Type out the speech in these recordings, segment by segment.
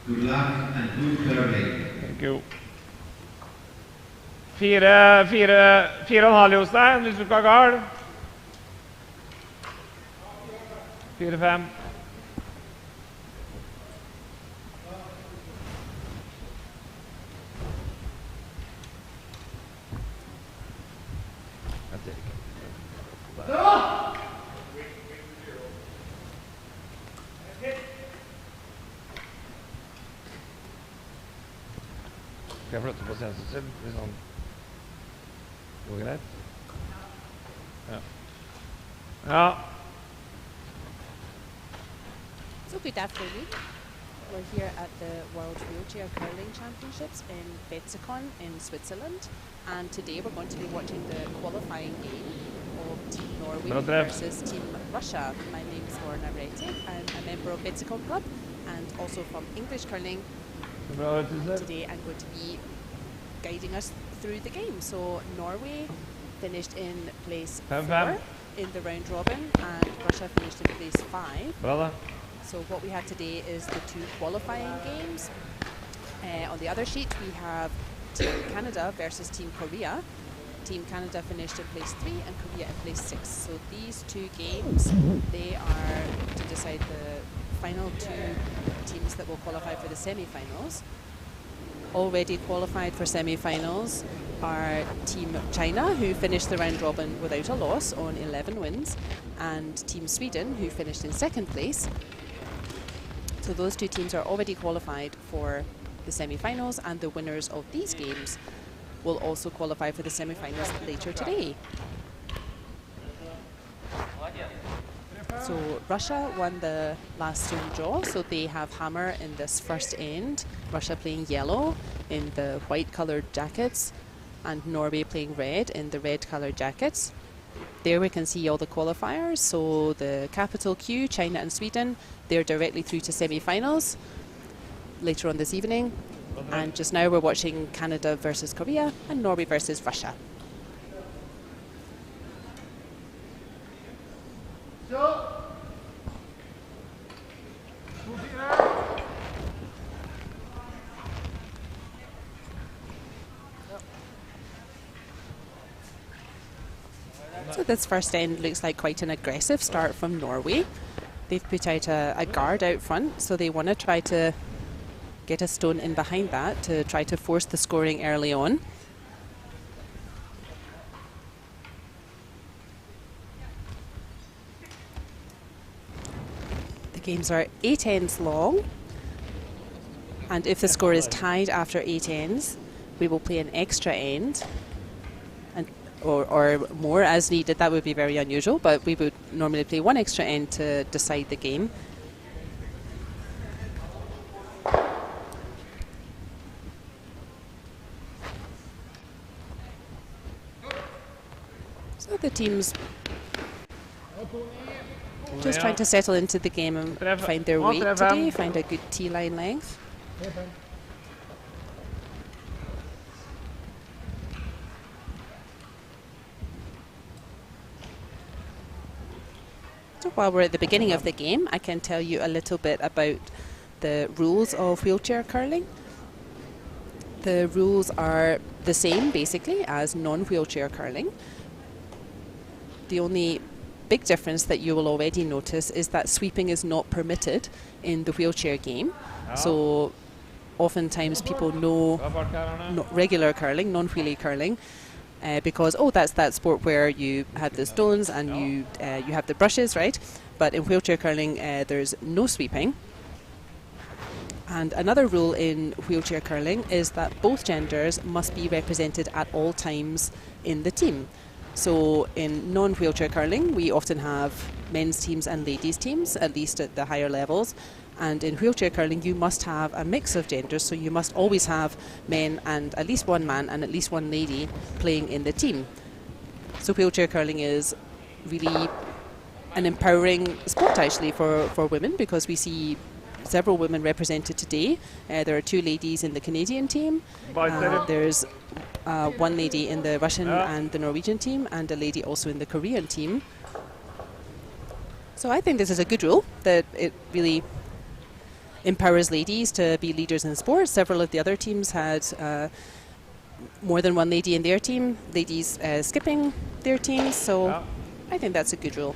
Good luck and good curling. Thank you. 4,5 Jostein, hvis du skal ha gal. 4-5. Skal jeg flytte på sensorsen hvis han går greit? Ja. Ja. So good afternoon. We're here at the World Wheelchair Curling Championships in Wetzikon in Switzerland, and today we're going to be watching the qualifying game of Team Norway versus Team Russia. My name is Orna Rettig. I'm a member of Wetzikon Club and also from English Curling. Today I'm going to be guiding us through the game. So Norway finished in place 4 in the round robin, and Russia finished in place 5. So what we have today is the 2 qualifying games. On the other sheet we have Team Canada versus Team Korea. Team Canada finished in place 3 and Korea in place 6. So these 2 games, they are to decide the final 2 teams that will qualify for the semi-finals. Already qualified for semi-finals are Team China, who finished the round robin without a loss on 11 wins, and Team Sweden, who finished in 2nd place. So those 2 teams are already qualified for the semi-finals, and the winners of these games will also qualify for the semi-finals later today. So Russia won the last stone draw, so they have hammer in this first end. Russia playing yellow in the white coloured jackets, and Norway playing red in the red coloured jackets. There we can see all the qualifiers. So the capital Q, China and Sweden, they're directly through to semi-finals later on this evening. And just now we're watching Canada versus Korea and Norway versus Russia. So this first end looks like quite an aggressive start from Norway. They've put out a guard out front, so they want to try to get a stone in behind that to try to force the scoring early on. The games are 8 ends long, and if the score is tied after 8 ends, we will play an extra end, and or more as needed. That would be very unusual, but we would normally play 1 extra end to decide the game. So the teams just trying to settle into the game and find their weight today, find a good T-line length. So while we're at the beginning of the game, I can tell you a little bit about the rules of wheelchair curling. The rules are the same basically as non-wheelchair curling. The only big difference that you will already notice is that sweeping is not permitted in the wheelchair game. So oftentimes people know regular curling, non-wheelie curling, because that's that sport where you have the stones and you have the brushes, right? But in wheelchair curling there's no sweeping. And another rule in wheelchair curling is that both genders must be represented at all times in the team. So in non-wheelchair curling, we often have men's teams and ladies' teams, at least at the higher levels. And in wheelchair curling, you must have a mix of genders, so you must always have men and at least 1 man and at least 1 lady playing in the team. So wheelchair curling is really an empowering sport actually for women, because we see several women represented today. There are 2 ladies in the Canadian team. There's 1 lady in the Russian and the Norwegian team, and a lady also in the Korean team. So I think this is a good rule, that it really empowers ladies to be leaders in sports. Several of the other teams had more than one lady in their team, ladies skipping their teams, so I think that's a good rule.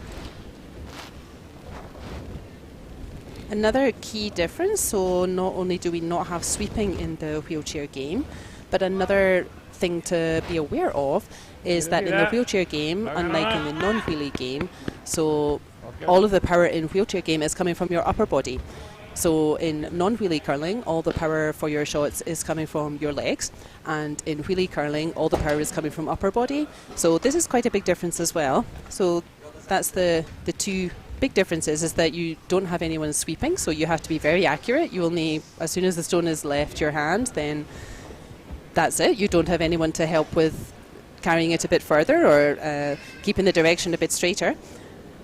Another key difference, so not only do we not have sweeping in the wheelchair game, but another thing to be aware of is that in the wheelchair game, unlike in the non-wheelie game, so all of the power in wheelchair game is coming from your upper body. So in non-wheelie curling, all the power for your shots is coming from your legs, and in wheelie curling, all the power is coming from upper body. So this is quite a big difference as well. So that's the two big differences, is that you don't have anyone sweeping, so you have to be very accurate. You only, as soon as the stone has left your hand, then that's it. You don't have anyone to help with carrying it a bit further or keeping the direction a bit straighter.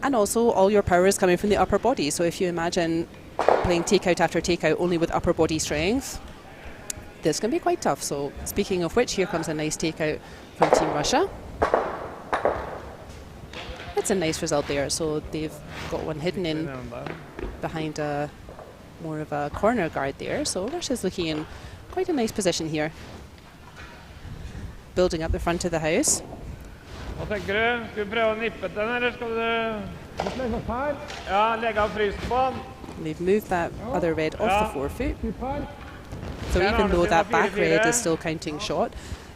And also all your power is coming from the upper body. So if you imagine playing takeout after takeout only with upper body strength, this can be quite tough. So speaking of which, here comes a nice takeout from Team Russia. That's a nice result there. So they've got one hidden in behind more of a corner guard there. So Russia's looking in quite a nice position here. Building up the front of the house. Hva tenker du? Skal vi prøve å nippe den, eller skal du legge opp her? Ja, legge av frysen på den. They've moved that other red off the forefoot. So even though that back red is still counting shot,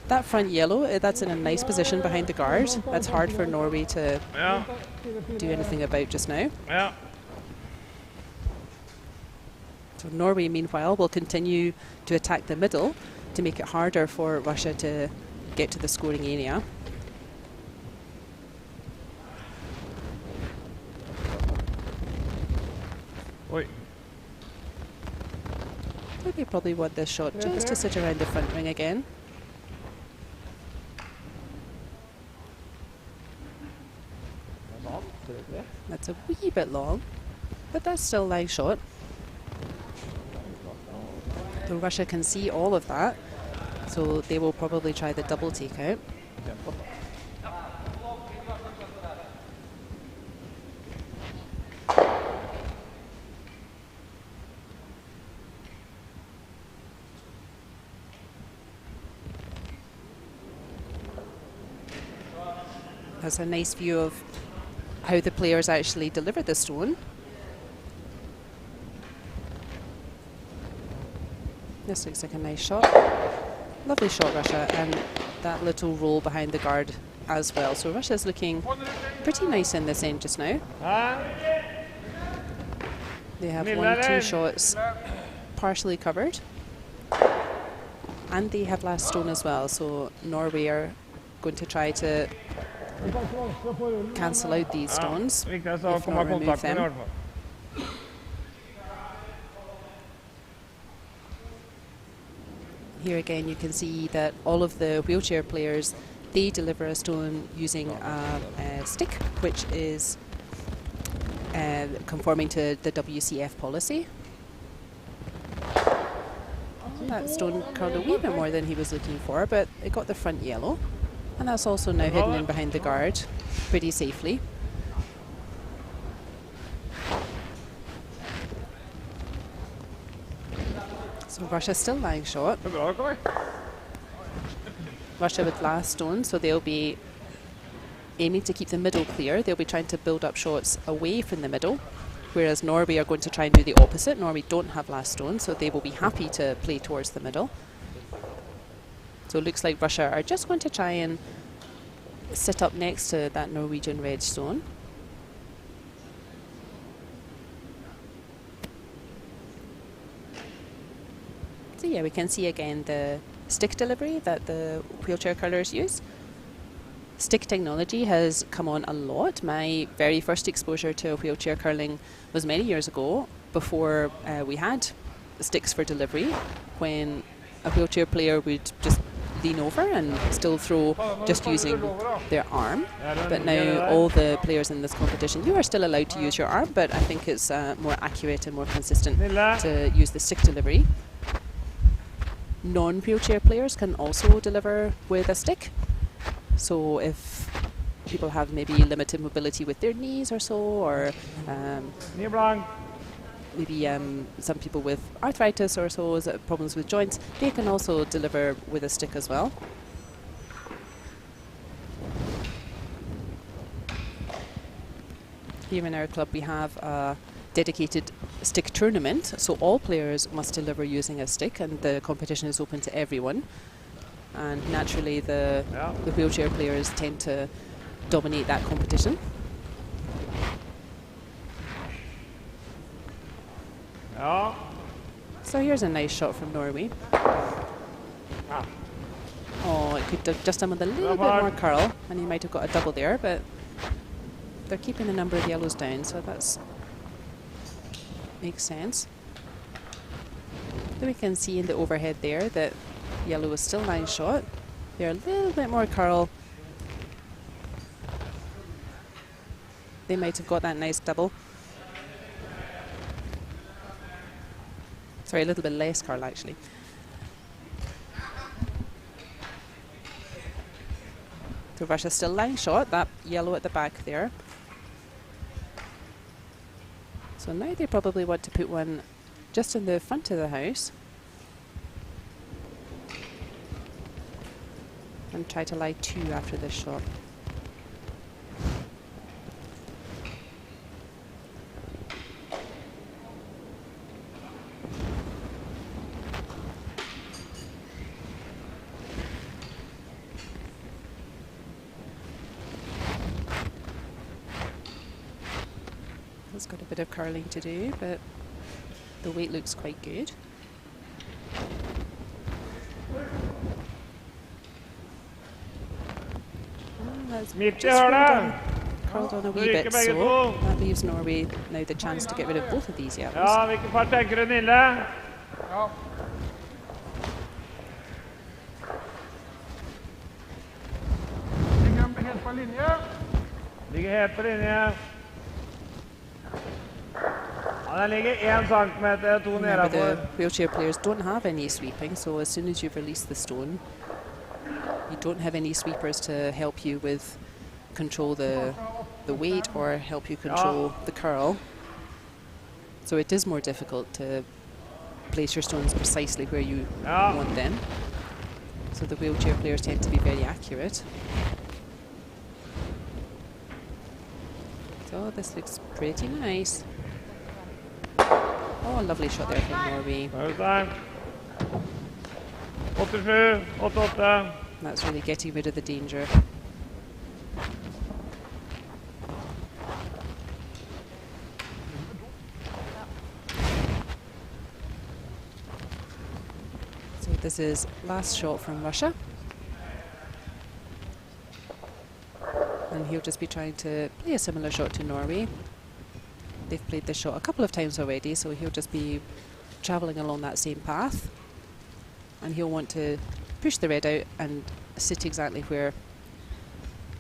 that front yellow, that's in a nice position behind the guard. That's hard for Norway to do anything about just now. So Norway, meanwhile, will continue to attack the middle to make it harder for Russia to get to the scoring area. Oi. I think they probably want this shot just to sit around the front ring again. That's a wee bit long, but that's still a nice shot. So Russia can see all of that, so they will probably try the double takeout. That's a nice view of how the players actually deliver the stone. This looks like a nice shot. Lovely shot, Russia, and that little roll behind the guard as well. So Russia's looking pretty nice in this end just now. They have 1-2 shots partially covered. And they have last stone as well, so Norway are going to try to cancel out these stones, if not remove them. Here again you can see that all of the wheelchair players, they deliver a stone using a stick, which is conforming to the WCF policy. That stone curled a wee bit more than he was looking for, but it got the front yellow. And that's also now hidden in behind the guard pretty safely. So Russia still lying short. Russia with last stone, so they'll be aiming to keep the middle clear. They'll be trying to build up shots away from the middle, whereas Norway are going to try and do the opposite. Norway don't have last stone, so they will be happy to play towards the middle. So it looks like Russia are just going to try and sit up next to that Norwegian red stone. So yeah, we can see again the stick delivery that the wheelchair curlers use. Stick technology has come on a lot. My very first exposure to wheelchair curling was many years ago, before we had sticks for delivery, when a wheelchair player would just lean over and still throw just using their arm. But now all the players in this competition, you are still allowed to use your arm, but I think it's more accurate and more consistent to use the stick delivery. Non-wheelchair players can also deliver with a stick. So if people have maybe limited mobility with their knees or so, or maybe some people with arthritis or so, problems with joints, they can also deliver with a stick as well. Here in our club we have a dedicated stick tournament, so all players must deliver using a stick, and the competition is open to everyone. And naturally the wheelchair players tend to dominate that competition. Ja. So here's a nice shot from Norway. Oh, it could have just done with a little bit more curl, and he might have got a double there, but they're keeping the number of yellows down, so that's makes sense. Then we can see in the overhead there that yellow is still nice shot. They're a little bit more curl. They might have got that nice double. Sorry, a little bit less curl actually. So Russia's still line shot, that yellow at the back there. So now they probably want to put one just in the front of the house and try to lie 2 after this shot. It's got a bit of curling to do, but the weight looks quite good. That's curled on a wee bit, so that leaves Norway now the chance to get rid of both of these yellows. Ja, hvilken fart tenker du, Nille? Ja. Ligger helt på linje. Ligger helt på linje. Ja, den ligger 1 centimeter, 2 Remember, nedenfor. the wheelchair players don't have any sweeping, so as soon as you've released the stone, you don't have any sweepers to help you with control the weight or help you control the curl. So it is more difficult to place your stones precisely where you want them. So the wheelchair players tend to be very accurate. So this looks pretty nice. Oh, lovely shot there from Norway. That's really getting rid of the danger. So this is last shot from Russia. And he'll just be trying to play a similar shot to Norway. They've played this shot a couple of times already, so he'll just be travelling along that same path. And he'll want to push the red out and sit exactly where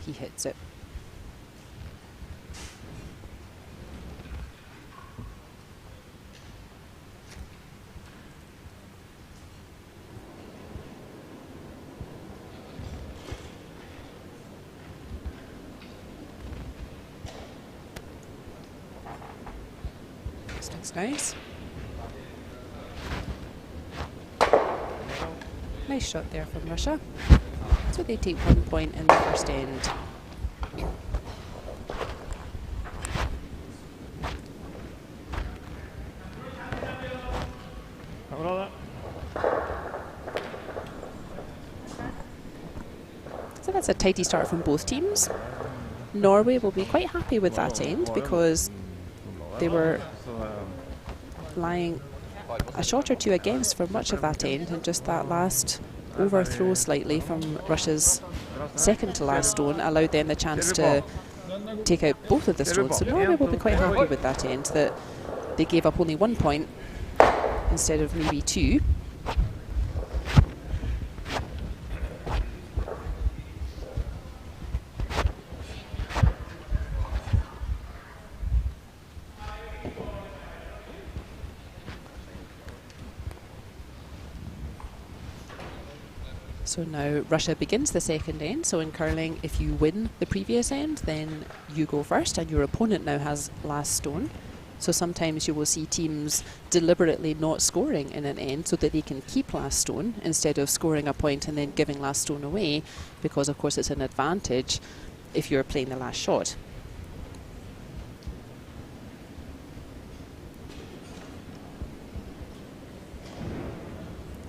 he hits it. This looks nice. Nice shot there from Russia. So they take 1 point in the first end. So that's a tidy start from both teams. Norway will be quite happy with that end because they were lying a shot or two against for much of that end, and just that last overthrow slightly from Russia's second to last stone allowed them the chance to take out both of the stones. So Norway will be quite happy with that end, that they gave up only 1 point instead of maybe 2. So now Russia begins the second end. So in curling, if you win the previous end, then you go first, and your opponent now has last stone. So sometimes you will see teams deliberately not scoring in an end so that they can keep last stone instead of scoring a point and then giving last stone away, because of course it's an advantage if you're playing the last shot.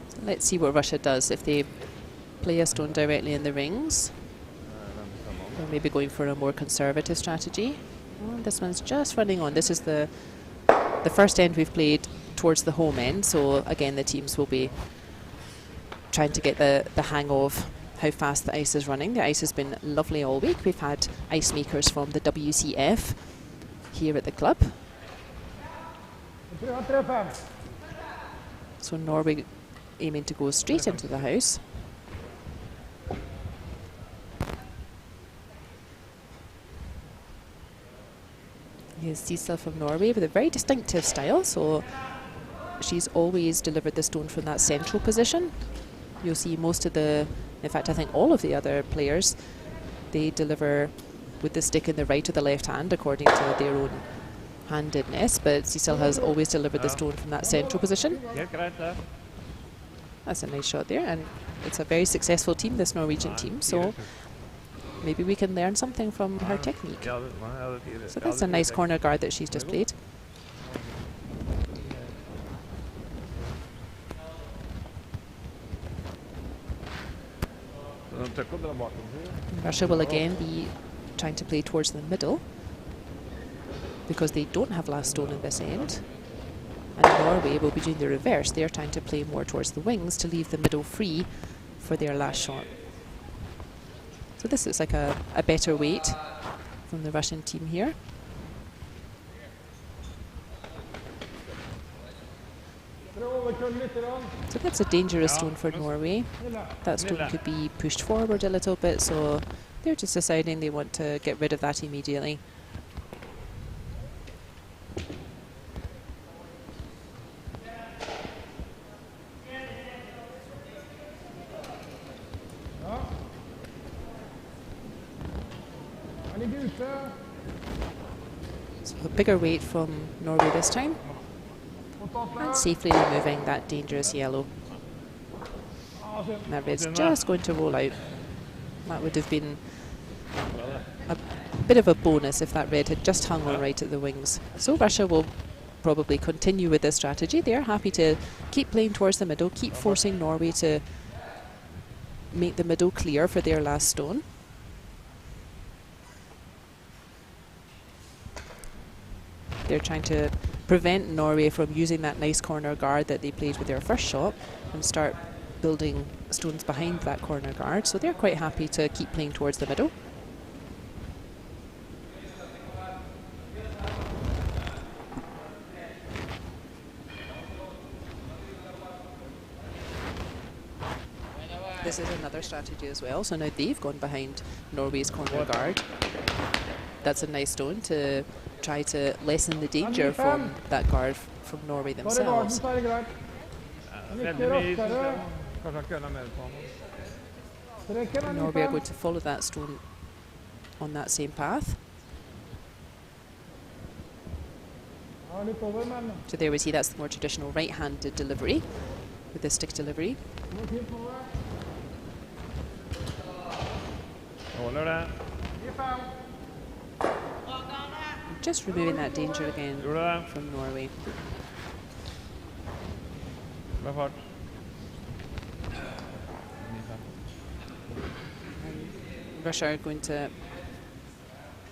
So let's see what Russia does if they play a stone directly in the rings. Or maybe going for a more conservative strategy. Oh, this one's just running on. This is the first end we've played towards the home end, so again the teams will be trying to get the hang of how fast the ice is running. The ice has been lovely all week. We've had ice makers from the WCF here at the club. So Norway aiming to go straight into the house. Here's CZECH from Norway with a very distinctive style, so she's always delivered the stone from that central position. You'll see most of the, in fact I think all of the other players, they deliver with the stick in the right or the left hand according to their own handedness, but CZECH has always delivered the stone from that central position. That's a nice shot there, and it's a very successful team, this Norwegian team, so maybe we can learn something from her technique. So that's a nice corner guard that she's just played. Russia will again be trying to play towards the middle because they don't have last stone in this end. And Norway will be doing the reverse. They're trying to play more towards the wings to leave the middle free for their last shot. So this is like a better weight from the Russian team here. So that's a dangerous stone for Norway. That stone could be pushed forward a little bit, so they're just deciding they want to get rid of that immediately. So a bigger weight from Norway this time, and safely removing that dangerous yellow. And that red's just going to roll out. That would have been a bit of a bonus if that red had just hung on right at the wings. So Russia will probably continue with this strategy. They're happy to keep playing towards the middle, keep forcing Norway to make the middle clear for their last stone. They're trying to prevent Norway from using that nice corner guard that they played with their first shot and start building stones behind that corner guard. So they're quite happy to keep playing towards the middle. This is another strategy as well. So now they've gone behind Norway's corner guard. That's a nice stone to try to lessen the danger from that guard from Norway themselves. Norway are going to follow that stone on that same path. So there we see that's the more traditional right-handed delivery with the stick delivery. Just removing that danger again from Norway. And Russia are going to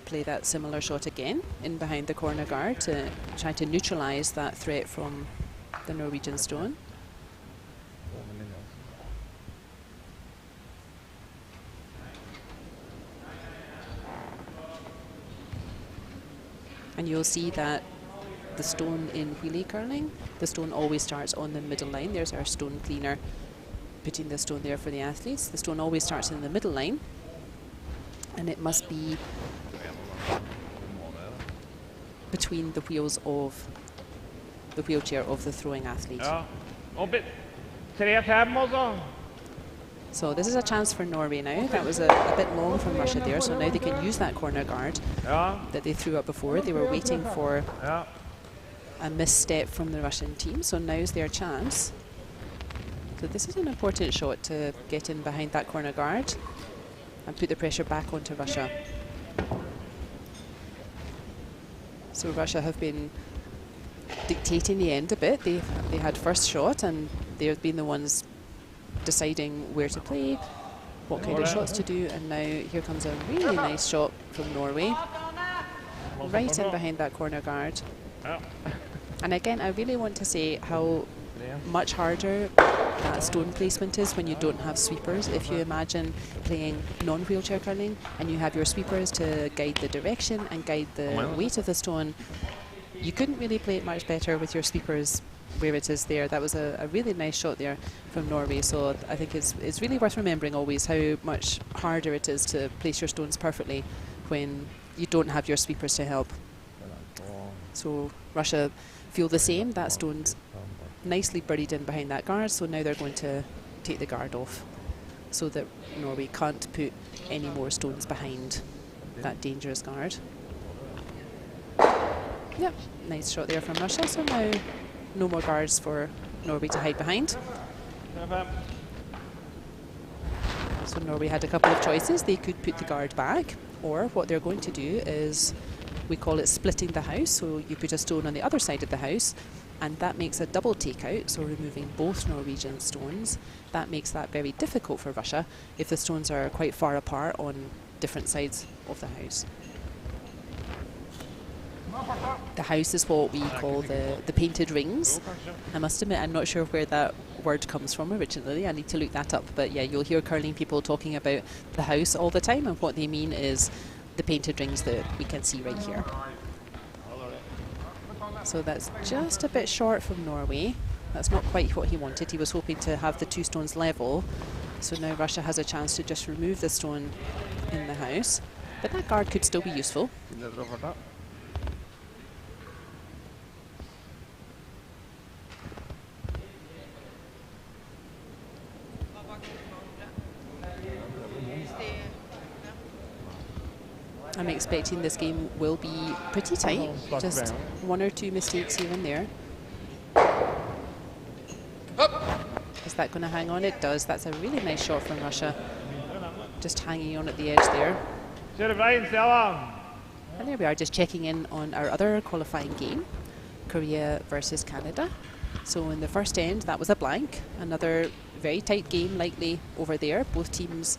play that similar shot again in behind the corner guard to try to neutralize that threat from the Norwegian stone. And you'll see that the stone in wheelie curling, the stone always starts on the middle line. There's our stone cleaner putting the stone there for the athletes. The stone always starts in the middle line, and it must be between the wheels of the wheelchair of the throwing athlete. So this is a chance for Norway now. That was a bit long from Russia there, so now they can use that corner guard that they threw up before. They were waiting for a misstep from the Russian team, so now's their chance. So this is an important shot to get in behind that corner guard and put the pressure back onto Russia. So Russia have been dictating the end a bit. They had first shot and they've been the ones deciding where to play, what kind of shots to do, and now here comes a really nice shot from Norway, right in behind that corner guard. And again, I really want to say how much harder that stone placement is when you don't have sweepers. If you imagine playing non-wheelchair curling and you have your sweepers to guide the direction and guide the weight of the stone, you couldn't really play it much better with your sweepers where it is there. That was a really nice shot there from Norway, so I think it's really worth remembering always how much harder it is to place your stones perfectly when you don't have your sweepers to help. So Russia feel the same. That stone's nicely buried in behind that guard, so now they're going to take the guard off so that Norway can't put any more stones behind that dangerous guard. Yep, nice shot there from Russia, so now no more guards for Norway to hide behind. So Norway had a couple of choices. They could put the guard back, or what they're going to do is, we call it splitting the house, so you put a stone on the other side of the house, and that makes a double takeout, so removing both Norwegian stones. That makes that very difficult for Russia if the stones are quite far apart on different sides of the house. The house is what we call the painted rings. I must admit, I'm not sure where that word comes from originally. I need to look that up. But yeah, you'll hear curling people talking about the house all the time, and what they mean is the painted rings that we can see right here. So that's just a bit short from Norway. That's not quite what he wanted. He was hoping to have the two stones level. So now Russia has a chance to just remove the stone in the house. But that guard could still be useful. I'm expecting this game will be pretty tight, just one or two mistakes here and there. Is that going to hang on? It does. That's a really nice shot from Russia, just hanging on at the edge there. And there we are, just checking in on our other qualifying game, Korea versus Canada. So in the first end, that was a blank. Another very tight game likely over there. Both teams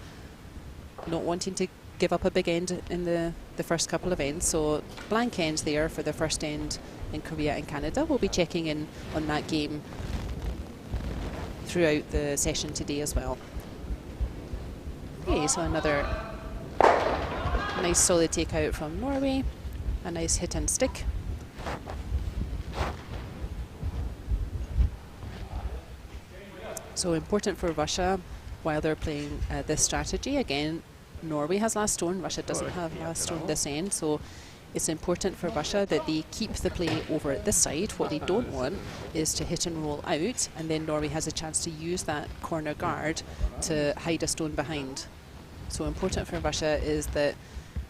not wanting to give up a big end in the first couple of ends. So blank ends there for the first end in Korea and Canada. We'll be checking in on that game throughout the session today as well. Okay, so another nice solid takeout from Norway. A nice hit and stick. So important for Russia while they're playing this strategy. Again, Norway has last stone, Russia doesn't have last stone this end, so it's important for Russia that they keep the play over at this side. What they don't want is to hit and roll out, and then Norway has a chance to use that corner guard to hide a stone behind. So important for Russia is that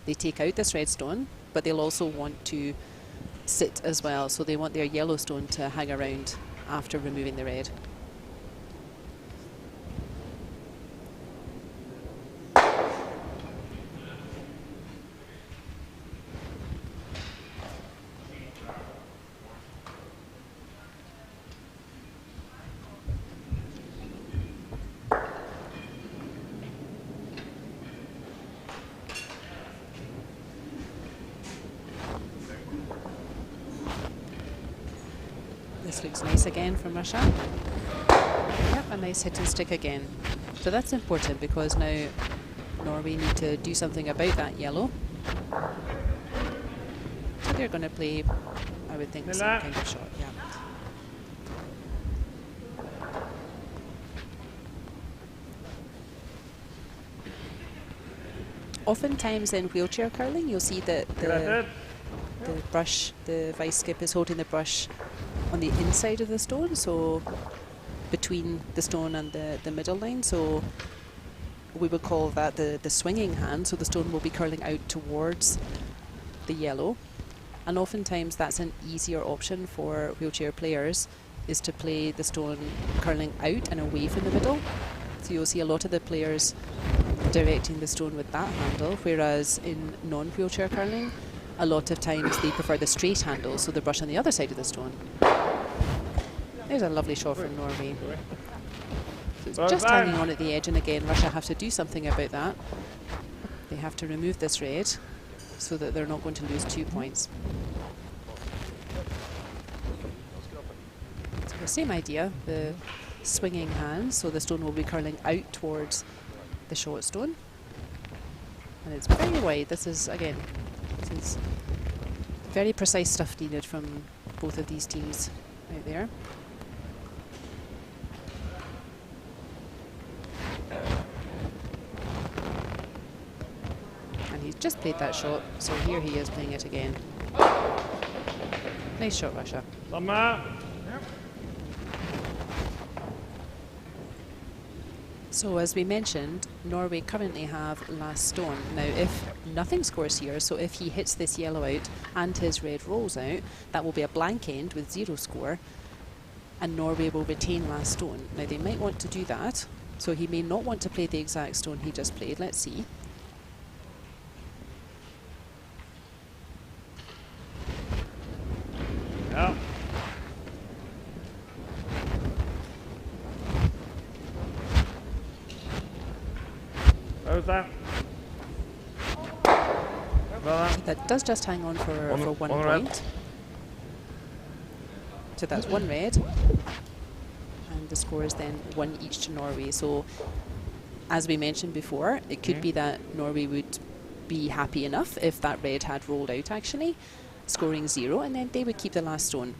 they take out this red stone, but they'll also want to sit as well, so they want their yellow stone to hang around after removing the red. This looks nice again from Russia. Yep, a nice hit and stick again. So that's important because now Norway need to do something about that yellow. So they're going to play, I would think, some kind of shot. Yeah. Oftentimes in wheelchair curling, you'll see that the brush, the vice skip is holding the brush on the inside of the stone, so between the stone and the middle line. So we would call that the swinging hand, so the stone will be curling out towards the yellow. And oftentimes that's an easier option for wheelchair players, is to play the stone curling out and away from the middle. So you'll see a lot of the players directing the stone with that handle, whereas in non-wheelchair curling, a lot of times they prefer the straight handle, so the brush on the other side of the stone. There's a lovely shot from Norway. So it's just hanging on at the edge, and again, Russia have to do something about that. They have to remove this red so that they're not going to lose 2 points. So the same idea, the swinging hand, so the stone will be curling out towards the short stone. And it's very wide. This is, again, this is very precise stuff needed from both of these teams out there. And he's just played that shot, so here he is playing it again. Nice shot, Russia. So as we mentioned, Norway currently have last stone. Now if nothing scores here, so if he hits this yellow out and his red rolls out, that will be a blank end with 0 score, and Norway will retain last stone. Now they might want to do that, so he may not want to play the exact stone he just played. Let's see. Yeah. That does just hang on for 1 point. So that's 1 red. And the score is then 1 each to Norway. So as we mentioned before, it could be that Norway would be happy enough if that red had rolled out actually, scoring 0, and then they would keep the last stone.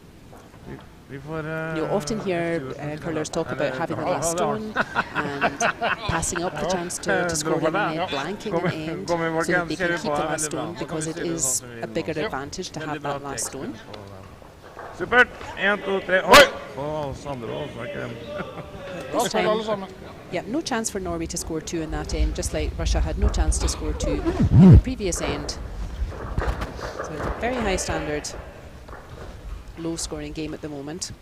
You'll often hear curlers talk about having the last stone and passing up the chance to score in an end, blank in an end, so that they can keep the last stone, because it is a bigger advantage to have that last stone. Supert. 1, 2, 3. This time, yeah, no chance for Norway to score 2 in that end, just like Russia had no chance to score 2 in the previous end. So it's a very high standard, low scoring game at the moment.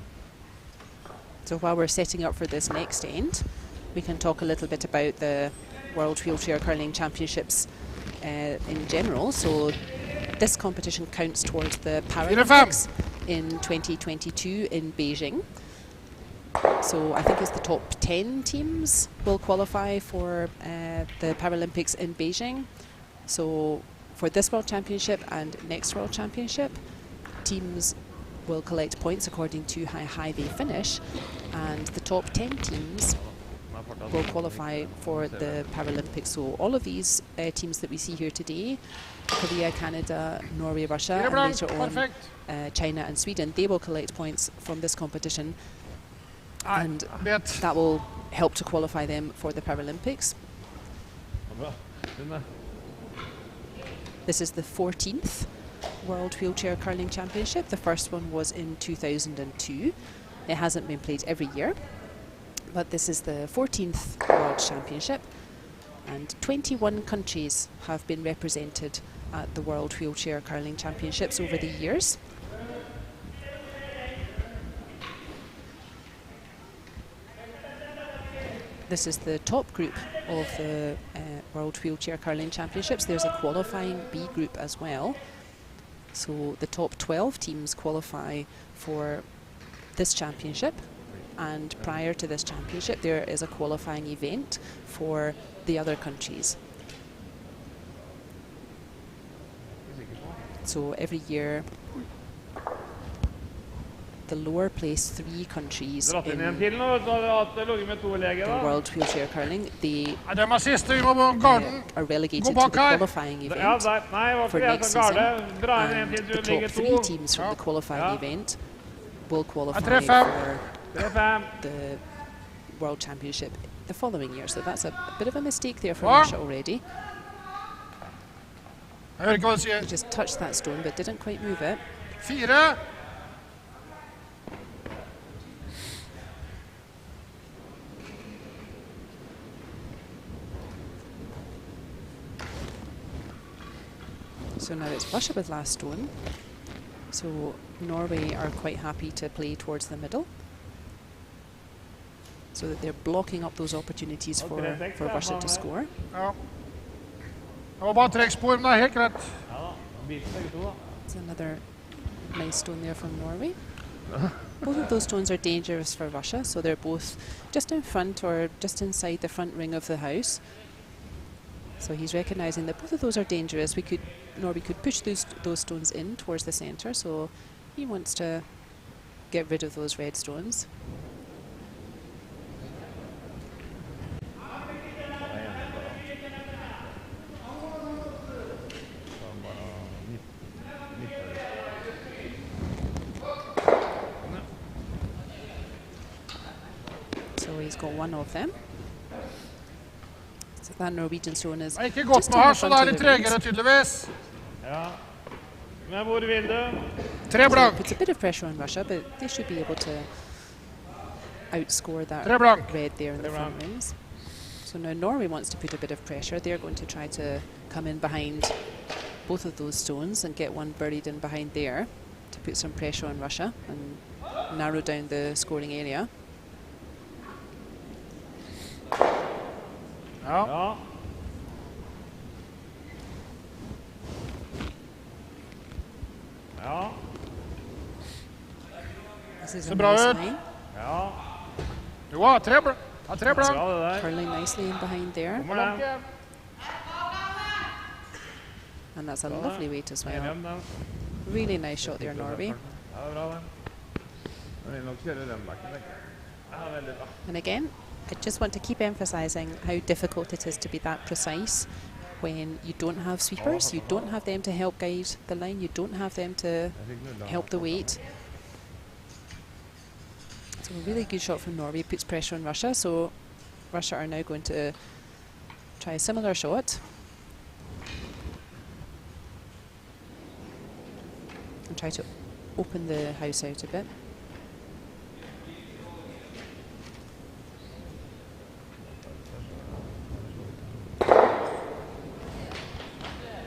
So while we're setting up for this next end, we can talk a little bit about the World Wheelchair Curling Championships in general. So this competition counts towards the Paralympics in 2022 in Beijing. So I think it's the top 10 teams will qualify for the Paralympics in Beijing. So for this World Championship and next World Championship, teams will collect points according to how high they finish, and the top 10 teams will qualify for the Paralympics. So all of these teams that we see here today, Korea, Canada, Norway, Russia, and later on China and Sweden, they will collect points from this competition, and that will help to qualify them for the Paralympics. This is the 14th World Wheelchair Curling Championship. The first one was in 2002. It hasn't been played every year, but this is the 14th World Championship, and 21 countries have been represented at the World Wheelchair Curling Championships over the years. This is the top group of the World Wheelchair Curling Championships. There's a qualifying B group as well. So the top 12 teams qualify for this championship, and prior to this championship there is a qualifying event for the other countries. So every year the lower placed 3 countries in the World Wheelchair Curling, they are relegated to the qualifying event for next season, and the top 3 teams from the qualifying event will qualify for the World Championship the following year. So that's a bit of a mistake there from Russia already. He just touched that stone but didn't quite move it. So now it's Russia with last stone. So Norway are quite happy to play towards the middle, so that they're blocking up those opportunities for Russia to score. Ja. Det var bara träckspår, men det är helt rätt. Ja, It's another nice stone there from Norway. Both of those stones are dangerous for Russia, so they're both just in front or just inside the front ring of the house. So he's recognizing that both of those are dangerous. Norway could push those stones in towards the center, so he wants to get rid of those red stones. So he's got one of them. So that Norwegian stone is Det er ikke just godt in med her, the så front det er of litt the ring. tregere tydeligvis. Ja. Men hvor vil du? 3 So it blank. puts a bit of pressure on Russia, but they should be able to outscore that 3 blank. red there in the 3 front blank. rings. So now Norway wants to put a bit of pressure. They're going to try to come in behind both of those stones and get one buried in behind there to put some pressure on Russia and narrow down the scoring area. Ja. Ja. Ja. This is Så a bra nice ut. line. Ja. Jo, ja, 3 blank. Ja, 3 blank. Bra det der. Curling nicely in behind there. Kommer Blank den. igjen. And that's a Bra. lovely weight as well. Gjennom den. Really nice shot there, Norway. Ja, det er bra det. Men vi nok kjøre den bakken, tenker jeg. Ja, veldig bra. And again, I just want to keep emphasizing how difficult it is to be that precise when you don't have sweepers, you don't have them to help guide the line, you don't have them to Jeg fikk nulla. help the weight. So a really good shot from Norway, puts pressure on Russia, so Russia are now going to try a similar shot. And try to open the house out a bit.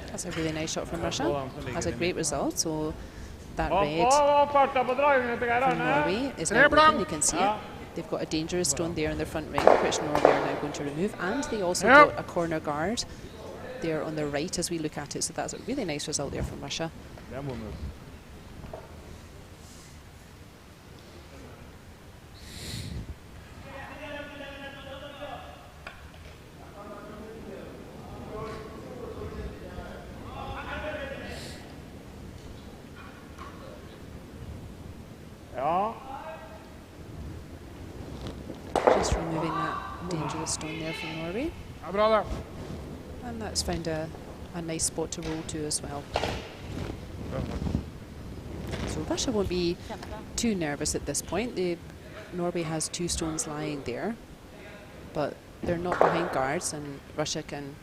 That's a really nice shot from Russia. That's a great result. So that red Farta på dragningen til Geir from Arne. Norway is Tre now open. blank. You can see Ja. it. They've got a dangerous stone there in the front ring, which Norway are now going to remove. And they also Yep. got a corner guard there on the right as we look at it. So that's a really nice result there from Russia. Det er bonus. Ja. Just removing that dangerous stone there from Norway. Ja, bra det. And that's found a nice spot to roll to as well. So Russia won't be too nervous at this point. Norway has 2 stones lying there, but they're not behind guards, and Russia can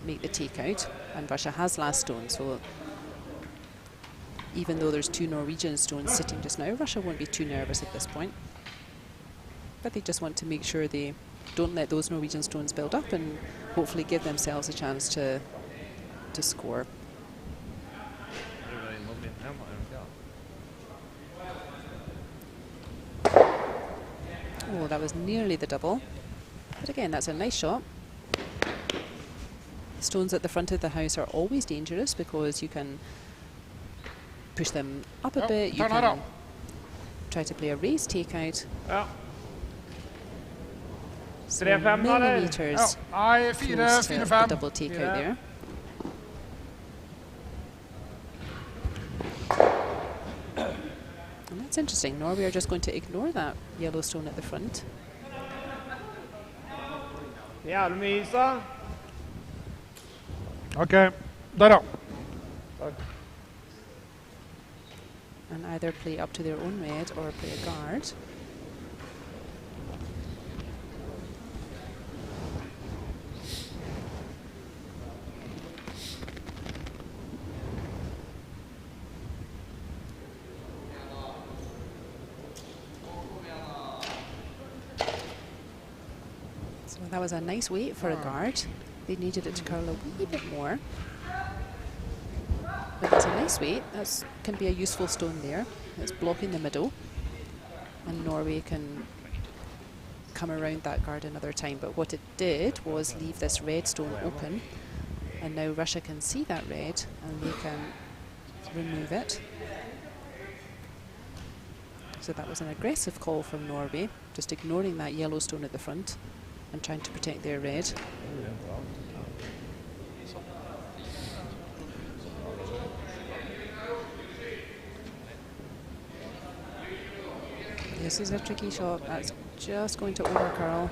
make the takeout. And Russia has last stone, so even though there's 2 Norwegian stones sitting just now, Russia won't be too nervous at this point. But they just want to make sure they don't let those Norwegian stones build up and hopefully give themselves a chance to score. Oh, that was nearly the double. But again, that's a nice shot. Stones at the front of the house are always dangerous because you can push them up a Yep, bit, you turn her can up. try to play a race takeout. Ja. So 3-5 da, eller? millimeters Ja. Nei, close to the 4-5. double takeout Yeah. there. And that's interesting. Norway are just going to ignore that yellow stone at the front. Jævlig mye is, da. Ok, der da. And either play up to their own red or play a guard. So that was a nice weight for a guard. They needed it to curl a wee bit more. But That's a nice weight. That can be a useful stone there. It's blocking the middle. And Norway can come around that guard another time. But what it did was leave this red stone open. And now Russia can see that red and they can remove it. So that was an aggressive call from Norway, just ignoring that yellow stone at the front and trying to protect their red. This is a tricky shot. That's just going to overcurl.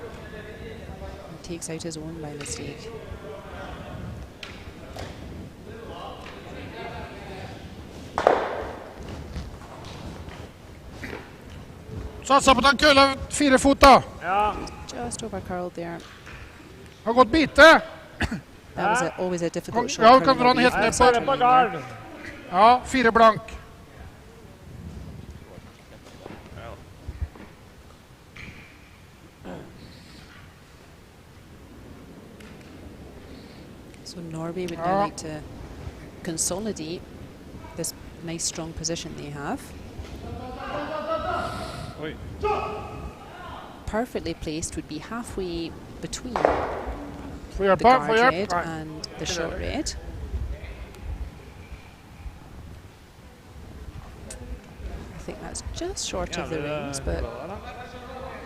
He takes out his own by mistake. Satsa på den kula 4 fot da. Ja. Just overcurled there. Har gått bite. That was always a difficult shot. Ja, kan dra den helt ned Så er det på guard. Ja, 4 blank. So Norway would now like to consolidate this nice strong position they have. Oi. Perfectly placed would be halfway between Får the hjälpa, guard får hjälp. red Nej. and the short red. I think that's just short of the rings, but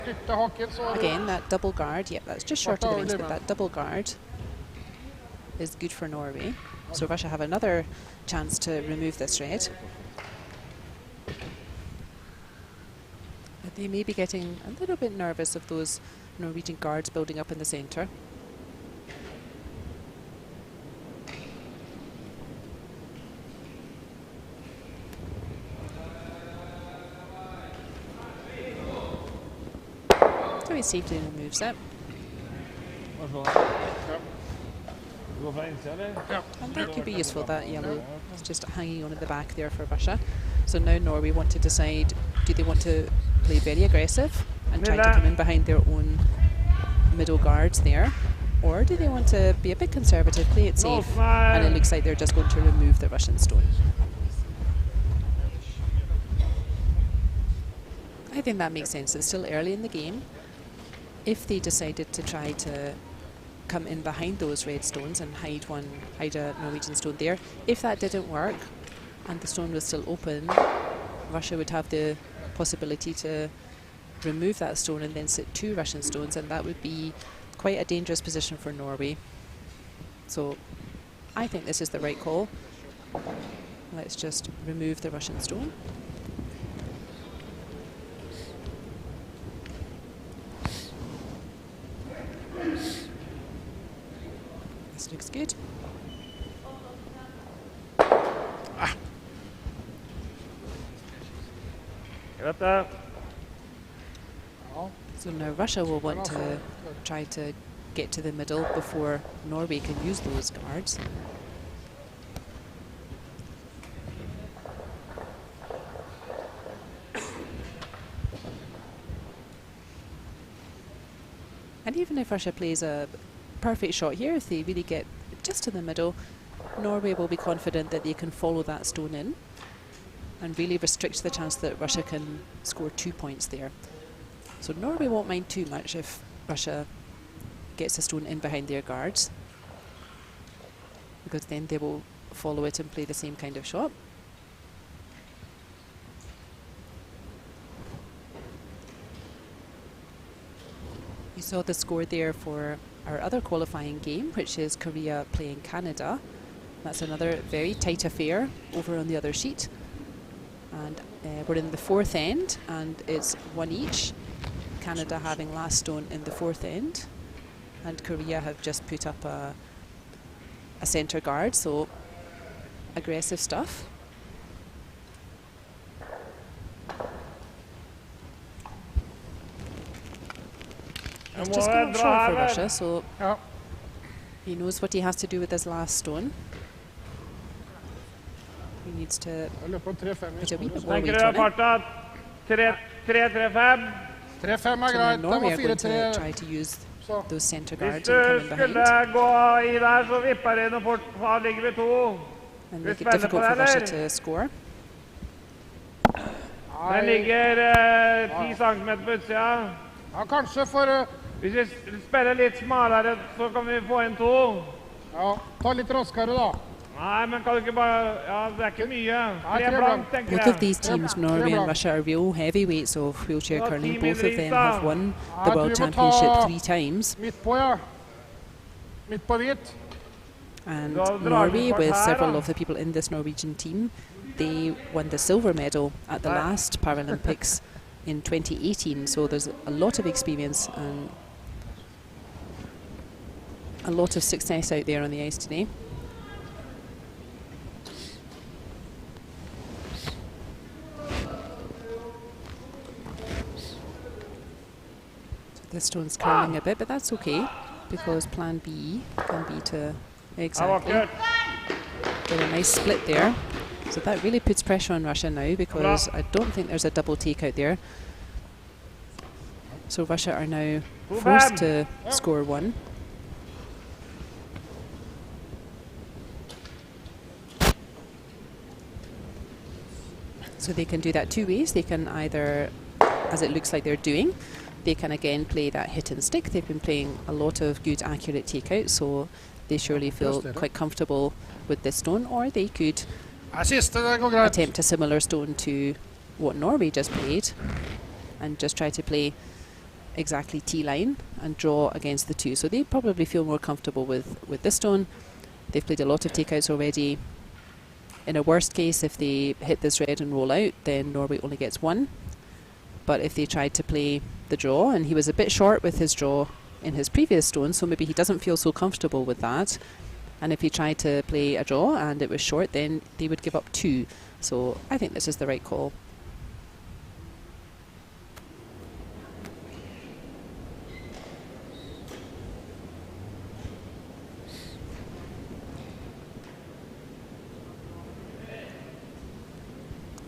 Flytta haken så. again, that double guard, yeah, that's just short of the rings, but that double guard is good for Norway. So Russia have another chance to remove this red. But they may be getting a little bit nervous of those Norwegian guards building up in the centre. So he safely removes it. And that could be useful, that yellow. It's just hanging on at the back there for Russia. So now Norway want to decide, do they want to play very aggressive and try to come in behind their own middle guards there? Or do they want to be a bit conservative, play it safe, and it looks like they're just going to remove the Russian stone? I think that makes sense. It's still early in the game. If they decided to try to come in behind those red stones and hide a Norwegian stone there, if that didn't work and the stone was still open, Russia would have the possibility to remove that stone and then sit 2 Russian stones, and that would be quite a dangerous position for Norway. So I think this is the right call. Let's just remove the Russian stone. This looks good. So now Russia will want to try to get to the middle before Norway can use those guards. And even if Russia plays a perfect shot here, if they really get just to the middle, Norway will be confident that they can follow that stone in and really restrict the chance that Russia can score 2 points there. So Norway won't mind too much if Russia gets a stone in behind their guards, because then they will follow it and play the same kind of shot. You saw the score there for our other qualifying game, which is Korea playing Canada. That's another very tight affair over on the other sheet. And we're in the 4th end, and it's 1 each. Canada having last stone in the 4th end, and Korea have just put up a centre guard, so aggressive stuff. It's just gone short for Russia, so he knows what he has to do with his last stone. He needs to put a wee bit more weight on it. 3-3-5. 3-5 er So greit. Norway are going to try to use those centre guards and come in behind. Gå i der, så vipper det noe fort. Da ligger vi 2. and make it difficult for Russia to score. Den ligger 10 centimeter på utsida. Ja, kanskje for... Hvis vi spiller litt smalere, så kan vi få en 2. Ja, ta litt raskere da. Nei, men kan du ikke bare... Ja, det er ikke mye. 3 blank, tenker Both jeg. of these teams, Norway and Russia, are real heavyweights of wheelchair curling. Both of them have won the World Championship 3 times. Midt på, ja. Midt på hvit. And Norway, with several of the people in this Norwegian team, they won the silver medal at the last Paralympics in 2018. So there's a lot of experience and a lot of success out there on the ice today. So this stone's curling a bit, but that's okay because plan B can be to exactly get a nice split there. So that really puts pressure on Russia now because I don't think there's a double take out there. So Russia are now forced to score 1. So they can do that 2 ways. They can either, as it looks like they're doing, they can again play that hit and stick. They've been playing a lot of good accurate takeouts, so they surely feel quite comfortable with this stone, or they could attempt a similar stone to what Norway just played and just try to play exactly T-line and draw against the 2. So they probably feel more comfortable with this stone. They've played a lot of takeouts already. In a worst case, if they hit this red and roll out, then Norway only gets 1. But if they tried to play the draw, and he was a bit short with his draw in his previous stone, so maybe he doesn't feel so comfortable with that. And if he tried to play a draw and it was short, then they would give up 2. So I think this is the right call.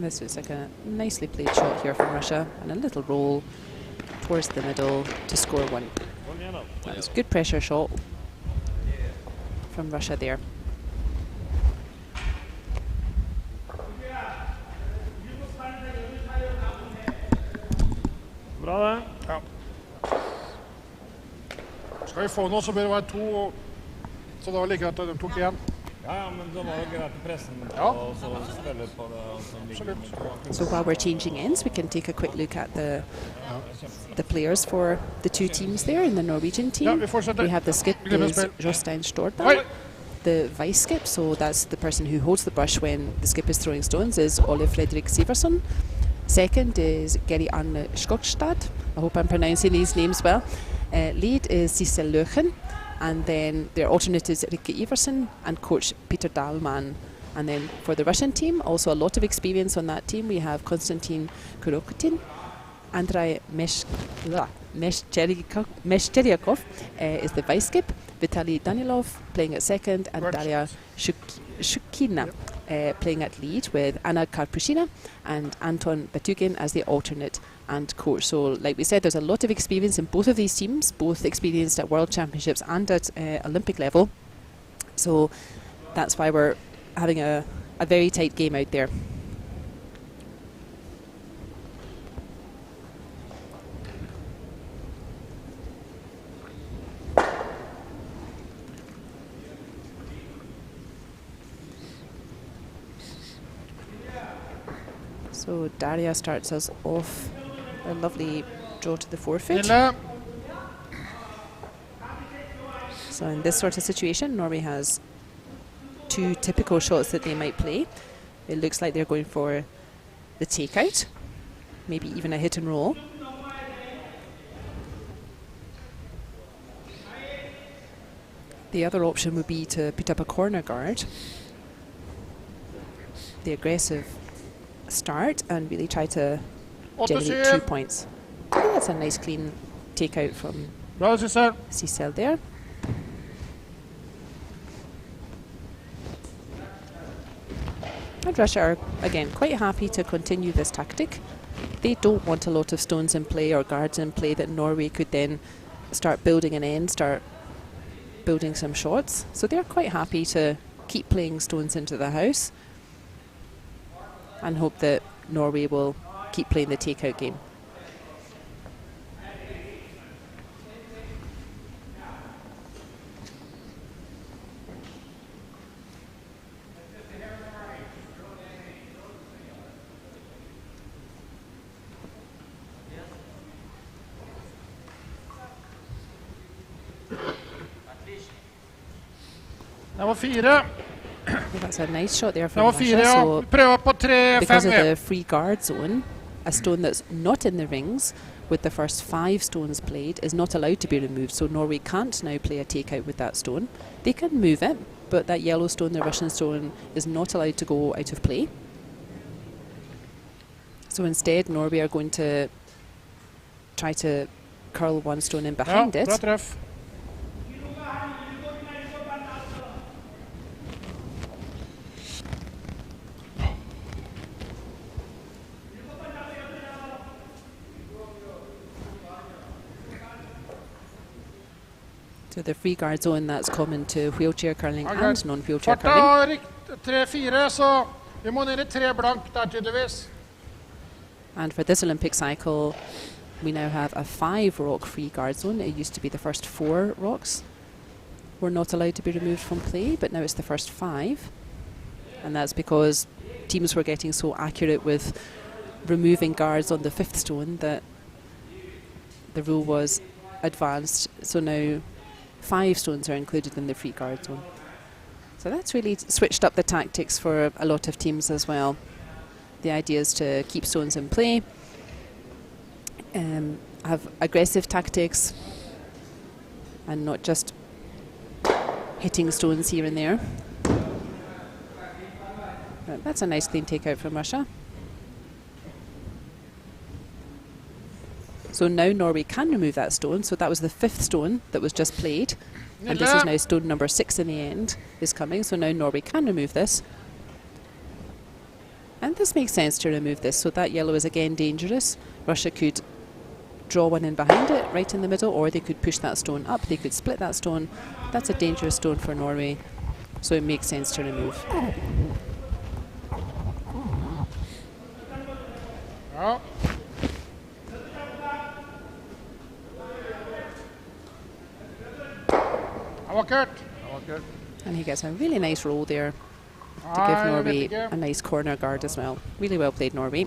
This is like a nicely played shot here from Russia, and a little roll towards the middle to score 1. That was a good pressure shot from Russia there. Bra det. Ja. Skal vi få noe, så bør det være 2, så det var like greit at de tok 1. Ja, men det var jo greit å presse den og så spille på det som ligger med. So while we're changing ends, we can take a quick look at the players for the 2 teams there in the Norwegian team. We have the skip is Jostein Stordal. The vice skip, so that's the person who holds the brush when the skip is throwing stones, is Ole Fredrik Siversson. Second is Geri Arne Skogstad. I hope I'm pronouncing these names well. Lead is Sissel Löchen. And then their alternate is Rikke Iversen and coach Peter Dahlman. And then for the Russian team, also a lot of experience on that team. We have Konstantin Kurokotin, Andrei Meshcheryakov is the vice skip, Vitaly Danilov playing at second, and Daria Shukina playing at lead, with Anna Karpushina and Anton Batugin as the alternate and coach. So like we said, there's a lot of experience in both of these teams, both experienced at World Championships and at Olympic level. So that's why we're having a very tight game out there. So Daria starts us off a lovely draw to the forefoot. So in this sort of situation, Norway has 2 typical shots that they might play. It looks like they're going for the takeout, maybe even a hit and roll. The other option would be to put up a corner guard, the aggressive start, and really try to generate 2 points. Oh, that's a nice clean takeout from Sissel there. And Russia are, again, quite happy to continue this tactic. They don't want a lot of stones in play or guards in play that Norway could then start building an end, start building some shots. So they're quite happy to keep playing stones into the house and hope that Norway will keep playing the takeout game. Det var 4. That's a nice shot there Det from var Russia. 4, ja. So Prøver på 3, because 5. of the free guard zone, a stone that's not in the rings with the first 5 stones played is not allowed to be removed. So Norway can't now play a takeout with that stone. They can move it, but that yellow stone, the Russian stone, is not allowed to go out of play. So instead, Norway are going to try to curl one stone in behind Ja, it. bra treff. So the free guard zone, that's common to wheelchair curling Okay. and non-wheelchair Farta curling. har 3-4, så vi må ned i 3 blank der tydeligvis. And for this Olympic cycle, we now have a 5 rock free guard zone. It used to be the first 4 rocks were not allowed to be removed from play, but now it's the first 5. And that's because teams were getting so accurate with removing guards on the 5th stone that the rule was advanced. So now 5 stones are included in the free guard zone. So that's really switched up the tactics for a lot of teams as well. The idea is to keep stones in play, have aggressive tactics, and not just hitting stones here and there. But that's a nice clean takeout from Russia. So now Norway can remove that stone. So that was the 5th stone that was just played. And this is now stone number 6 in the end is coming. So now Norway can remove this. And this makes sense to remove this. So that yellow is again dangerous. Russia could draw one in behind it, right in the middle, or they could push that stone up. They could split that stone. That's a dangerous stone for Norway. So it makes sense to remove. Ja. Vakkert. And he gets a really nice roll there to Nei, give jeg vet Norway ikke. a nice corner guard as well. Really well played, Norway.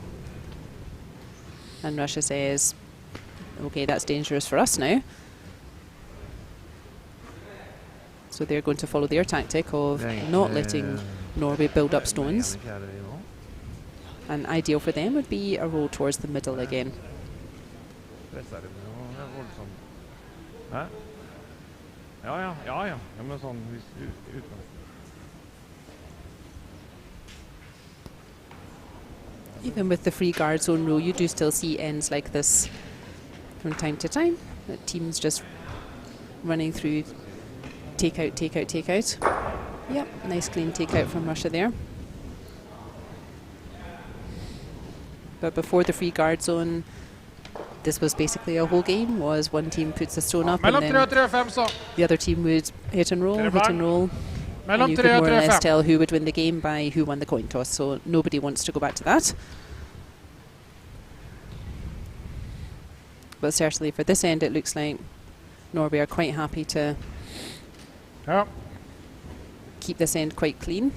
And Russia says, okay, that's dangerous for us now. So they're going to follow their tactic of not letting Norway build up stones. And ideal for them would be a roll towards the middle again. Hæ? Ja, men sånn Even with the free guard zone rule, you do still see ends like this from time to time. The teams just running through takeout, takeout, takeout. Yep, nice clean takeout from Russia there. But before the free guard zone, this was basically a whole game, was one team puts a stone up and Mellom 3 og then 3-5, så. the other team would hit and roll, hit and roll. And Mellom you 3 could og more or less 3-5. tell who would win the game by who won the coin toss, so nobody wants to go back to that. But certainly for this end, it looks like Norway are quite happy to Ja. keep this end quite clean.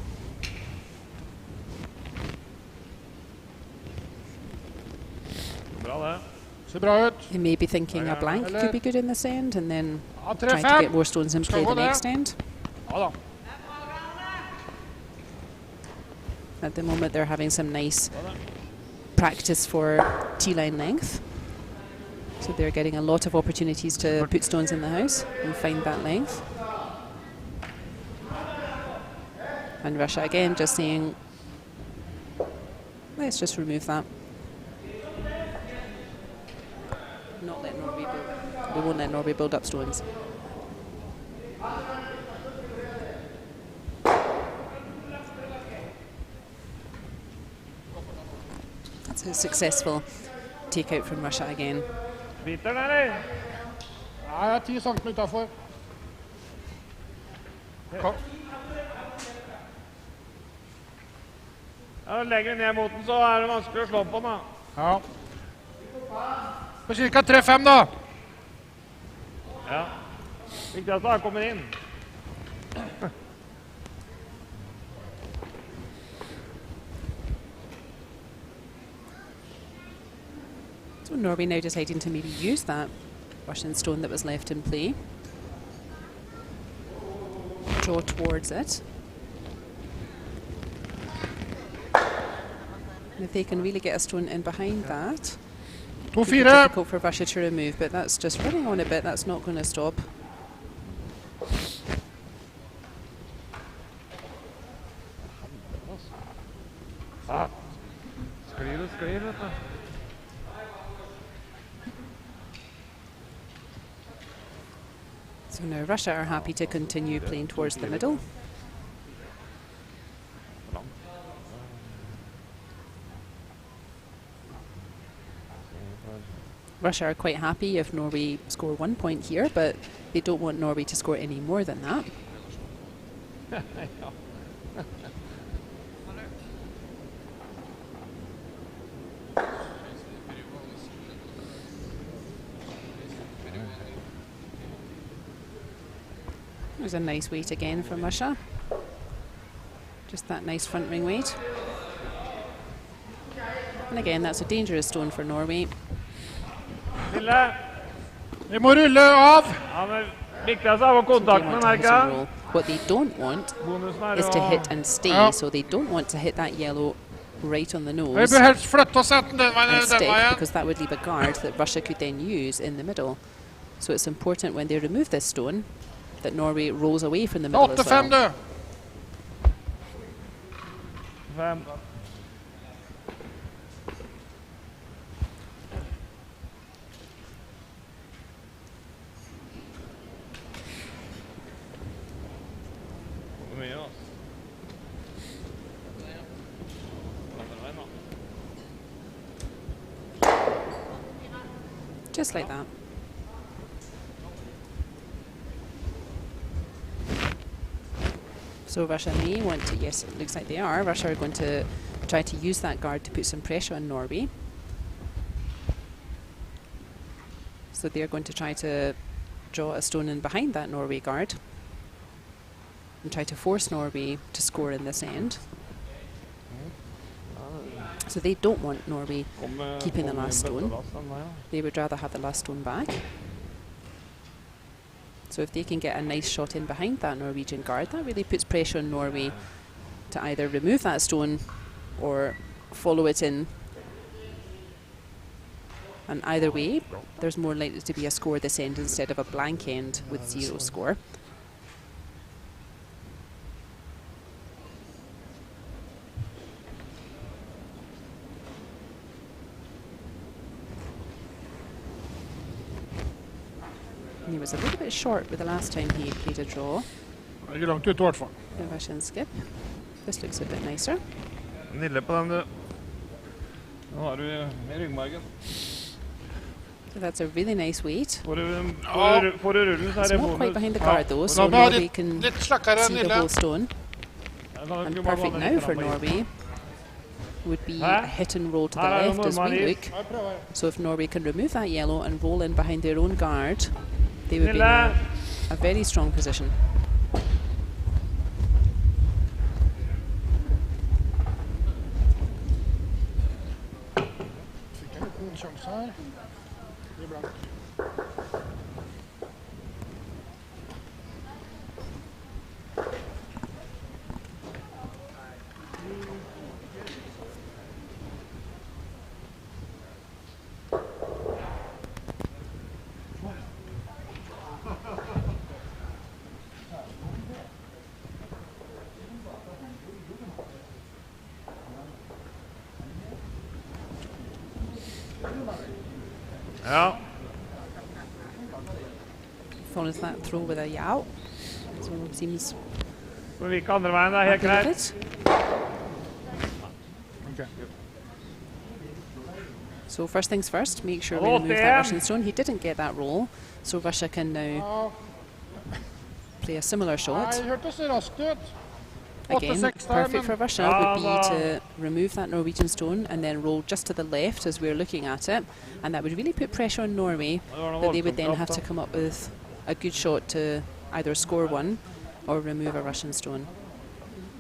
Bra det. Ser bra ut. They may be thinking a blank Eller- could be good in this end, and then Ja, trying to 3-5. get more stones in Skal play gå the det. next end. Ja da. At the moment, they're having some nice practice for T-line length. So they're getting a lot of opportunities to put stones in the house and find that length. And Russia again just saying, let's just remove that. Not let Norway build. We won't let Norway build up stones. That's a successful takeout from Russia again. Biter den, eller? Ja, jeg er 10 cm utenfor. Kom. Ja, lenger ned mot den, så er det vanskelig å slå på den, da. Ja. På cirka 3-5 da. Ja. Viktigst er å komme inn. So Norway now deciding to maybe use that Russian stone that was left in play. Draw towards it. And if they can really get a stone in behind that, it would be 2-4. difficult for Russia to remove, but that's just running on a bit, that's not going to stop. Sklir, vet du. So now Russia are happy to continue playing towards the middle. Russia are quite happy if Norway score 1 point here, but they don't want Norway to score any more than that. There's a nice weight again from Russia. Just that nice front ring weight. And again, that's a dangerous stone for Norway. Lille. Vi må rulle av. Ja, men viktigst er å They kontakte want med to hit and merket. roll. What they don't want Bonusen er is to å... hit and stay, Ja. so they don't want to hit that yellow right on the Vi nose bør helst flytte oss enten den veien and eller den stick, veien. because that would leave a guard that Russia could then use in the middle. So it's important when they remove this stone that Norway rolls away from the middle as 8-5 well. du. 5. Mye, altså. Just like that. So Russia may want to, yes, it looks like they are. Russia are going to try to use that guard to put some pressure on Norway. So they're going to try to draw a stone in behind that Norway guard and try to force Norway to score in this end. So they don't want Norway keeping the last stone. They would rather have the last stone back. So if they can get a nice shot in behind that Norwegian guard, that really puts pressure on Norway to either remove that stone or follow it in. And either way, there's more likely to be a score this end instead of a blank end with 0 score. And he was a little bit short with the last time he played a draw, Det er langt ut i hvert fall. the Russian skip. This looks a bit nicer. Nille på den, du. Nå har du i ryggmargen. So that's a really nice weight. Får du rullen, så er It's det not quite bonus. behind the guard though, so Nå har Norway de can litt slakkere enn see the Lille. whole stone. Ja, kan And du bare perfect blande now litt for fram på Norway would be Hæ? a hit and roll to the Her er det left as we normal look. Jeg prøver. So if Norway can remove that yellow and roll in behind their own guard, they would be in Lille. a very strong position. Fikk en liten sjanse her. Det er blank. Ja. Follows that throw with a yow. So it seems Så vi gikk andre veien, det er helt happy with greit. it. Ok. So first things first, make sure we Oh, remove that damn. Russian stone. He didn't get that roll, so Russia can now Ja, play a similar nei, shot. det hørtes raskt ut. Again, 8-6 there, perfect for men. Russia would be to remove that Norwegian stone and then roll just to the left as we're looking at it, and that would really put pressure on Norway, that they would then have to come up with a good shot to either score one or remove a Russian stone.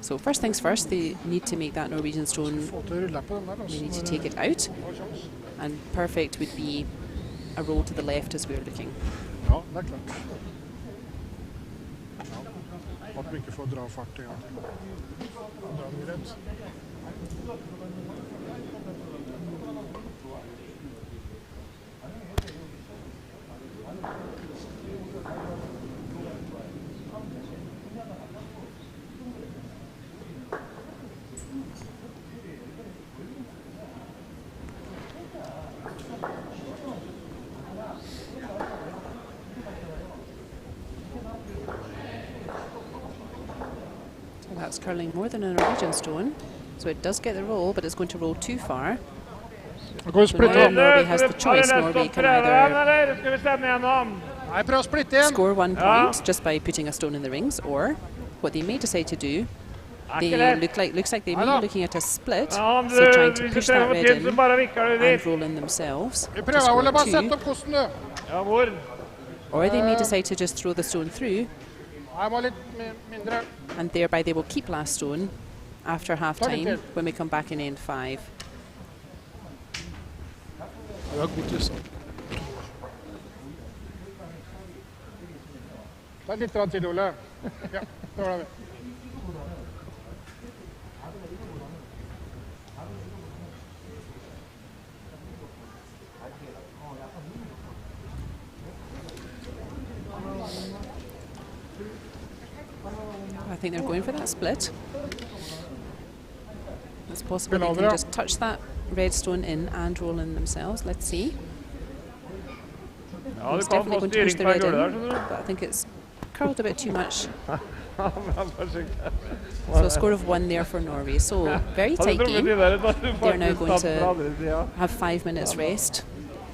So first things first, they need to make that Norwegian stone, Få til å rulle på den der, they need to altså. take it out, and perfect would be a roll to the left as we're looking. Ja, det er klart. Ja. At vi ikke får dra fart i gang til. Dra den rett. That's curling more than a Norwegian stone, so it does get the roll, but it's going to roll too far. Da kan vi So splitte now om. Norway has the choice. Norway can either Eller skal vi stemme igjennom? Nei, prøv å splitte igjen. score 1 point just by putting a stone in the rings, or what they may decide to do, they looks like they may be looking at a split, Ja, om so trying to hvis du push trenger that noe red til, så in bare vikker du and dit. roll in themselves Vi to prøver, Ole, bare score sett 2, opp kosten, du. Ja, hvor? or they may decide to just throw the stone through, Jeg må litt mindre. and thereby they will keep last stone after half Sorry, time kid. when we come back in end 5. Ja, godt lyst. Ta litt til, Ole. Ja, det var det. I think they're going for that split. It's possible Spin they over can it. just touch that red stone in and roll in themselves. Let's see. Ja, du It's kan definitely få going to push styring the fra red in, gulvet der, skjønner du. but I think it's curled a bit too much. Ja, vær forsiktig. So a score of 1 there for Norway. So very Hadde du tight trukket game. de der, da du They're now faktisk going tatt fra andre to siden. have 5 minutes rest,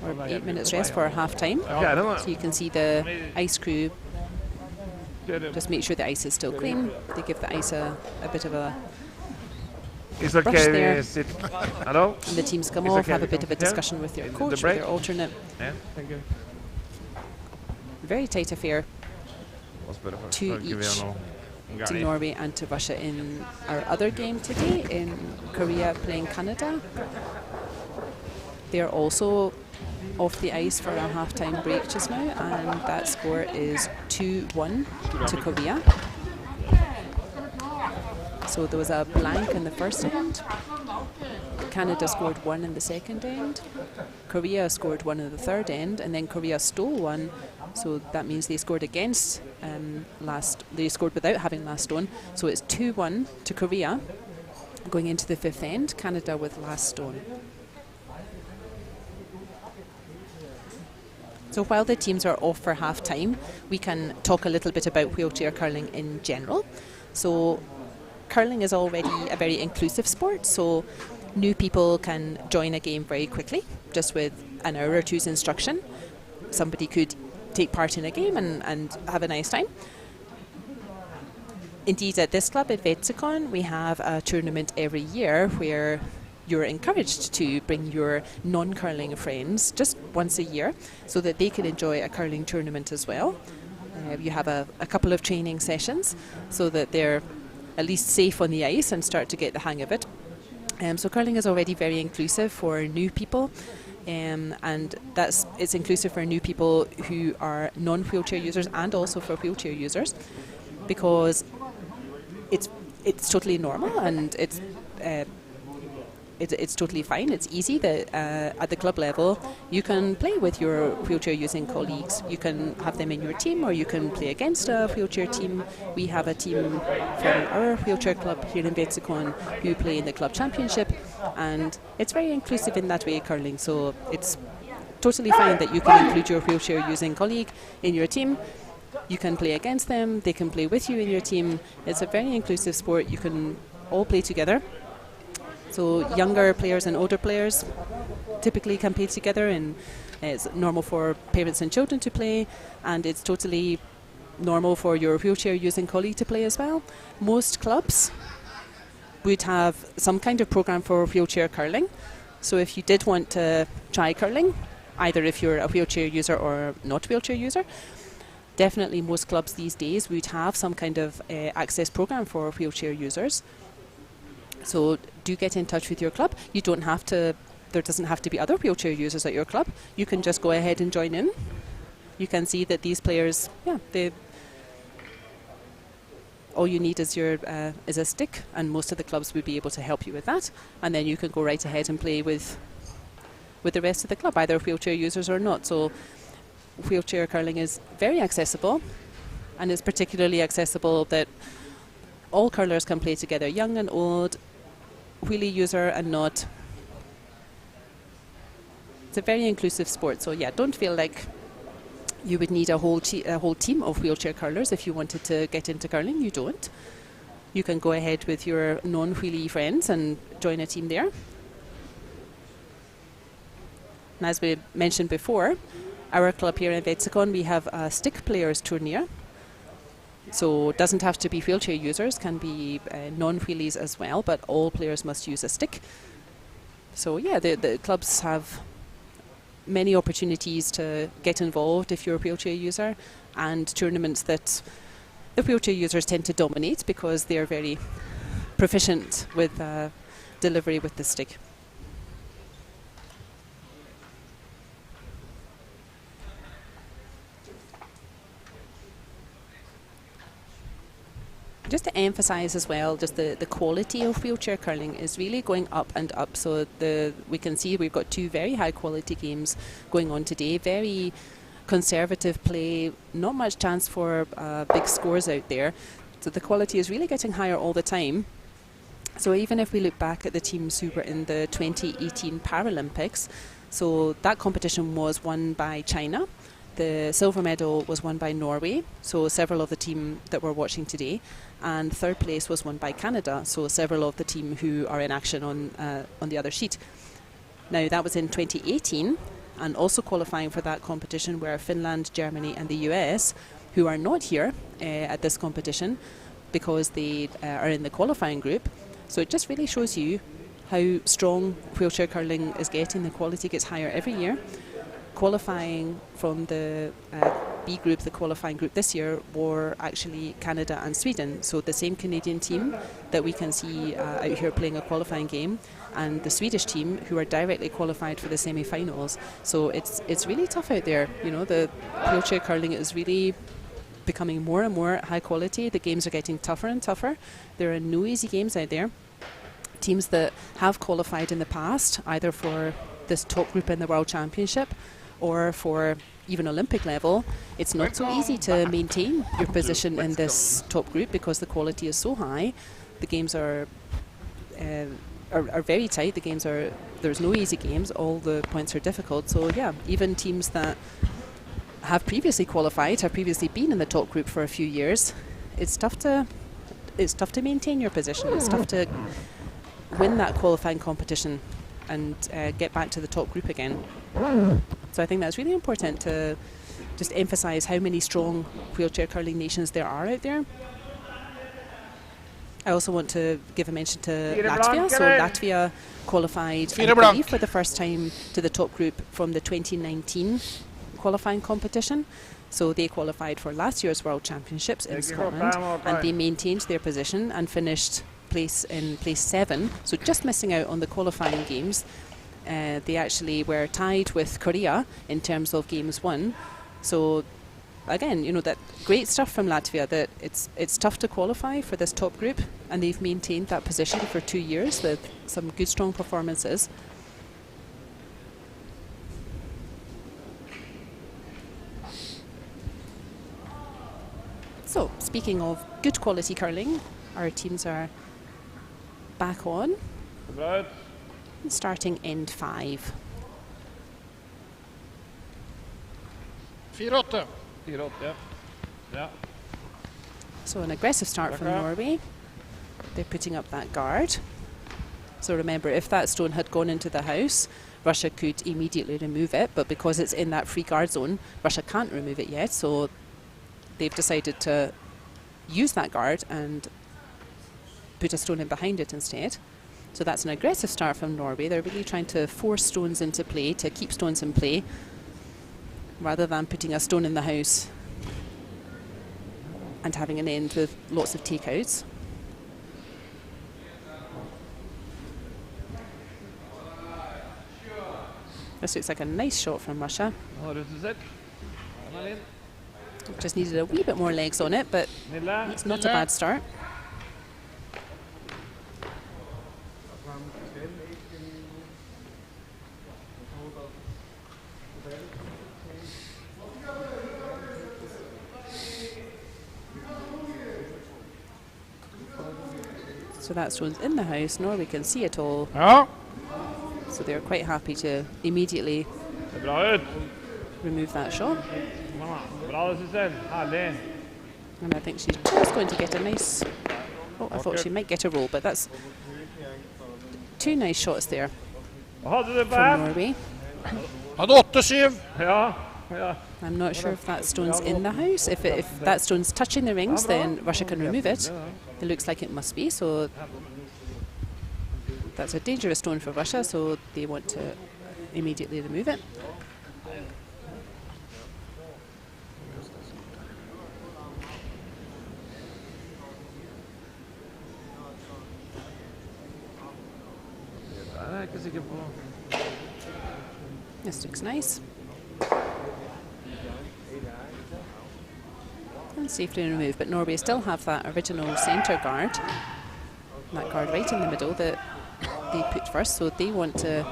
or 8 minutes rest for half time. Fjerde nå. So you can see the ice crew Kjører. just make sure the ice is still clean. They give the ice a bit of a, It's brush okay, there. we sit. Hello? and the teams come It's off, okay, have a we bit come of a here. discussion with their The coach, with break. their alternate. Yeah, thank you. Very tight affair Hva spør jeg først? To Skal ikke vi each. ha noe to gærlig? Norway and to Russia in our other game today in Korea playing Canada. They're also off the ice for a half-time break just now, and that score is 2-1 to Korea. So there was a blank in the first end. Canada scored 1 in the second end. Korea scored 1 in the third end, and then Korea stole 1. So that means they scored against they scored without having last stone. So it's 2-1 to Korea going into the fifth end. Canada with last stone. So while the teams are off for half time, we can talk a little bit about wheelchair curling in general. So curling is already a very inclusive sport, so new people can join a game very quickly, just with an hour or two's instruction. Somebody could take part in a game and have a nice time. Indeed, at this club at Wetzikon, we have a tournament every year where you're encouraged to bring your non-curling friends just once a year so that they can enjoy a curling tournament as well. You have a couple of training sessions so that they're at least safe on the ice and start to get the hang of it. So curling is already very inclusive for new people, and it's inclusive for new people who are non-wheelchair users and also for wheelchair users, because it's totally normal and it's totally fine. It's easy that at the club level you can play with your wheelchair using colleagues. You can have them in your team, or you can play against a wheelchair team. We have a team from our wheelchair club here in Wetzikon who play in the club championship, and it's very inclusive in that way, curling. So it's totally fine that you can include your wheelchair using colleague in your team. You can play against them, they can play with you in your team. It's a very inclusive sport. You can all play together. So younger players and older players typically can play together, and it's normal for parents and children to play, and it's totally normal for your wheelchair using colleague to play as well. Most clubs we'd have some kind of program for wheelchair curling. So if you did want to try curling, either if you're a wheelchair user or not wheelchair user, definitely most clubs these days would have some kind of access program for wheelchair users. So do get in touch with your club. You don't have to, there doesn't have to be other wheelchair users at your club. You can just go ahead and join in. You can see that these players, all you need is is a stick, and most of the clubs would be able to help you with that. And then you can go right ahead and play with the rest of the club, either wheelchair users or not. So wheelchair curling is very accessible, and it's particularly accessible that all curlers can play together, young and old, wheelie user and not. It's a very inclusive sport, so yeah, don't feel like you would need a whole team of wheelchair curlers if you wanted to get into curling. You don't. You can go ahead with your non-wheelie friends and join a team there. And as we mentioned before, our club here in Wetzikon, we have a stick players tournament. So it doesn't have to be wheelchair users, can be non-wheelies as well, but all players must use a stick. So yeah, the clubs have many opportunities to get involved if you're a wheelchair user, and tournaments that the wheelchair users tend to dominate because they're very proficient with delivery with the stick. Just to emphasize as well, just the quality of wheelchair curling is really going up and up. So we can see we've got two very high quality games going on today. Very conservative play, not much chance for big scores out there. So the quality is really getting higher all the time. So even if we look back at the teams who were in the 2018 Paralympics, so that competition was won by China. The silver medal was won by Norway, so several of the team that we're watching today, and third place was won by Canada, so several of the team who are in action on the other sheet. Now that was in 2018, and also qualifying for that competition were Finland, Germany and the US, who are not here at this competition because they are in the qualifying group. So it just really shows you how strong wheelchair curling is getting. The quality gets higher every year. Qualifying from the B group, the qualifying group this year, were actually Canada and Sweden. So the same Canadian team that we can see out here playing a qualifying game, and the Swedish team who are directly qualified for the semi-finals. So it's really tough out there. You know, the wheelchair curling is really becoming more and more high quality. The games are getting tougher and tougher. There are no easy games out there. Teams that have qualified in the past, either for this top group in the World Championship or for even Olympic level, it's not so easy to maintain your position in this top group because the quality is so high. The games are very tight. The games are, there's no easy games. All the points are difficult. So yeah, even teams that have previously qualified, have previously been in the top group for a few years, it's tough to maintain your position. It's tough to win that qualifying competition and get back to the top group again. So I think that's really important to just emphasize how many strong wheelchair curling nations there are out there. I also want to give a mention to Latvia. So Latvia qualified, I believe, for the first time to the top group from the 2019 qualifying competition. So they qualified for last year's World Championships in Scotland, and they maintained their position and finished place 7, so just missing out on the qualifying games. They actually were tied with Korea in terms of games won. So again, you know, that great stuff from Latvia, that it's tough to qualify for this top group, and they've maintained that position for 2 years with some good strong performances. So speaking of good quality curling, our teams are back on, starting end 5. 4-8. 4-8, yeah. So an aggressive start from Norway. They're putting up that guard. So remember, if that stone had gone into the house, Russia could immediately remove it, but because it's in that free guard zone, Russia can't remove it yet, so they've decided to use that guard and put a stone in behind it instead. So that's an aggressive start from Norway. They're really trying to force stones into play, to keep stones in play, rather than putting a stone in the house and having an end with lots of takeouts. This looks like a nice shot from Russia. Just needed a wee bit more legs on it, but it's not a bad start. So that stone's in the house. Norway can see it all. Ja. So they're quite happy to immediately remove that shot. And I think she's just going to get a nice... Oh, I thought she might get a roll, but that's 2 nice shots there from Norway. Hadde 8-7. I'm not sure if that stone's in the house. If that stone's touching the rings, then Russia can remove it. It looks like it must be, so that's a dangerous stone for Russia, so they want to immediately remove it. This looks nice. And safely removed, but Norway still have that original centre guard, that guard right in the middle that they put first, so they want to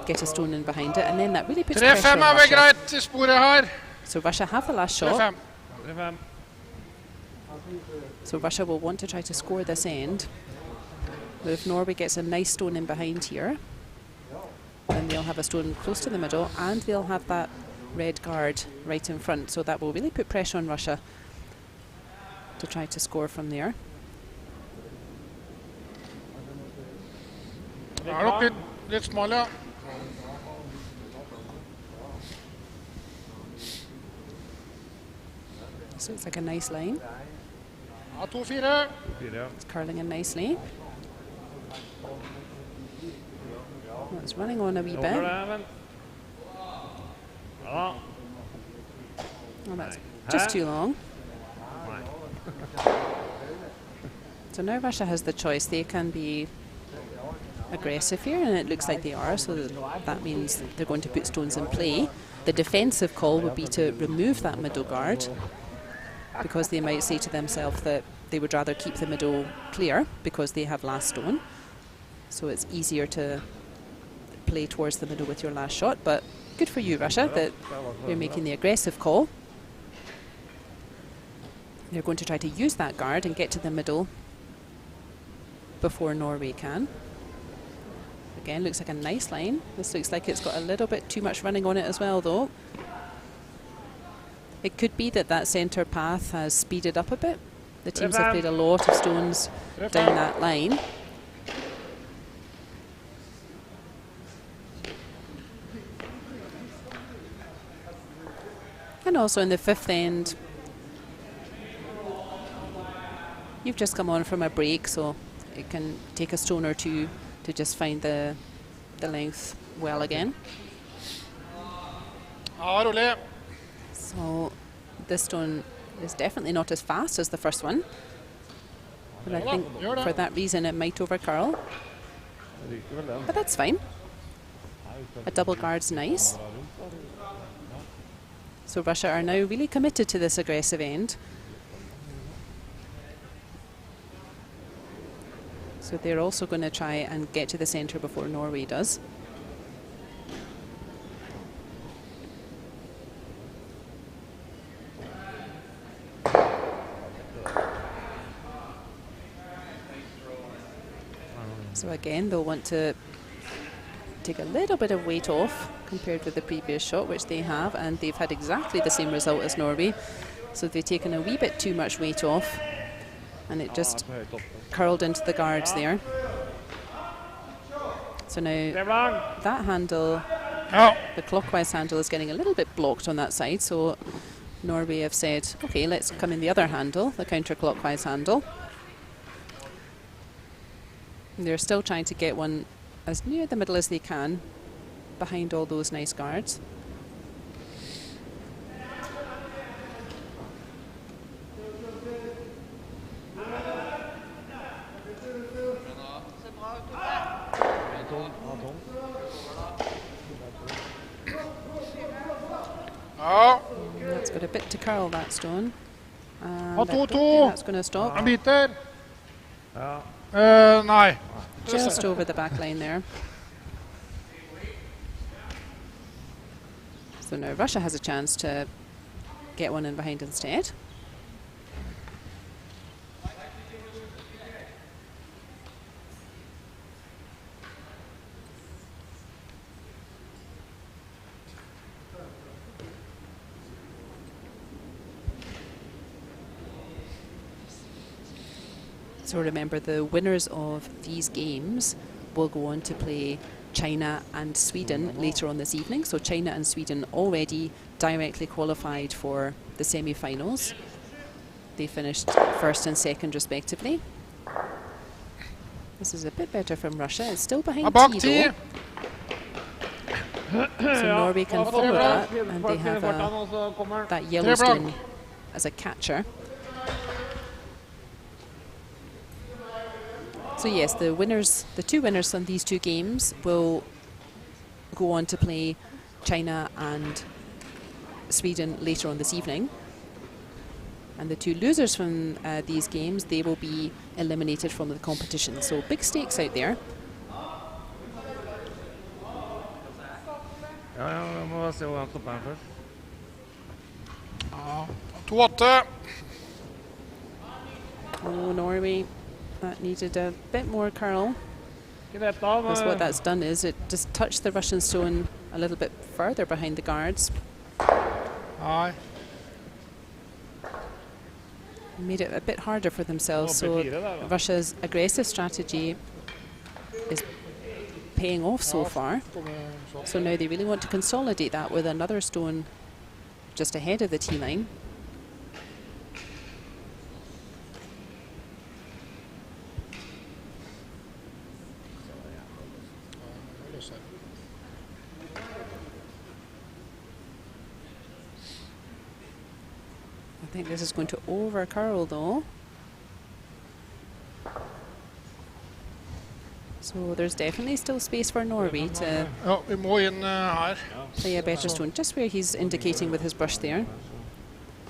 get a stone in behind it, and then that really puts pressure on Russia. So Russia have the last shot. So Russia will want to try to score this end. But if Norway gets a nice stone in behind here, then they'll have a stone close to the middle, and they'll have that red guard right in front, so that will really put pressure on Russia to try to score from there. Litt smal, ja. So it's like a nice line. Ja, 2-4. It's curling in nicely. Well, it's running on a wee bit. Oh, that's just too long. So now Russia has the choice. They can be aggressive here, and it looks like they are, so that means they're going to put stones in play. The defensive call would be to remove that middle guard, because they might say to themselves that they would rather keep the middle clear because they have last stone. So it's easier to play towards the middle with your last shot, but good for you, Russia, that you're making the aggressive call. They're going to try to use that guard and get to the middle before Norway can. Again, looks like a nice line. This looks like it's got a little bit too much running on it as well, though. It could be that that centre path has speeded up a bit. The teams have played a lot of stones down that line. And also in the fifth end, you've just come on from a break, so it can take a stone or two to just find the length well again. So this stone is definitely not as fast as the first one, but I think for that reason it might overcurl. But that's fine. A double guard's nice. So Russia are now really committed to this aggressive end. So they're also going to try and get to the centre before Norway does. So again, they'll want to take a little bit of weight off compared with the previous shot, which they have, and they've had exactly the same result as Norway. So they've taken a wee bit too much weight off, and it just curled into the guards there. So now that handle, the clockwise handle, is getting a little bit blocked on that side, so Norway have said, okay, let's come in the other handle, the counterclockwise handle. And they're still trying to get one as near the middle as they can, behind all those nice guards. Ja. That's got a bit to curl, that stone. And Ja, I don't think to. that's going to stop. Han biter. Ja. Nei. Just over the back line there. So now Russia has a chance to get one in behind instead. So remember, the winners of these games will go on to play China and Sweden later on this evening. So China and Sweden already directly qualified for the semi-finals. They finished first and second respectively. This is a bit better from Russia. It's still behind T though. So Norway can follow that, and they have that yellow stone as a catcher. So yes, the winners, the two winners on these two games will go on to play China and Sweden later on this evening. And the two losers from these games, they will be eliminated from the competition. So big stakes out there. Ja, jeg må se hvordan stopper den først. Ja. 2-8. Oh, Norway, that needed a bit more curl. Ikke dette, men... Because what that's done is it just touched the Russian stone a little bit further behind the guards. Nei. Made it a bit harder for themselves. So Russia's aggressive strategy is paying off so far. So now they really want to consolidate that with another stone just ahead of the tee line. I think this is going to over curl though. So there's definitely still space for Norway to Ja, vi må inn her. play a better stone, just where he's indicating with his brush there.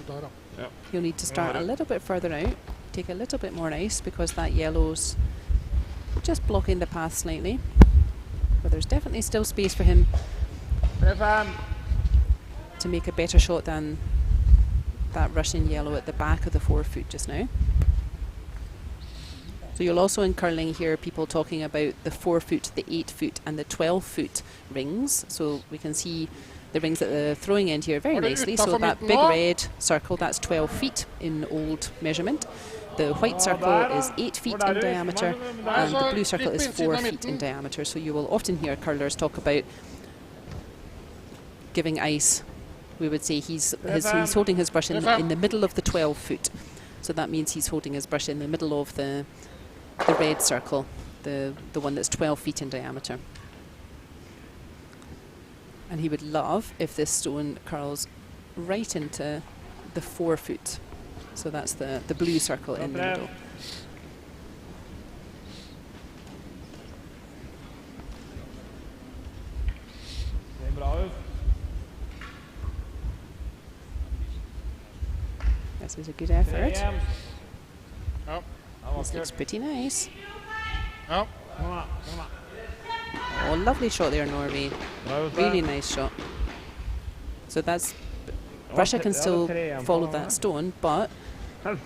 Der, da. He'll need to start a little bit further out, take a little bit more ice, because that yellow's just blocking the path slightly. But there's definitely still space for him to make a better shot than that Russian yellow at the back of the 4 foot just now. So you'll also in curling hear people talking about the 4 foot, the 8 foot and the 12 foot rings. So we can see the rings at the throwing end here very nicely. So that big red circle, that's 12 feet in old measurement. The white circle is 8 feet in diameter and the blue circle is 4 feet in diameter. So you will often hear curlers talk about giving ice. We would say he's holding his brush in the middle of the 12 foot. So that means he's holding his brush in the middle of the red circle, the one that's 12 feet in diameter. And he would love if this stone curls right into the 4 foot. So that's the blue circle in the middle. Det bra ut. This is a good effort. Ja. This looks pretty nice. Ja. Oh, lovely shot there, Norway. Really nice shot. So that's Russia can still follow that stone, but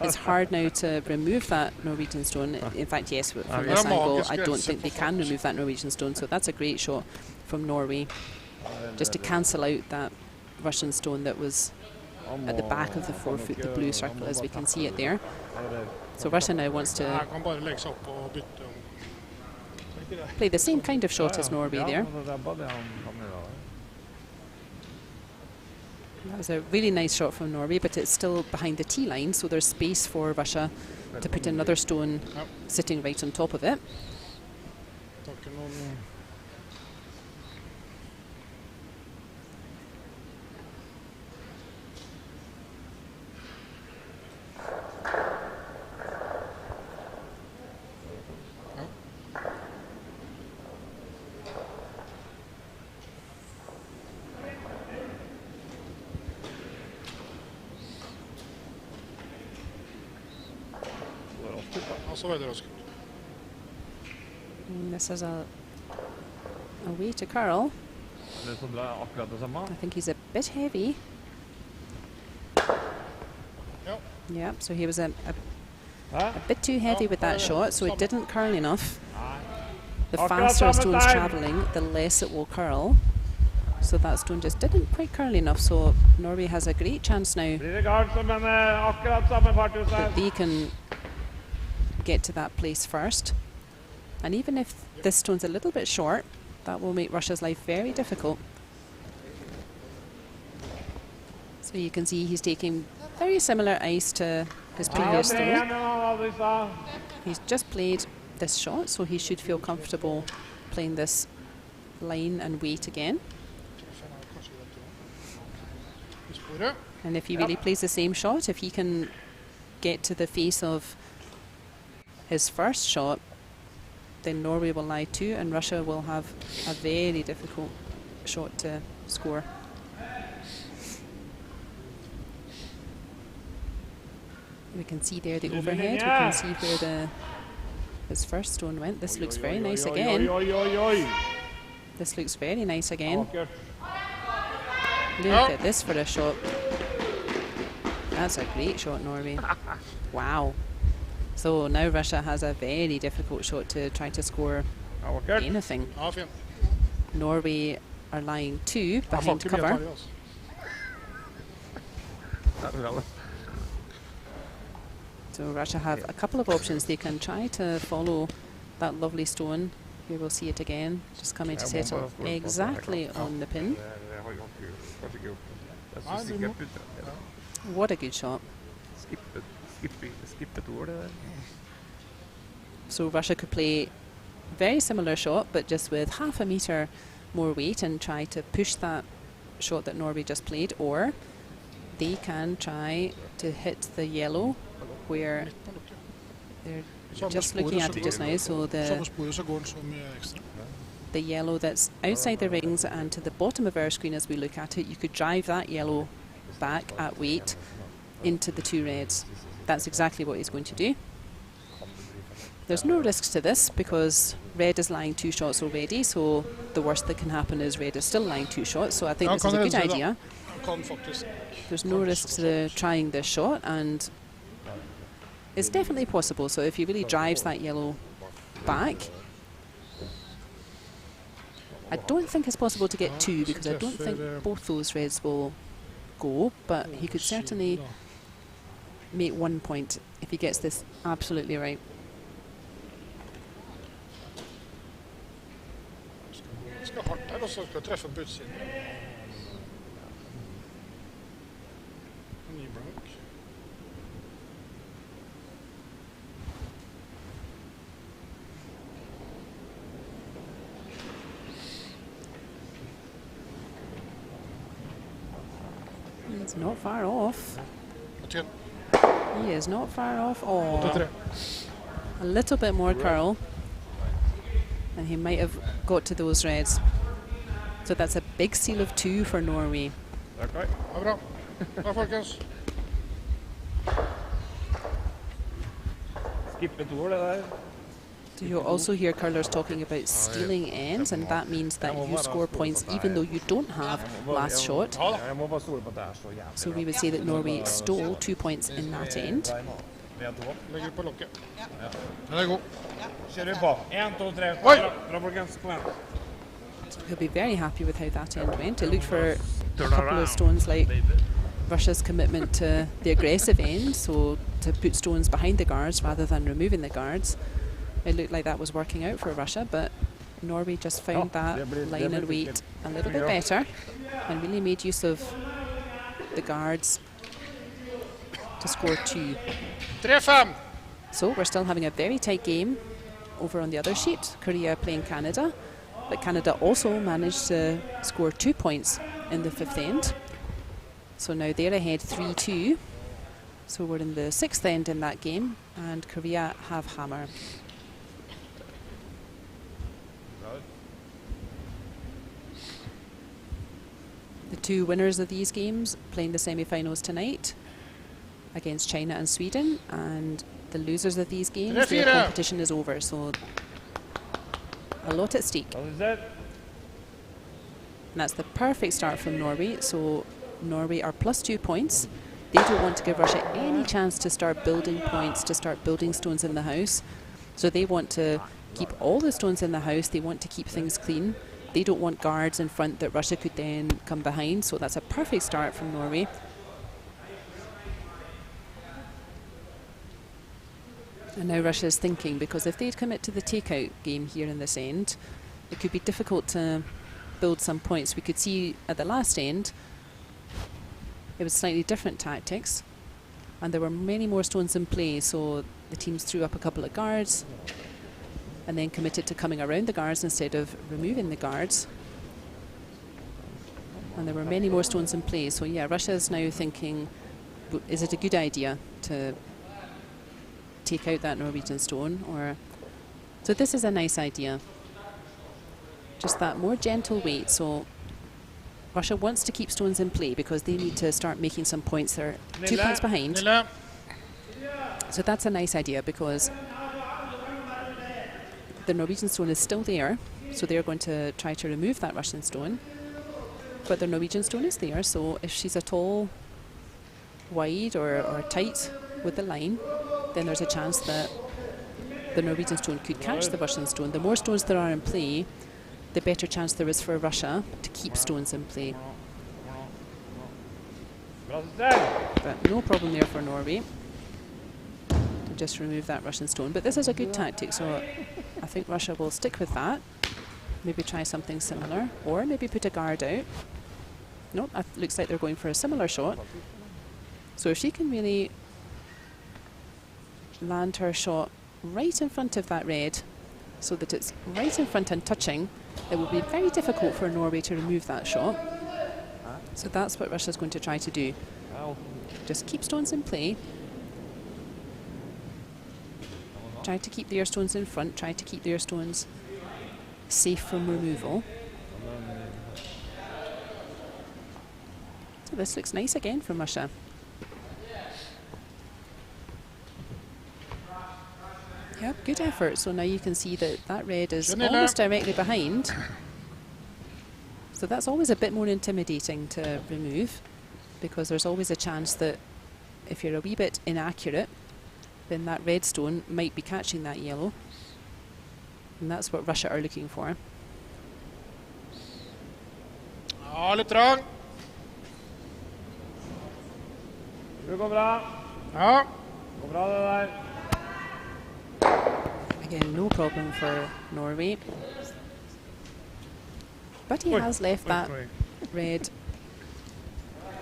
it's hard now to remove that Norwegian stone. In fact, yes, from this angle, I don't think they can remove that Norwegian stone. So that's a great shot from Norway, just to cancel out that Russian stone that was at the back of the 4 foot, the blue circle, as we can see it there. So Russia now wants to Her kan bare legge seg opp og bytte. play the same kind of shot as Norway there. That was a really nice shot from Norway, but it's still behind the tee line, so there's space for Russia to put another stone sitting right on top of it. Tak ikke noen... Så veldig raskt. This is a way to curl. Det er så bra, akkurat det samme. I think he's a bit heavy. Ja. Yeah, so he was a bit too heavy with that shot, so it didn't curl enough. The faster a stone's travelling, the less it will curl. So that stone just didn't quite curl enough, so Norway has a great chance now Blir det galt som en akkurat samme farthus that her. they can get to that place first. And even if this stone's a little bit short, that will make Russia's life very difficult. So you can see he's taking very similar ice to his previous throw. He's just played this shot, so he should feel comfortable playing this line and weight again. And if he really plays the same shot, if he can get to the face of his first shot, then Norway will lie 2 and Russia will have a very difficult shot to score. We can see there the overhead, we can see where his first stone went. This looks very nice again. This looks very nice again. Look at this for a shot. That's a great shot, Norway. Wow. So now Russia has a very difficult shot to try to score anything. Norway are lying 2 behind cover. So Russia have a couple of options. They can try to follow that lovely stone. Here we'll see it again, just coming to settle exactly on the pin. What a good shot. So Russia could play very similar shot, but just with half a metre more weight and try to push that shot that Norway just played, or they can try to hit the yellow where they're just looking at it just now. So the yellow that's outside the rings and to the bottom of our screen as we look at it, you could drive that yellow back at weight into the 2 reds. That's exactly what he's going to do. There's no risks to this because red is lying 2 shots already, so the worst that can happen is red is still lying 2 shots, so I think this is a good idea. There's no risk to trying this shot, and it's definitely possible. So if he really drives that yellow back, I don't think it's possible to get 2 because I don't think both those reds will go, but he could certainly make 1 point if he gets this absolutely right. He's not far off. He is not far off. Oh, a little bit more curl, and he might have got to those reds. So that's a big seal of 2 for Norway. So you'll also hear curlers talking about stealing ends, and that means that you score points even though you don't have last shot. So we would say that Norway stole 2 points in that end. So he'll be very happy with how that end went. It looked for a couple of stones like Russia's commitment to the aggressive end, so to put stones behind the guards rather than removing the guards. It looked like that was working out for Russia, but Norway just found that line and weight a little bit better and really made use of the guards to score 2. So we're still having a very tight game. over on the other sheet, Korea playing Canada. But Canada also managed to score 2 points in the 5th end. So now they're ahead 3-2. So we're in the 6th end in that game, and Korea have hammer. The two winners of these games playing the semi-finals tonight against China and Sweden, and the losers of these games, their competition is over. So a lot at stake. And that's the perfect start from Norway. So Norway are plus 2 points. They don't want to give Russia any chance to start building points, to start building stones in the house. So they want to keep all the stones in the house. They want to keep things clean. They don't want guards in front that Russia could then come behind. So that's a perfect start from Norway. And now Russia is thinking, because if they'd commit to the takeout game here in this end, it could be difficult to build some points. We could see at the last end, it was slightly different tactics, and there were many more stones in play, so the teams threw up a couple of guards and then committed to coming around the guards instead of removing the guards. And there were many more stones in play, so yeah, Russia is now thinking, is it a good idea to take out that Norwegian stone? Or so this is a nice idea, just that more gentle weight. So Russia wants to keep stones in play because they need to start making some points. They're 2 points behind. So that's a nice idea, because the Norwegian stone is still there, so they're going to try to remove that Russian stone. But the Norwegian stone is there, so if she's at all wide or tight with the line, then there's a chance that the Norwegian stone could catch the Russian stone. The more stones there are in play, the better chance there is for Russia to keep stones in play. But no problem there for Norway to just remove that Russian stone. But this is a good tactic, so I think Russia will stick with that. Maybe try something similar, or maybe put a guard out. Nope, it looks like they're going for a similar shot. So if she can really land her shot right in front of that red, so that it's right in front and touching, it will be very difficult for Norway to remove that shot. So that's what Russia's going to try to do. Just keep stones in play. Try to keep their stones in front, try to keep their stones safe from removal. So this looks nice again from Russia. Yep, good effort. So now you can see that that red is almost directly behind. So that's always a bit more intimidating to remove, because there's always a chance that if you're a wee bit inaccurate, then that red stone might be catching that yellow. And that's what Russia are looking for. Ja, litt trang. Det går bra. Ja. Går bra det der. Again, no problem for Norway. But he has left that red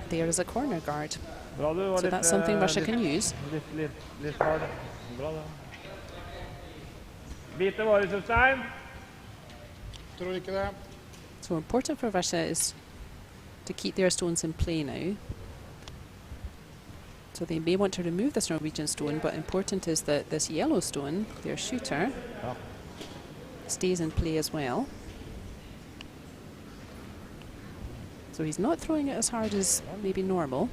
there as a corner guard. So that's something Russia can use. Litt hard. Bra det. Bite var det så stein. Tror ikke det. So important for Russia is to keep their stones in play now. So they may want to remove this Norwegian stone, but important is that this yellow stone, their shooter, stays in play as well. So he's not throwing it as hard as maybe normal.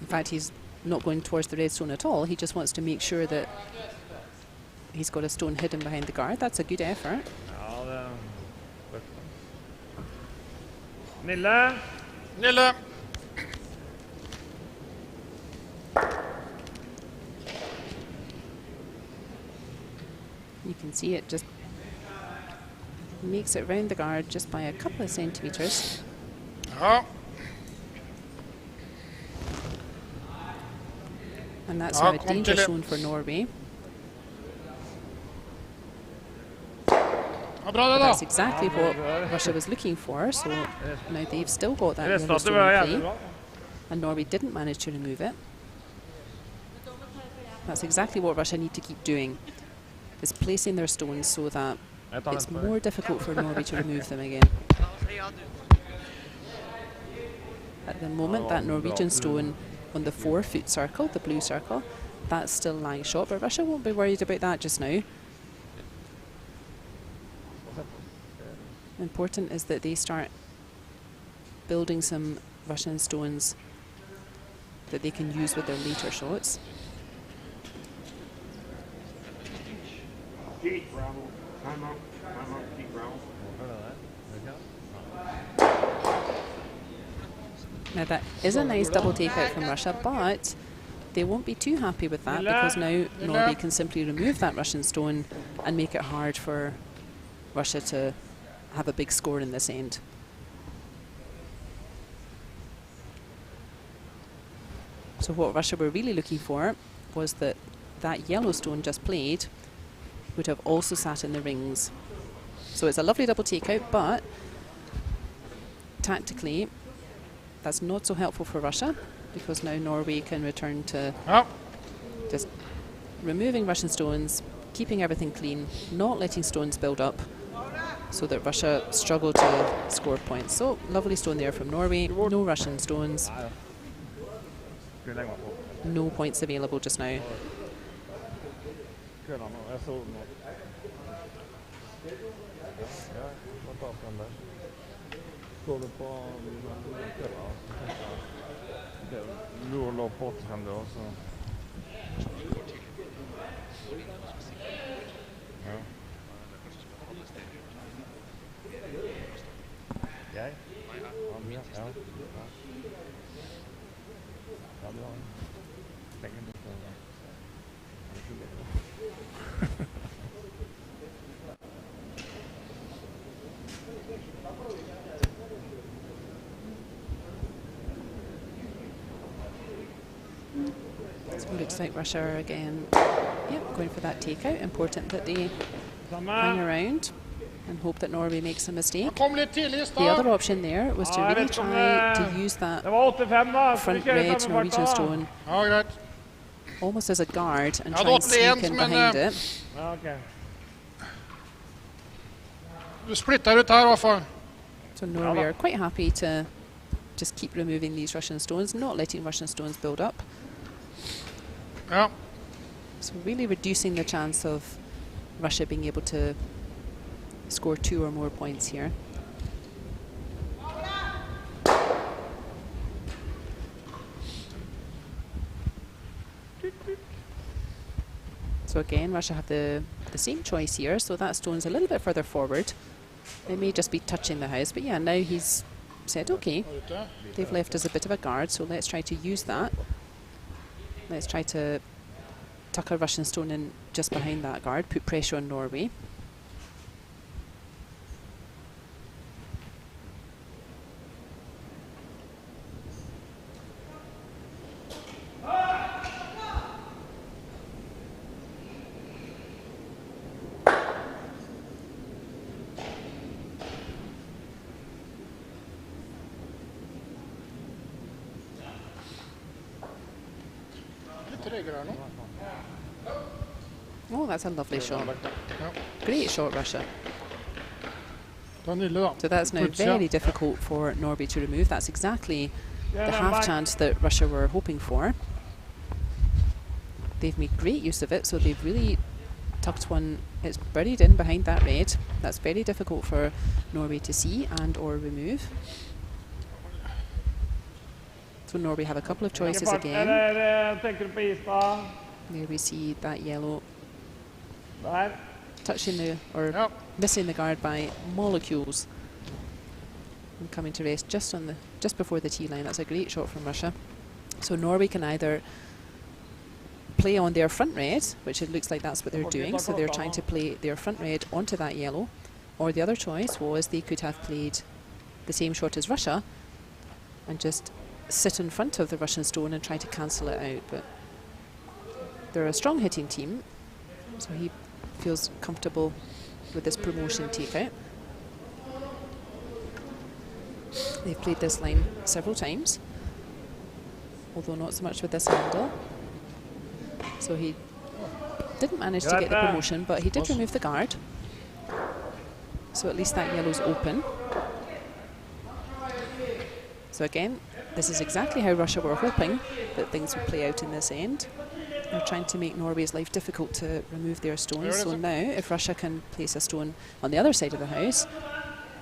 In fact, he's not going towards the red stone at all. He just wants to make sure that he's got a stone hidden behind the guard. That's a good effort. Nille. Nille. You can see it just makes it round the guard just by a couple of centimeters. Ja. And that's now a danger zone for Norway. That's exactly what Russia was looking for, so now they've still got that yellow stone in play. and Norway didn't manage to remove it. That's exactly what Russia need to keep doing, is placing their stones so that it's more difficult for Norway to remove them again. At the moment, that Norwegian stone on the 4-foot circle, the blue circle, that's still lying short, but Russia won't be worried about that just now. Important is that they start building some Russian stones that they can use with their later shots. Now that is a nice double takeout from Russia, but they won't be too happy with that, because now Norway can simply remove that Russian stone and make it hard for Russia to have a big score in this end. So what Russia were really looking for was that that yellow stone just played would have also sat in the rings. So it's a lovely double takeout, but tactically that's not so helpful for Russia, because now Norway can return to just removing Russian stones, keeping everything clean, not letting stones build up, so that Russia struggle to score points. So lovely stone there from Norway, no Russian stones, no points available just now. So it looks like Russia are again, going for that takeout. Important that they hang around and hope that Norway makes a mistake. The other option there was to really try to use that front red Norwegian stone almost as a guard and try and sneak in behind it. So Norway are quite happy to just keep removing these Russian stones, not letting Russian stones build up. So really reducing the chance of Russia being able to score 2 or more points here. So again, Russia have the same choice here, so that stone's a little bit further forward. It may just be touching the house, but yeah, now he's said, okay, they've left us a bit of a guard, so let's try to use that. Let's try to tuck a Russian stone in just behind that guard, put pressure on Norway. Oh, that's a lovely shot. Great shot, Russia. So that's now very difficult for Norway to remove. That's exactly the half chance that Russia were hoping for. They've made great use of it, so they've really tucked one. It's buried in behind that red. That's very difficult for Norway to see and or remove. So Norway have a couple of choices again. There we see that yellow touching the, or missing the guard by molecules, and coming to rest just before the tee line. That's a great shot from Russia. So Norway can either play on their front red, which it looks like that's what they're doing. So they're trying to play their front red onto that yellow, or the other choice was they could have played the same shot as Russia and just sit in front of the Russian stone and try to cancel it out. But they're a strong hitting team, so he feels comfortable with this promotion takeout. They've played this line several times. although not so much with this handle. So he didn't manage to get the promotion, but he did remove the guard. So at least that yellow's open. So again, this is exactly how Russia were hoping that things would play out in this end. They're trying to make Norway's life difficult to remove their stones. So now, if Russia can place a stone on the other side of the house,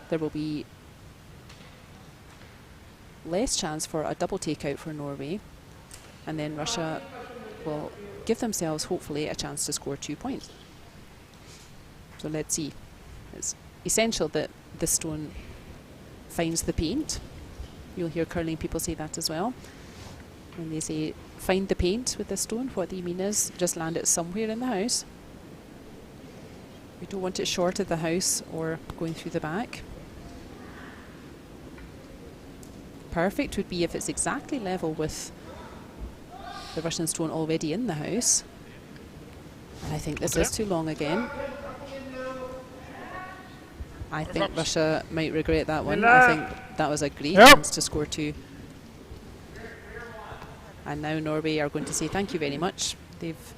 there will be less chance for a double takeout for Norway. And then Russia will give themselves, hopefully, a chance to score 2 points. So let's see. It's essential that the stone finds the paint. You'll hear curling people say that as well. When they say find the paint with the stone, what they mean is just land it somewhere in the house. We don't want it short of the house or going through the back. Perfect would be if it's exactly level with the Russian stone already in the house. And I think this is too long again. I think Russia might regret that one. I think that was a great chance to score 2. And now Norway are going to say thank you very much. They've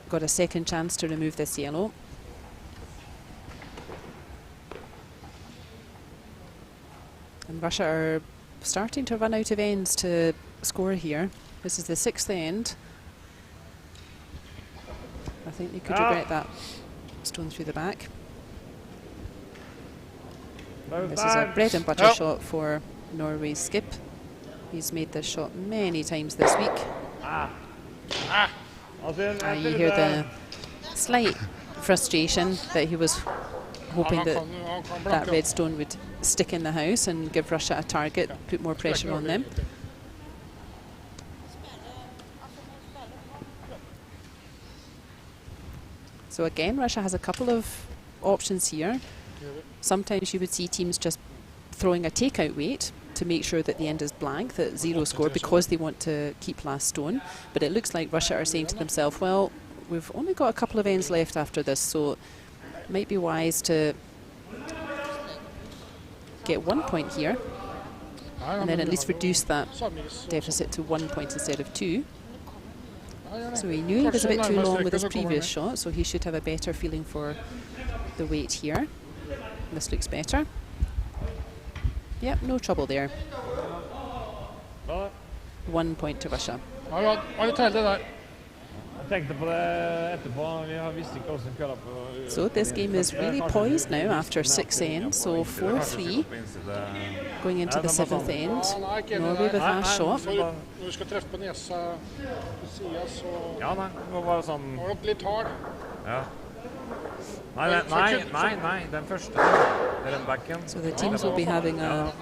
got a second chance to remove this yellow. And Russia are starting to run out of ends to score here. This is the 6th end. I think they could regret that stone through the back. This is a bread and butter shot for Norway's skip. He's made this shot many times this week. You hear the slight frustration that he was hoping that that red stone would stick in the house and give Russia a target, put more pressure on them. So again, Russia has a couple of options here. Sometimes you would see teams just throwing a takeout weight to make sure that the end is blank, that 0 score, because they want to keep last stone. But it looks like Russia are saying to themselves, well, we've only got a couple of ends left after this, so it might be wise to get 1 point here and then at least reduce that deficit to 1 point instead of 2. So he knew he was a bit too long with his previous shot, so he should have a better feeling for the weight here. This looks better. Yep, no trouble there. 1 point to Russia. So this game is really poised now after 6 ends, so 4-3 going into the 7th end. Norway with last shot. So the teams will be having a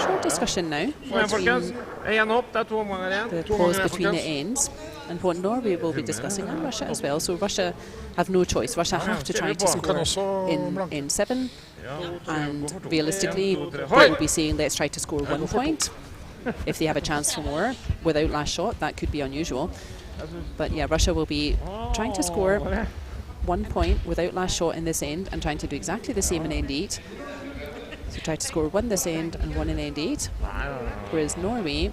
short discussion now between the pause between the ends and what Norway will be discussing, and Russia as well. So Russia have no choice. Russia have to try to score in 7, and realistically they will be saying let's try to score 1 point. If they have a chance for more without last shot, that could be unusual. But yeah, Russia will be trying to score 1 point without last shot in this end and trying to do exactly the same in end 8. So try to score 1 this end and 1 in end 8. Whereas Norway,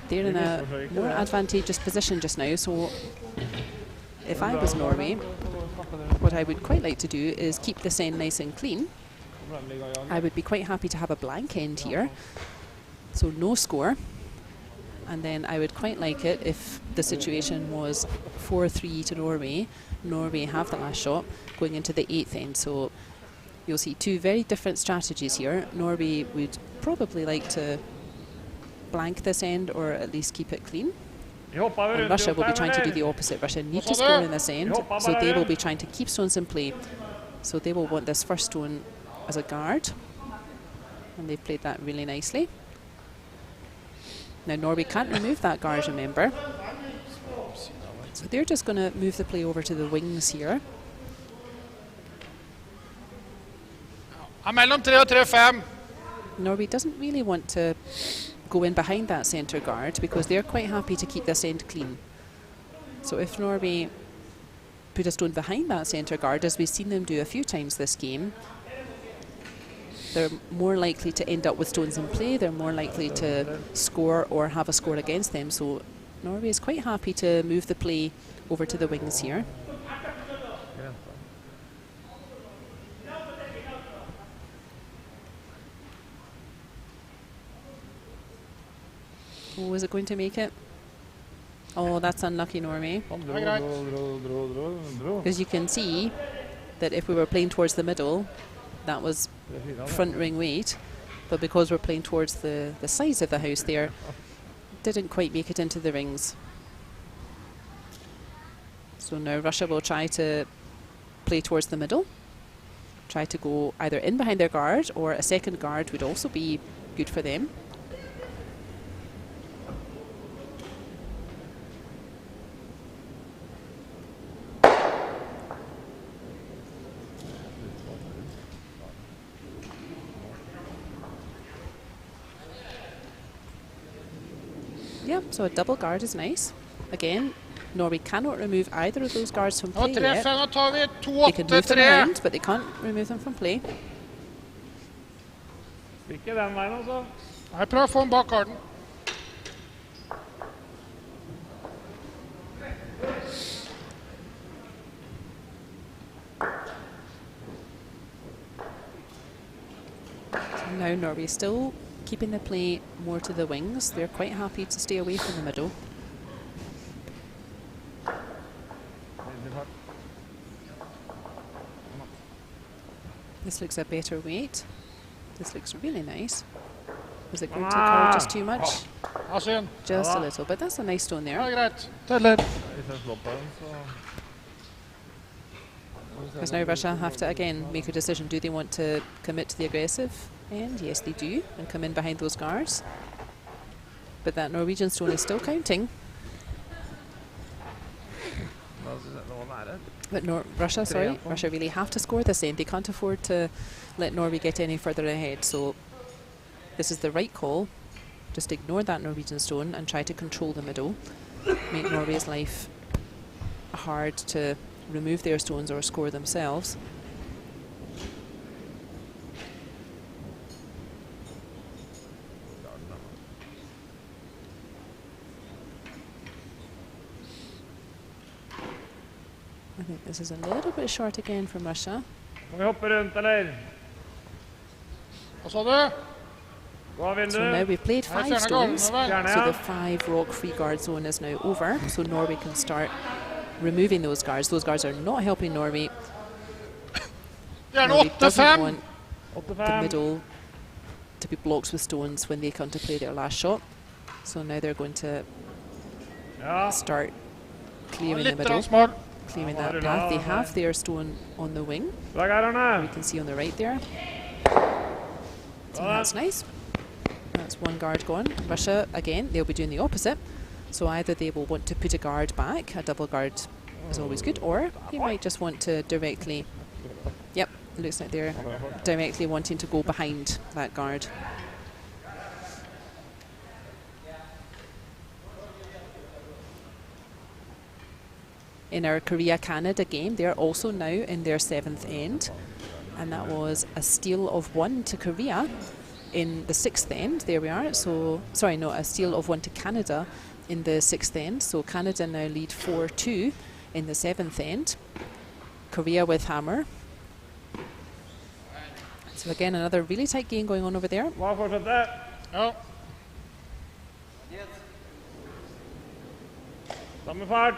they're in a more advantageous position just now. So if I was Norway, what I would quite like to do is keep this end nice and clean. I would be quite happy to have a blank end here, so no score. And then I would quite like it if the situation was 4-3 to Norway. Norway have the last shot going into the 8th end. So you'll see 2 very different strategies here. Norway would probably like to blank this end or at least keep it clean. And Russia will be trying to do the opposite. Russia need to score in this end, so they will be trying to keep stones in play. So they will want this first stone as a guard. And they've played that really nicely. Now Norway can't remove that guard, remember. So they're just going to move the play over to the wings here. Norway doesn't really want to go in behind that centre guard because they're quite happy to keep this end clean. So if Norway put a stone behind that centre guard, as we've seen them do a few times this game, they're more likely to end up with stones in play, they're more likely to score or have a score against them. So Norway is quite happy to move the play over to the wings here. Oh, is it going to make it? Oh, that's unlucky, Norway. Because you can see that if we were playing towards the middle, that was front ring weight. But because we're playing towards the sides of the house there, didn't quite make it into the rings. So now Russia will try to play towards the middle. Try to go either in behind their guard, or a second guard would also be good for them. Yeah, so a double guard is nice. Again, Norway cannot remove either of those guards from play yet. They can move them around, but they can't remove them from play. Ikke den veien, altså. Jeg prøver å få den bak garden. So now Norway still keeping the play more to the wings. They're quite happy to stay away from the middle. This looks a better weight. This looks really nice. Was it going to curl just too much? Just a little, but that's a nice stone there. Because now Russia have to again make a decision. Do they want to commit to the aggressive end? Yes, they do, and come in behind those guards. But that Norwegian stone is still counting. But Russia really have to score this end. They can't afford to let Norway get any further ahead. So this is the right call. Just ignore that Norwegian stone and try to control the middle. Make Norway's life hard to remove their stones or score themselves. I think this is a little bit short again from Russia. Kan vi hoppe rundt, eller? Hva sa du? Hva vil du? So now we've played 5 fjerne stones, gardene, vel? so the 5 rock free guard zone is now over, so Norway can start removing those guards. Those guards are not helping Norway. Norway doesn't want the middle to be blocked with stones when they come to play their last shot. So now they're going to start clearing the middle, clearing that path. They have their stone on the wing. We can see on the right there. So that's nice. That's one guard gone. Russia, again, they'll be doing the opposite. So either they will want to put a guard back, a double guard is always good, or they might just want to directly, yep, looks like they're directly wanting to go behind that guard. In our Korea-Canada game, they're also now in their 7th end, and that was a steal of 1 to Korea in the 6th end. There we are. So, sorry, no, a steal of 1 to Canada in the 6th end. So Canada now lead 4-2 in the 7th end. Korea with hammer. So again, another really tight game going on over there. Ja. Samme fart.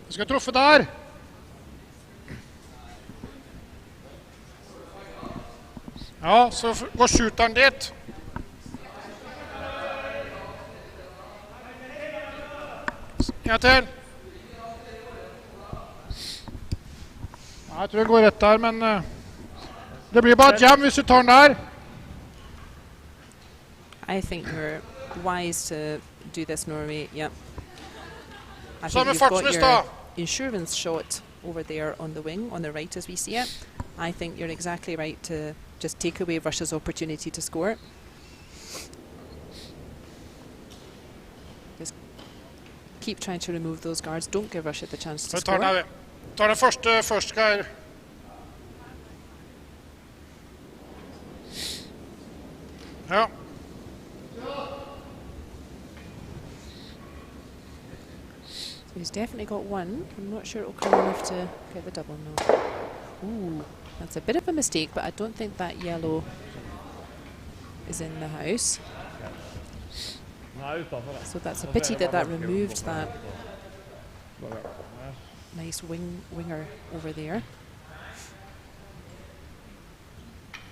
Vi skal truffe der. Ja, så går shooteren dit. En til. Ja, jeg tror det går rett der, men det blir bare jam hvis du tar den der. I think you're wise to do this, Norway. Yep. I Samme think you've got fartslyst your da. insurance shot over there on the wing, on the right as we see it. I think you're exactly right to just take away Russia's opportunity to score. Just keep trying to remove those guards. Don't give Russia the chance to Vi tar score. den første først, Geir. Ja. So he's definitely got one. I'm not sure it'll come enough to get the double now. Ooh, that's a bit of a mistake, but I don't think that yellow is in the house. So that's a pity that removed that nice winger over there.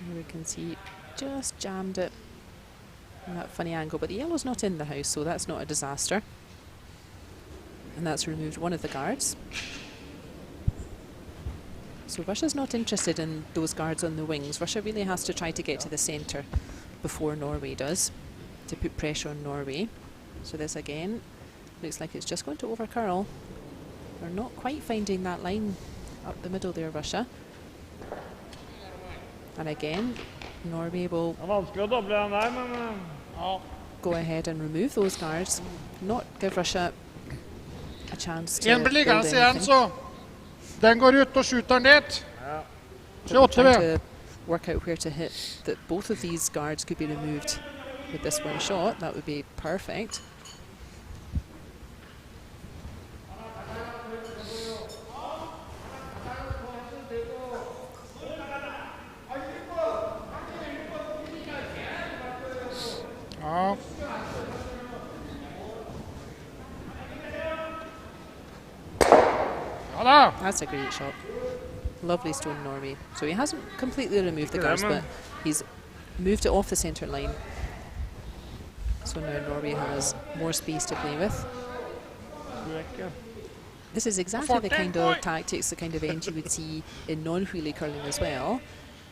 Here we can see just jammed it in that funny angle, but the yellow's not in the house, so that's not a disaster. And that's removed one of the guards. So Russia's not interested in those guards on the wings. Russia really has to try to get to the centre before Norway does, to put pressure on Norway. So this again looks like it's just going to overcurl. They're not quite finding that line up the middle there, Russia. And again, Norway will go ahead and remove those guards, not give Russia a chance to En blir liggende build igjen, anything. så den går ut og skjuter den dit. But we're trying to work out where to hit. That both of these guards could be removed with this one shot. That would be perfect. Ja. Ja da. That's a great shot. Lovely stone, Norway. So he hasn't completely removed the guards, but he's moved it off the centre line. So now Norway has more space to play with. This is exactly the kind of tactics, the kind of end you would see in non-wheelie curling as well.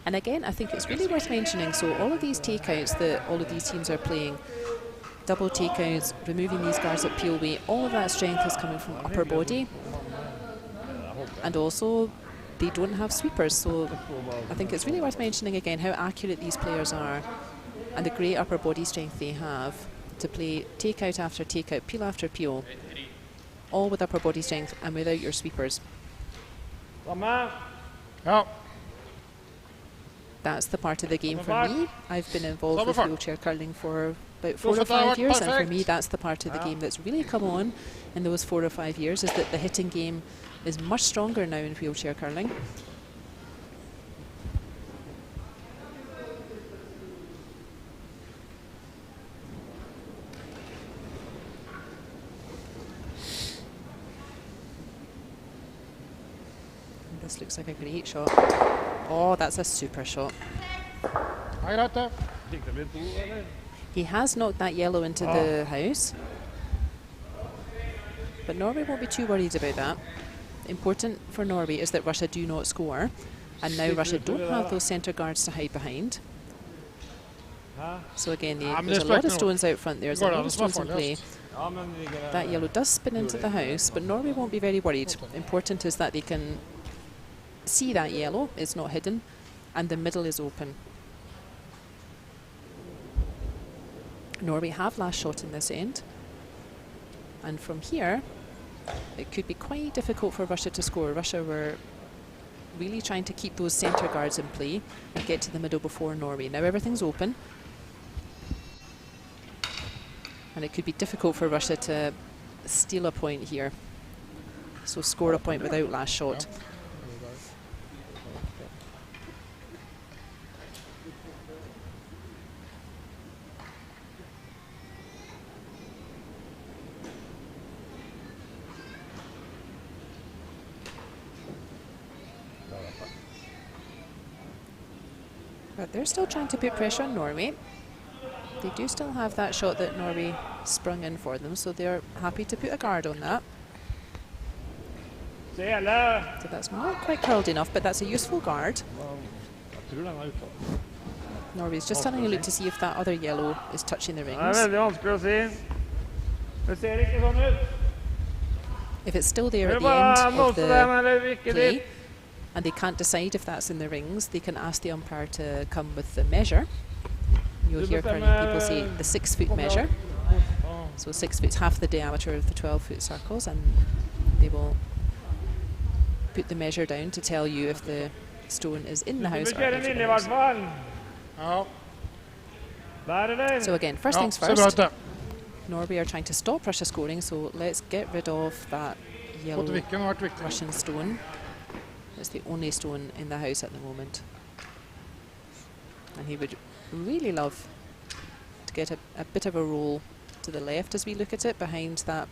And again, I think it's really worth mentioning, so all of these takeouts that all of these teams are playing, double takeouts, removing these guards at peel weight, all of that strength is coming from upper body. And also, they don't have sweepers, so I think it's really worth mentioning again how accurate these players are and the great upper body strength they have to play takeout after takeout, peel after peel, all with upper body strength and without your sweepers. Ja. That's the part of the game for me. I've been involved with wheelchair curling for about 4 or 5 years, and for me that's the part of the game that's really come on in those 4 or 5 years, is that the hitting game is much stronger now in wheelchair curling. And this looks like a great shot. Oh, that's a super shot. Hei, greit det. He has knocked that yellow into the house, but Norway won't be too worried about that. Important for Norway is that Russia do not score, and now Russia don't have those centre guards to hide behind. So again, there's a lot of stones out front. There's a lot of stones in play. That yellow does spin into the house, but Norway won't be very worried. Important is that they can see that yellow, it's not hidden, and the middle is open. Norway have last shot in this end, and from here it could be quite difficult for Russia to score. Russia were really trying to keep those centre guards in play and get to the middle before Norway. Now everything's open, and it could be difficult for Russia to steal a point here, so score a point without last shot. But they're still trying to put pressure on Norway. They do still have that shot that Norway sprung in for them, so they're happy to put a guard on that. So that's not quite curled enough, but that's a useful guard. Norway's just having a look to see if that other yellow is touching the rings. If it's still there at the end of the play, and they can't decide if that's in the rings, they can ask the umpire to come with the measure. You'll hear curling people say the 6 foot measure. So 6 foot's half the diameter of the 12-foot circles, and they will put the measure down to tell you if the stone is in the house or out of the house. Ja, So again, first ja, things ser bra ut first, det. Norway are trying to stop Russia scoring, so let's get rid of that yellow Wetzikon har vært viktig. Russian stone. It's the only stone in the house at the moment. And he would really love to get a bit of a roll to the left as we look at it, behind that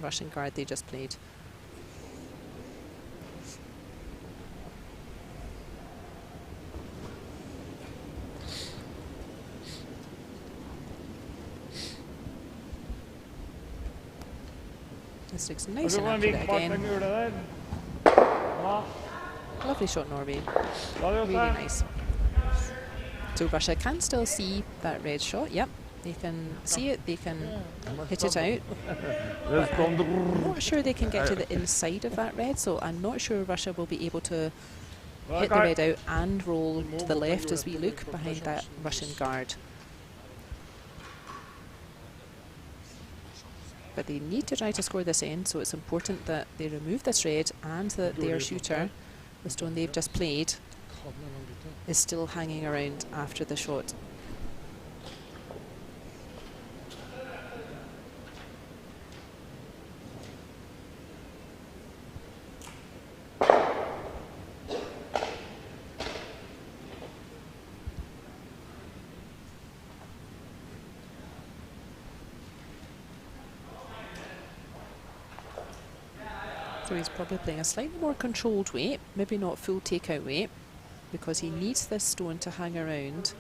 Russian guard they just played. This looks nice and accurate again. Lovely shot, Norway. Really nice. So Russia can still see that red shot. Yep, they can see it. They can hit it out. But I'm not sure they can get to the inside of that red, so I'm not sure Russia will be able to hit the red out and roll to the left as we look behind that Russian guard. But they need to try to score this end, so it's important that they remove this red and that their shooter, the stone they've just played, is still hanging around after the shot. So he's probably playing a slightly more controlled weight, maybe not full takeout weight, because he needs this stone to hang around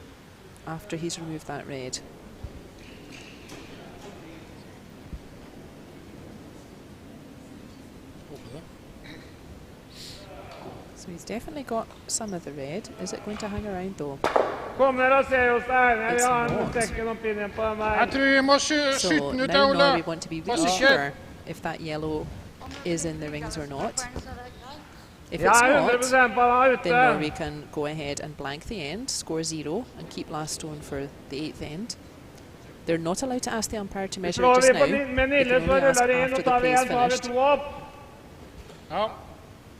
after he's removed that red. So he's definitely got some of the red. Is it going to hang around though? It's not. Jeg tror vi må skyte So den ut, now Ole. Norway want to be really What's the sure if that yellow is in the rings or not. If Ja, it's 100% not, på han er then ute. Norway can go ahead and blank the end, score 0, and keep last stone for the 8th end. They're not allowed to ask the umpire to measure it Slår just vi now. på They med can Nille, så only ask ruller det inn, after og the tar vi play is en, så har vi finished. 2 opp. Ja,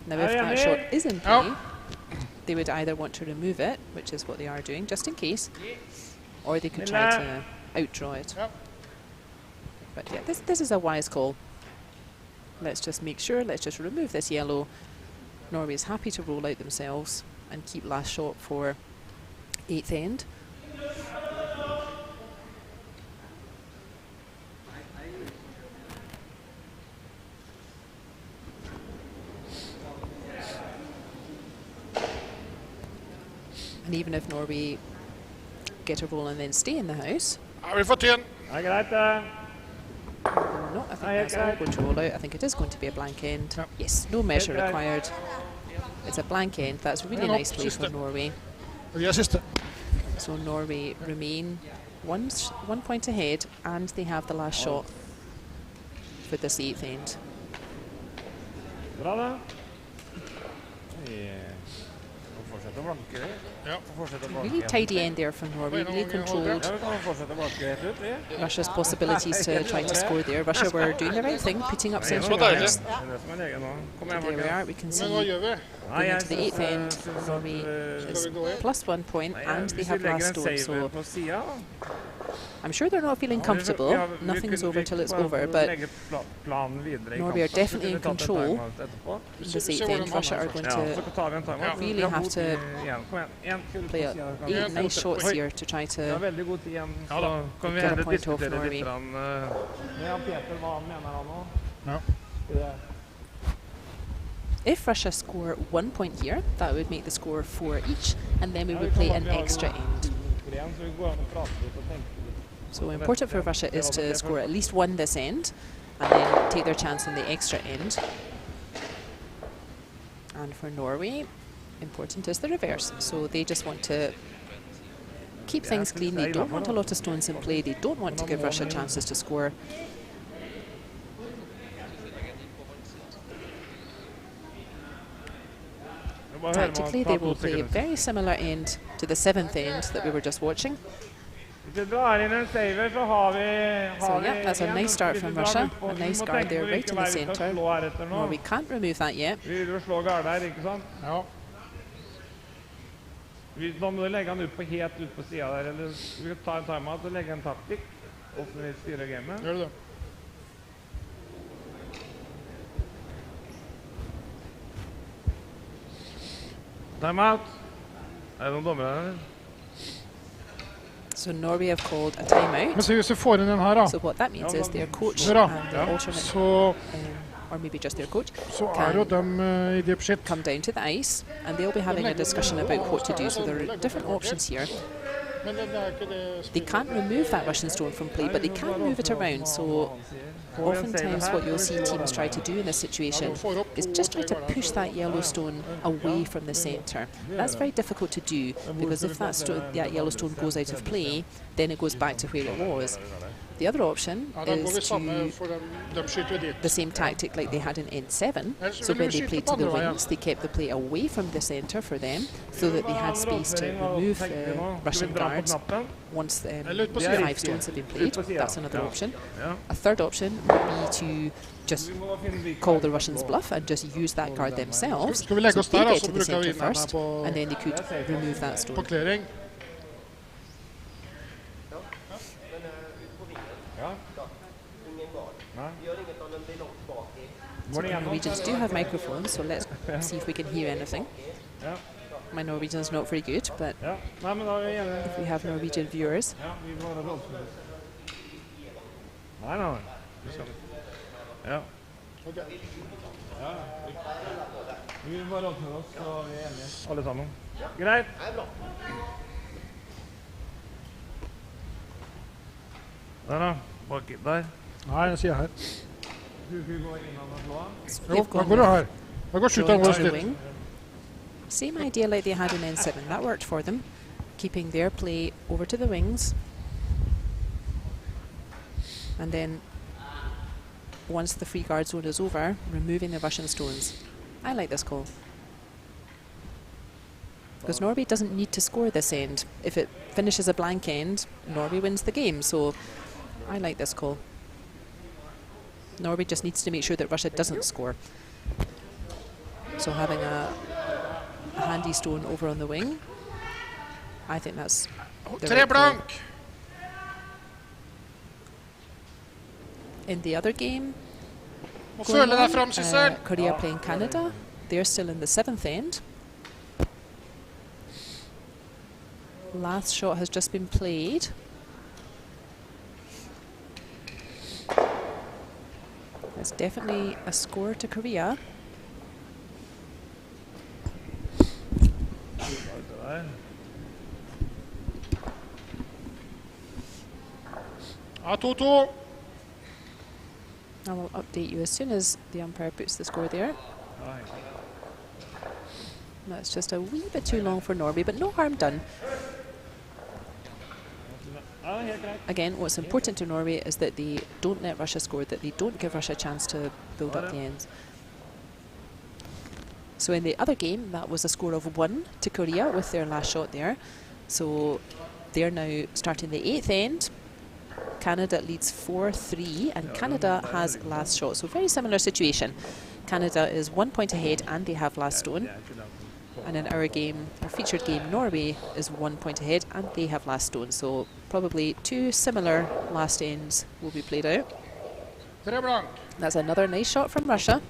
Now, if Are you that in shot there? is in Yeah. play, they would either want to remove it, which is what they are doing, just in case, or they could try to outdraw it. Yeah. But yeah, this is a wise call. Let's just make sure, let's just remove this yellow. Norway's happy to roll out themselves and keep last shot for 8th end. And even if Norway get a roll and then stay in the house, ja vi får til den. Det er greit, det. no, I think that's all going to roll out. I think it is going to be a blank end. Yep. Yes, no measure Right. required. It's a blank end. That's really Yeah, no, nice play for sister. Norway. Og vi er siste. So Norway remain one point ahead, and they have the last shot for this 8th end. Bra det. Fortsette å blanke det. Ja. Fortsette å blanke Really tidy end there from Norway. Really controlled Ja, vi kan fortsette å blanke rett ut, vi. Russia's possibilities to try to score there. Russia were doing the right thing, putting up central var deilig. guards. Det er det som er legen nå. Kom igjen, There we folkens. are. We can Men see hva gjør vi? going into the 8th end, Norway is Skal vi gå inn? plus 1 point, and they Hvis vi have legger last en stone. saver So på siden, I'm sure they're not feeling comfortable. Nothing is over till it's over, but planen videre i Norway are kampen, så definitely kunne in vi tatt en control. timeout etterpå. The 8th end, Russia are going Ja, to så tar vi en timeout. really Vi har have god to tid igjen. Kom igjen. En kull play på siden, kan vi- 8 nice shots Oi. here to try Vi har to. veldig god tid igjen, Ja da. så kan vi Get a heller point off diskutere Norway. litt med Jan Peter hva han mener han nå. Ja. If Russia score 1 point here, that would make the score 4 each, and then we would play an extra end. Så vi går an å prate litt og tenke litt. So important for Russia is to score at least 1 this end, and then take their chance in the extra end. And for Norway, important is the reverse. So they just want to keep things clean. They don't want a lot of stones in play. They don't want to give Russia chances to score. Tactically, they will play a very similar end to the 7th end that we were just watching. Hvis vi drar inn en saver, så har vi... So yeah, that's a nice start from Russia. A nice guard there right in the center. centre. Norway can't remove that yet. Vi vil jo slå guard her, ikke sant? Ja. Da må du legge han ut på helt ut på siden der, eller vi kan ta en timeout og legge en taktikk, og så vi styrer gamet. Gjør det. Timeout! Er det noen dommere her? So Norway have called a timeout. Men se hvis vi får inn den her da. So what that means is their coach Bra. and the alternate, Så, or maybe just their coach, så jo dem I deep shit. come down to the ice and they'll be having a discussion about what to do. So there are different options here. They can't remove that Russian stone from play, but they can move it around. So oftentimes what you'll see teams try to do in this situation is just try to push that yellow stone away from the centre. That's very difficult to do because if that yellow stone goes out of play, then it goes back to where it was. The other option is to the same tactic like they had in N7. So when they played to the wings, they kept the play away from the centre for them so that they had space to remove the Russian guards once the 5 stones have been played. That's another option. A third option would be to just call the Russians bluff and just use that guard themselves. So they get to the centre first and then they could remove that stone. So the Norwegians do have microphones, so let's see if we can hear anything. My Norwegian's not very good, but if we have Norwegian viewers. I know. Ja. Vi vil bare oppføre oss, så vi enige. Alle sammen. Greit. Der da, baki der. Nei, jeg sier her. Du går inn og slå. Jo, da går du her. Da går skjuten vår litt. Same idea like they had in N7. That worked for them, keeping their play over to the wings. And then, once the free guard zone is over, removing the Russian stones. I like this call. Because Norway doesn't need to score this end. If it finishes a blank end, Norway wins the game. So I like this call. Norway just needs to make sure that Russia doesn't score. So having a handy stone over on the wing, I think that's the right call. In the other game, Korea playing Canada, they're still in the 7th end. Last shot has just been played. It's definitely a score to Korea. I will update you as soon as the umpire puts the score there. That's just a wee bit too long for Norway, but no harm done. Again, what's important to Norway is that they don't let Russia score, that they don't give Russia a chance to build up the ends. So in the other game, that was a score of 1 to Korea with their last shot there. So they're now starting the 8th end. Canada leads 4-3, and Canada has last shot. So very similar situation. Canada is 1 point ahead, and they have last stone. And in our game, our featured game, Norway is 1 point ahead, and they have last stone. So probably 2 similar last ends will be played out. That's another nice shot from Russia.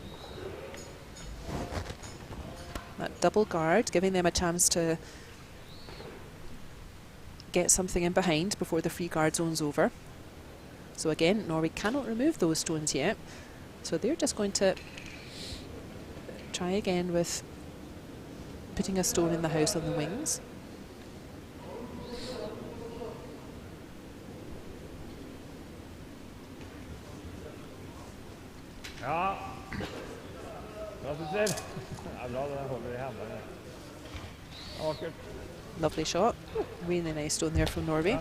That double guard, giving them a chance to get something in behind before the free guard zone's over. So again, Norway cannot remove those stones yet. So they're just going to try again with putting a stone in the house on the wings. Ja. Bra du ser. Ja, bra, det holder I hendene. Vakkert. Lovely shot. Really nice stone there from Norway.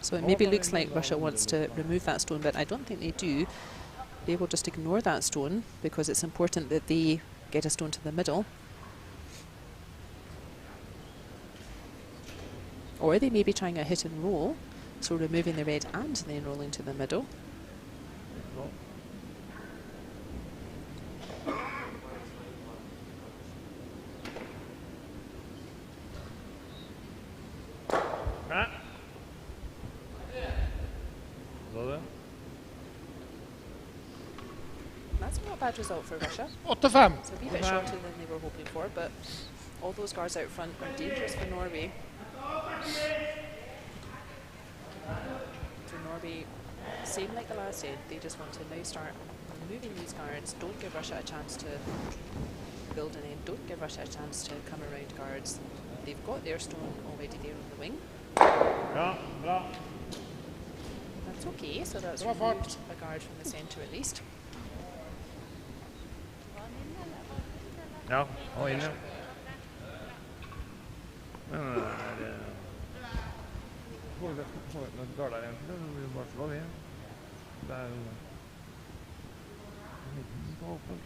So it maybe looks like Russia wants to remove that stone, but I don't think they do. They will just ignore that stone because it's important that they get a stone to the middle. Or they may be trying a hit and roll, so removing the red and then rolling to the middle. Nei. Så det. That's not a bad result for Russia. 8-5. It's a wee bit shorter than they were hoping for, but all those guards out front are dangerous for Norway. For Norway, same like the last set, they just want to now start removing these guards. Don't give Russia a chance to build an end. Don't give Russia a chance to come around guards. They've got their stone already there on the wing. Ja, bra. That's okay, so that's Bra fart. removed a guard from the centre at least. Ja, og inn, ja. Men det går det så vidt noe galt der egentlig, så blir det bare slå det. Det er en liten skåpen.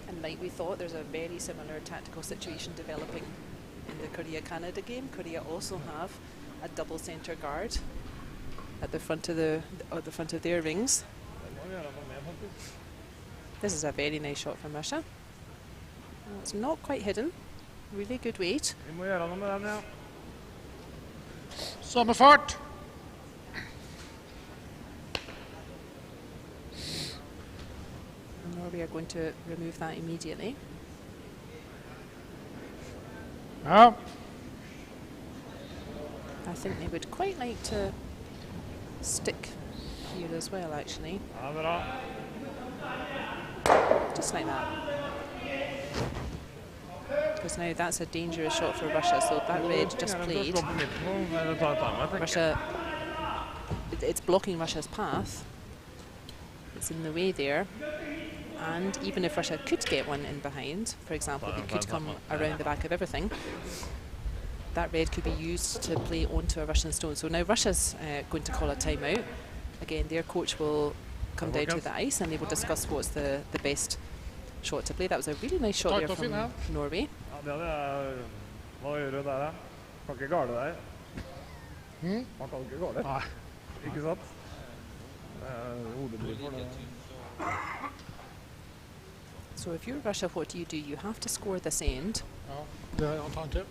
And like we thought, there's a very similar tactical situation developing in the Korea-Canada game. Korea also have a double centre guard at the front of their rings. Det må vi gjøre noe med, faktisk. This is a very nice shot from Russia. It's not quite hidden. Really good weight. Vi må gjøre noe med den, ja. Samme fart. And Norway are going to remove that immediately. Ja. I think they would quite like to stick here as well, actually. Ja, bra. Just like that. Because now that's a dangerous shot for Russia, so that red just played. Slå på midten nå, eller ta et timer, tenker jeg. Russia, it's blocking Russia's path. It's in the way there. And even if Russia could get one in behind, for example, they could come around the back of everything, that red could be used to play onto a Russian stone. So now Russia's going to call a timeout. Again, their coach will come down to the ice and they will discuss what's the best shot to play. That was a really nice shot there from Norway. Ja, det er... Hva gjør du der, da? Kan ikke gale der. Man kan ikke gale. Nei. Ikke sant? Det er hodebry for det. So if you're Russia, what do? You have to score this end. Ja, det er alternativ.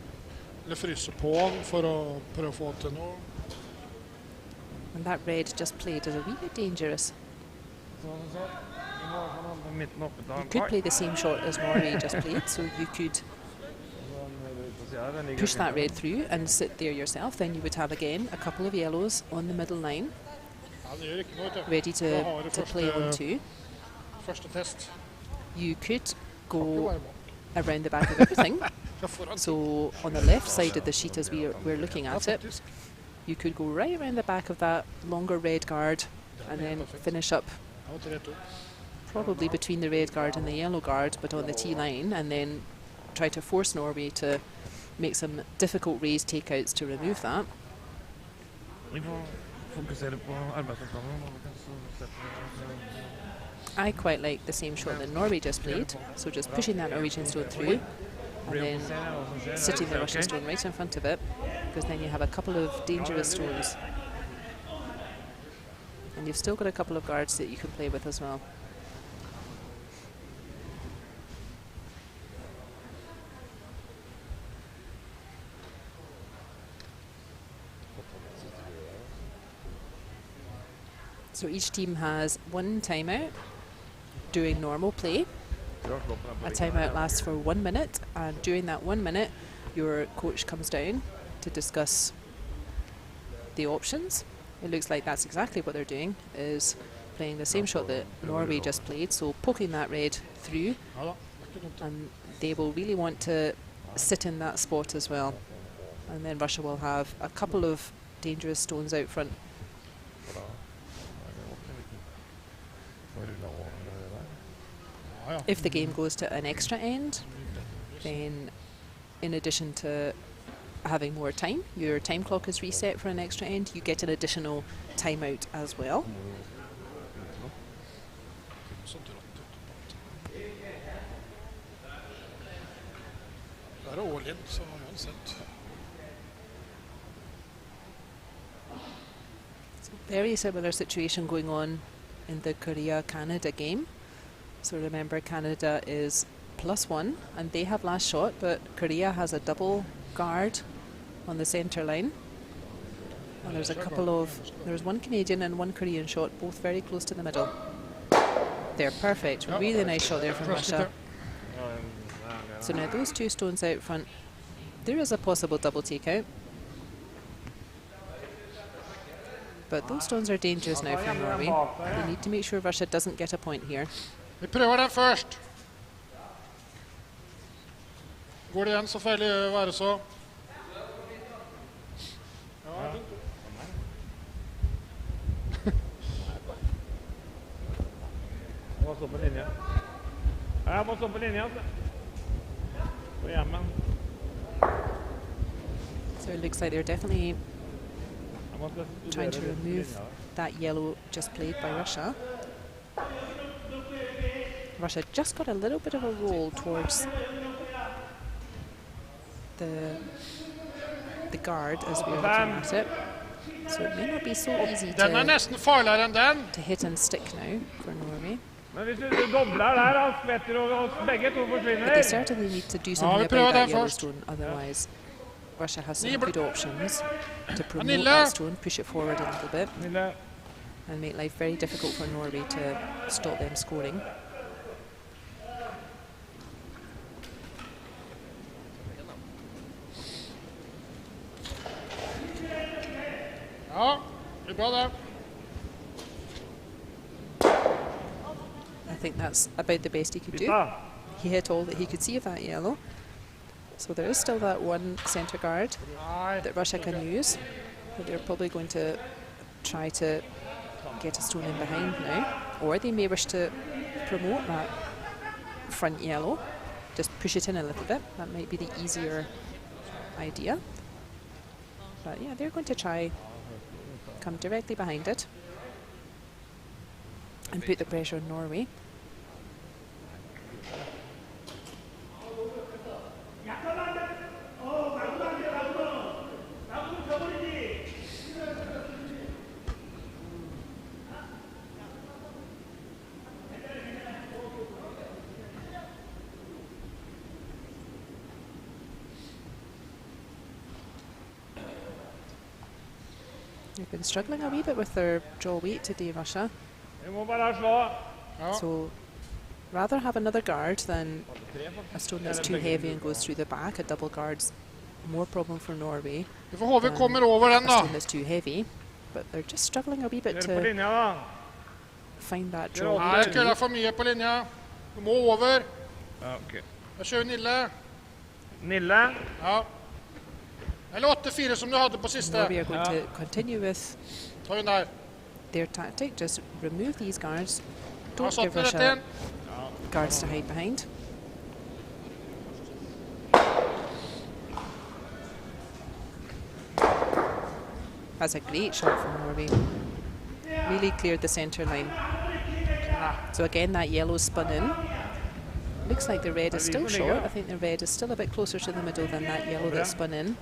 Eller fryse på for å prøve å få til noe. And that red just played as a wee bit dangerous. Sånn, så. Vi må ha noe på midten oppe til You han could Kai. play the same shot as Norway just played, so you could Sånn, ut på siden her, den ligger push that fint. red through and sit there yourself. Then you would have again a couple of yellows on the middle line, Ja, det gjør ikke noe, vet du. ready Da har du to play on to. første test. You could Ikke go bare må. around the back of everything. Det er foran. So on the left side of the sheet as we're looking Ja, at it, faktisk. you could go right around the back of that longer red guard and then finish up Ja, 3-2. probably between the red guard and the yellow guard, but on the T-line, and then try to force Norway to make some difficult raised takeouts to remove that. Vi får fokusere på arbeidsoppgaven. og vi kan så sette I quite like the same shot that Norway just played, so just pushing that Norwegian stone through and then sitting the Russian stone right in front of it, because then you have a couple of dangerous stones. And you've still got a couple of guards that you can play with as well. So each team has one timeout during normal play. A timeout lasts for 1 minute, and during that 1 minute, your coach comes down to discuss the options. It looks like that's exactly what they're doing, is playing the same shot that Norway just played, so poking that red through, Ja da, det er ikke dumt. and they will really want to sit in that spot as well. And then Russia will have a couple of dangerous stones out front. Ja, ja. If the game goes to an extra end, then in addition to having more time, your time clock is reset for an extra end, you get an additional timeout as well. Da er det all in, så uansett. Very similar situation going on in the Korea-Canada game. So remember, Canada is +1 and they have last shot, but Korea has a double guard on the centre line. And there's one Canadian and one Korean shot, both very close to the middle. They're perfect. Really nice shot there from Russia. So now those two stones out front, there is a possible double takeout. But those stones are dangerous now for Norway. They need to make sure Russia doesn't get a point here. Vi prøver den først. Går det igjen, så får det være så. Jeg må stå på linje. Jeg må stå på linje, altså. På hjemmen. So it looks like they're definitely trying to remove that yellow just played by Russia. Russia just got a little bit of a roll towards the guard as we are looking at it. So it may not be so easy to hit and stick now for Norway. Men hvis du dobler der, da svetter og begge to forsvinner. But they certainly need to do something about that yellow stone, otherwise Russia has some good options to promote that stone, push it forward a little bit, and make life very difficult for Norway to stop them scoring. Ja, det är bra där. I think that's about the best he could do. He hit all that he could see of that yellow. So there is still that one centre guard that Russia can use, but they're probably going to try to get a stone in behind now, or they may wish to promote that front yellow, just push it in a little bit. That might be the easier idea. But yeah, they're going to try come directly behind it and put the pressure on Norway. They've been struggling a wee bit with their draw weight today, Russia. So rather have another guard than a stone that's too heavy and goes through the back. A double guard's more problem for Norway than a stone that's too heavy. But they're just struggling a wee bit to find that draw weight. Nej, det för mycket på linjen. Du må över. Ja, okej. Jag kör Nille. Nille? Ja. Eller 8-4 som du hade på sista. Norway are going to continue with Ta den där. their tactic. Just remove these guards. Don't give Russia guards to hide behind. That's a great shot from Norway. Really cleared the centre line. So again, that yellow spun in. Looks like the red is still short. I think the red is still a bit closer to the middle than that yellow that spun in.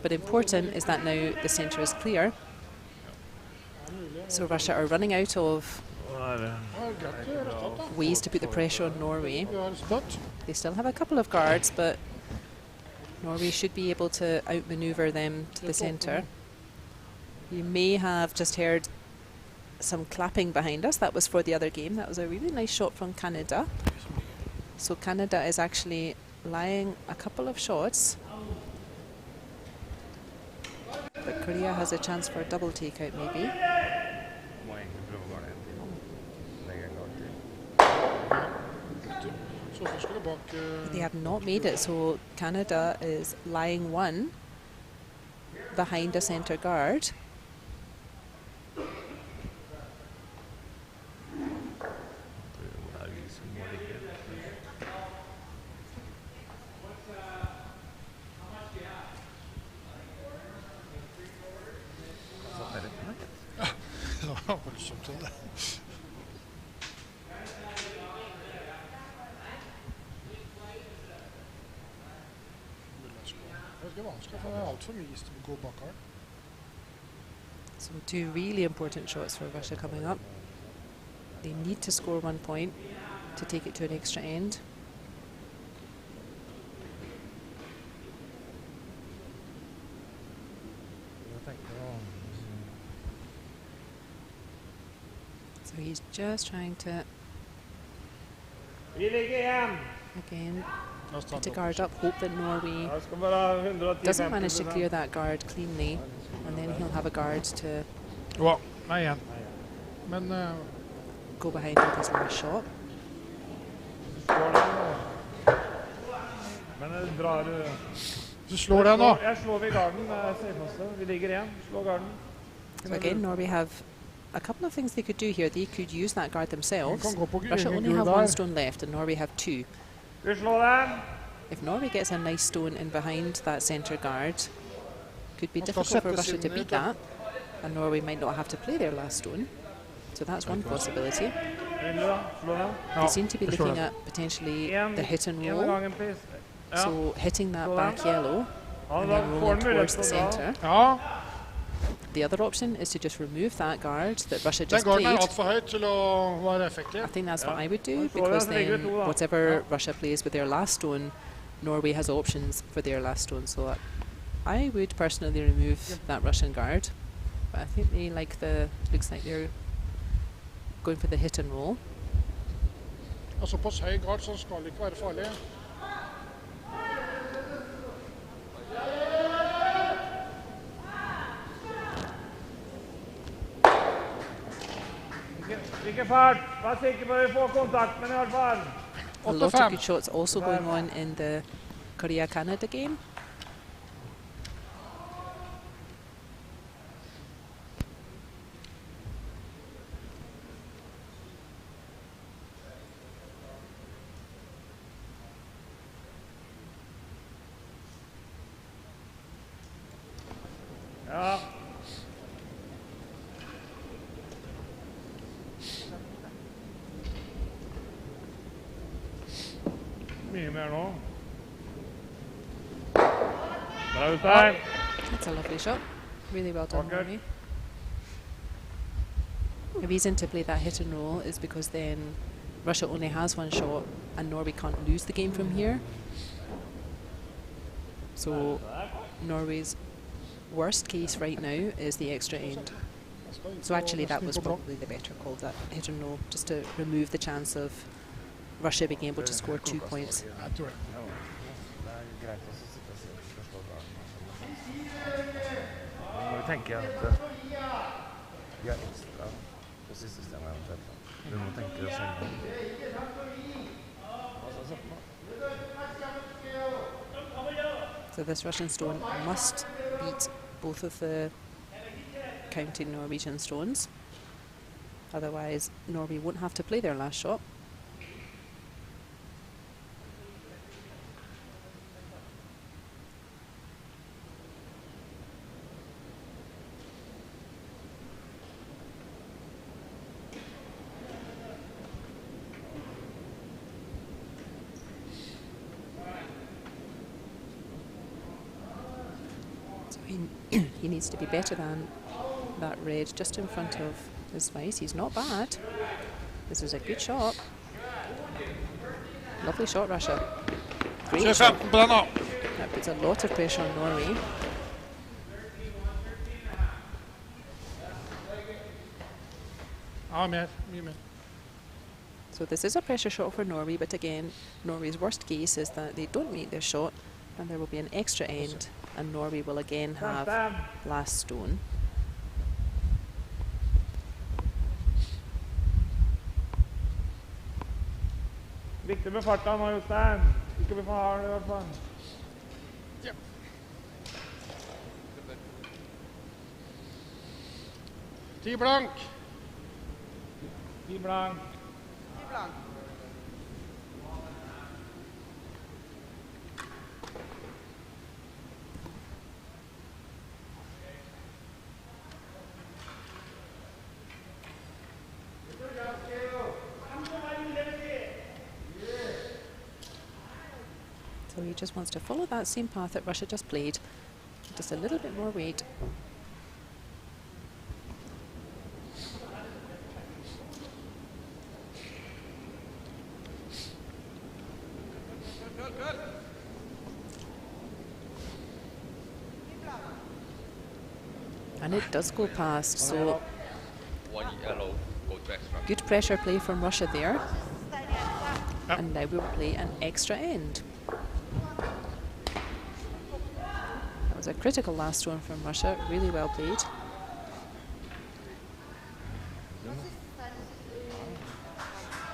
But important is that now the centre is clear. So Russia are running out of ways to put the pressure on Norway. They still have a couple of guards, but Norway should be able to outmaneuver them to the centre. You may have just heard some clapping behind us. That was for the other game. That was a really nice shot from Canada. So Canada is actually lying a couple of shots. But Korea has a chance for a double takeout maybe. But they have not made it, so Canada is lying one behind a centre guard. So 2 really important shots for Russia coming up. They need to score 1 point to take it to an extra end. So he's just trying to, again, put a guard up, hope that Norway doesn't manage to clear that guard cleanly, and then he'll have a guard to Ja, nei igjen. Men go behind with his last shot. Men drar du... så slår den nå. Jeg slår ved garden, vi ligger igjen, slå garden. So again, Norway have a couple of things they could do here. They could use that guard themselves. kan gå på Russia only have der. 1 stone left and Norway have 2. Vi slår den. If Norway gets a nice stone in behind that centre guard, could be Man skal difficult for sette Russia to sin beat ut, that, and Norway might not have to play their last stone. So that's one possibility. Vinner du da? Slå den. They seem to be jeg slår looking den. at potentially En the hit and en roll, gangen, please. Ja. so hitting that Slå back den. yellow Ja, and da then får rolling den mulighet towards the til å dra. centre. Ja, The other option is to just remove that guard that Russia den just garden played. alt for høyt til å være effektiv. I think that's what I would do, Ja, because så ligger then det to da. whatever Russia plays with their last stone, Norway has options for their last stone. So I would personally remove that Russian guard, but I think they like the, looks like they're going for the hit and roll. Og såpass høy gard, så skal det ikke være farlig. Ikke fart. Vær sikker på at vi får kontakt med den i hvert fall. A lot of good shots also going on in the Korea-Canada game. Ja. Mye mer nå. Bra ut der. That's a lovely shot. Really well done, Okay. Norway. The reason to play that hit and roll is because then Russia only has 1 shot and Norway can't lose the game from here. So Norway's worst case right now is the extra end. So actually that was probably the better call, that hit and roll, just to remove the chance of Russia being able to score 2 points. Jeg tror det. Det er greit å sitte og slå garden. Nå må vi tenke at vi er ekstra på siste stedet eventuelt. Du må tenke sånn. So this Russian stone must beat both of the counting Norwegian stones. Otherwise, Norway won't have to play their last shot. So he needs to be better than that red just in front of his face. He's not bad. This is a good shot. Lovely shot, Russia. Great shot. 15 på den da. That puts a lot of pressure on Norway. Ja, mer, mye mer. So this is a pressure shot for Norway, but again, Norway's worst case is that they don't make their shot and there will be an extra end and Norway will again have last stone. Viktig med farta nå, Jostein. Ikke bli for hard i hvert fall. Ja. Ti blank. Gi blank. So he just wants to follow that same path that Russia just played, just a little bit more weight. And it does go past, so good pressure play from Russia there. And now we will play an extra end. That was a critical last one from Russia, really well played.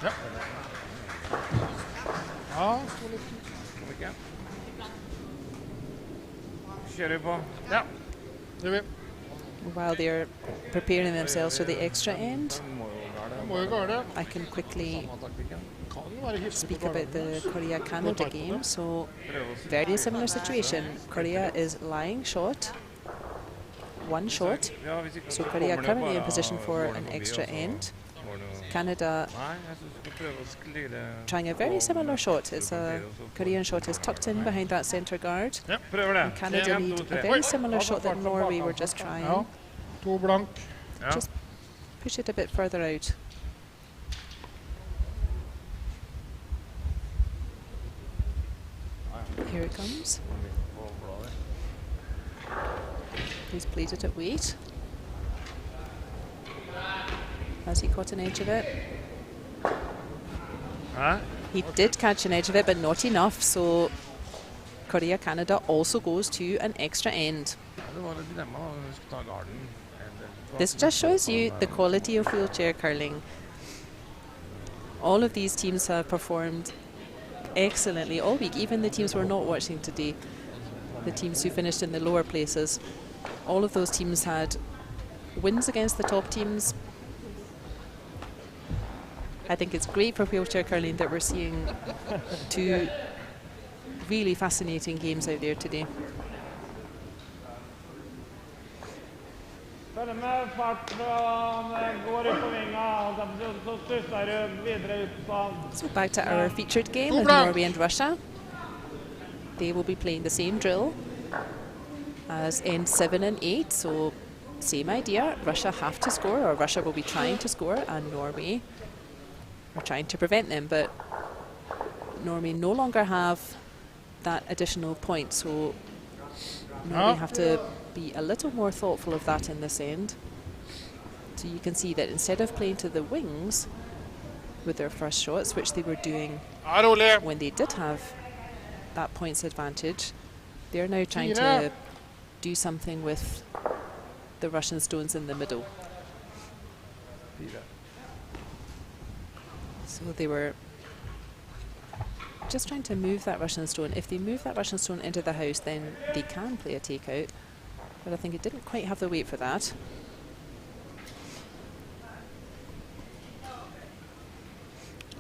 Ja. Ja. Kom ikke. Kjører på. Ja. Det er vi. While they're preparing themselves for the extra end, Må jo gøre det. I can quickly Kan jo være hissig på speak about the Korea-Canada game. So very similar situation. Korea is lying short, one shot. Ja, hvis ikke So så Korea kommer det currently in bare position for går an den forbi, extra og så end. går det- Canada Nei, jeg synes vi skal prøve å sklide trying a very på similar med shot. It's a Korea, og så får- Korean shot is tucked in behind that center guard. Prøver det. And Canada En, need to, a tre. very similar shot that Norway were just trying. Ja. 2 blank. Ja. Just push it a bit further out. Here it comes. He's played it at weight. Has he caught an edge of it? Hæ? He did catch an edge of it, but not enough. So Korea-Canada also goes to an extra end. Ja, det var et dilemma da, når vi skulle ta garden. This just shows you the quality of wheelchair curling. All of these teams have performed excellently all week, even the teams we're not watching today, the teams who finished in the lower places. All of those teams had wins against the top teams. I think it's great for wheelchair curling that we're seeing two really fascinating games out there today. Følg med fart fra han går ut på vinga, og så stusser du videre ut på. So back to our featured game with Norway and Russia. They will be playing the same drill as end 7 and 8, so same idea. Russia have to score, or Russia will be trying to score, and Norway are trying to prevent them, but Norway no longer have that additional point, so Norway have to be a little more thoughtful of that in this end. So you can see that instead of playing to the wings with their first shots, which they were doing when they did have that points advantage, they're now trying to do something with the Russian stones in the middle. So they were just trying to move that Russian stone. If they move that Russian stone into the house, then they can play a takeout. But I think it didn't quite have the weight for that.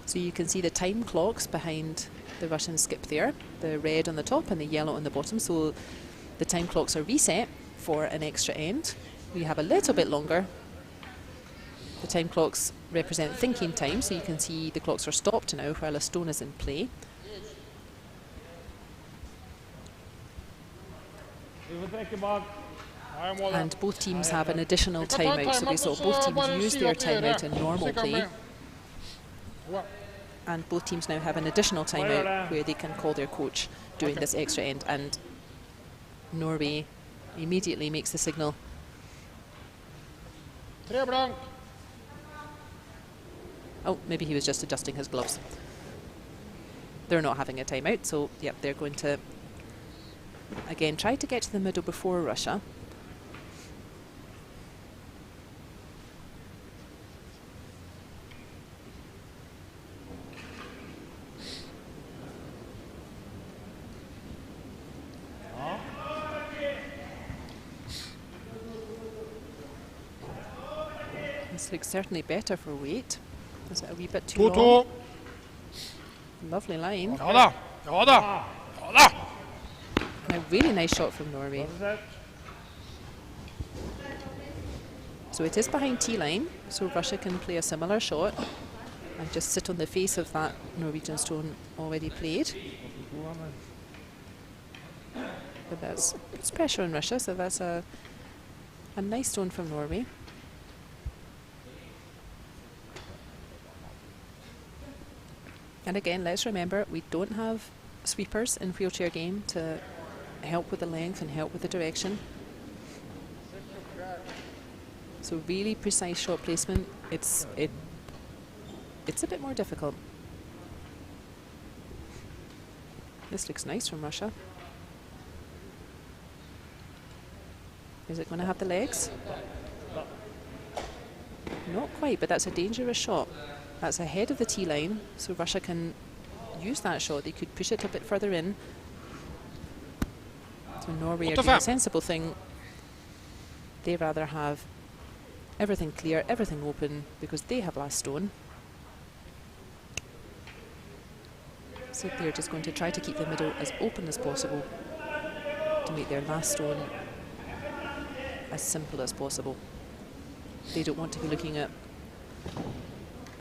So you can see the time clocks behind the Russian skip there, the red on the top and the yellow on the bottom. So the time clocks are reset for an extra end. We have a little bit longer. The time clocks represent thinking time, so you can see the clocks are stopped now while a stone is in play. And both teams have an additional timeout, so we saw both teams use their timeout in normal play. And both teams now have an additional timeout where they can call their coach during this extra end, and Norway immediately makes the signal. Oh, maybe he was just adjusting his gloves. They're not having a timeout, so yep, they're going to again try to get to the middle before Russia. This looks certainly better for weight. Is it a wee bit too long? Lovely line. Ja da. Ja da. Ja da. A really nice shot from Norway. So it is behind T-line, so Russia can play a similar shot and just sit on the face of that Norwegian stone already played. But that's it's pressure on Russia, so that's a nice stone from Norway. And again, let's remember, we don't have sweepers in wheelchair game to help with the length and help with the direction. So really precise shot placement, it's a bit more difficult. This looks nice from Russia. Is it going to have the legs? Not quite, but that's a dangerous shot. That's ahead of the tee line, so Russia can use that shot. They could push it a bit further in. So Norway are doing a sensible thing. They rather have everything clear, everything open, because they have last stone. So they're just going to try to keep the middle as open as possible to make their last stone as simple as possible. They don't want to be looking at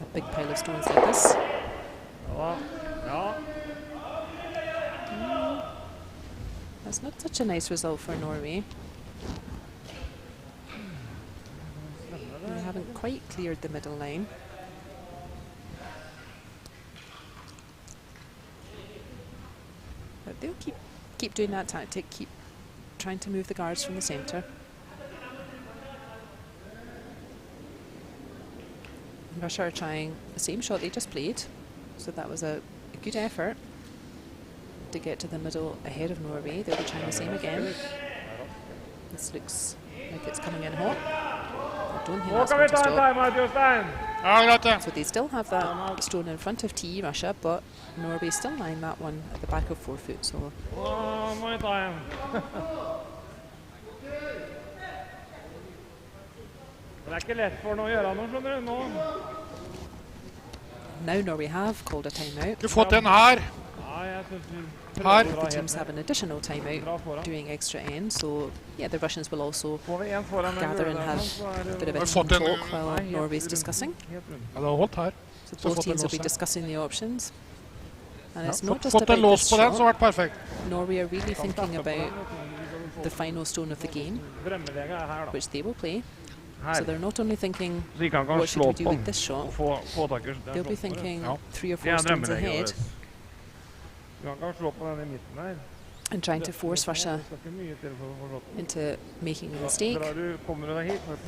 a big pile of stones like this. That's not such a nice result for Norway. They haven't quite cleared the middle line. But they'll keep doing that tactic, keep trying to move the guards from the centre. Russia are trying the same shot they just played, so that was a good effort to get to the middle ahead of Norway. They'll be trying the same again. This looks like it's coming in hot. I don't think that's going to stop. So they still have that stone in front of tee, Russia, but Norway still lying that one at the back of 4 foot. So now Norway have called a timeout. The teams have an additional timeout doing extra end, so yeah, the Russians will also gather and have a bit of a team talk while Norway's discussing. So both teams will be discussing the options. And it's not just about this shot. Norway are really thinking about the final stone of the game, which they will play. So they're not only thinking, what should we do with this shot? They'll be thinking 3 or 4 stones ahead and trying to force Russia into making a mistake, or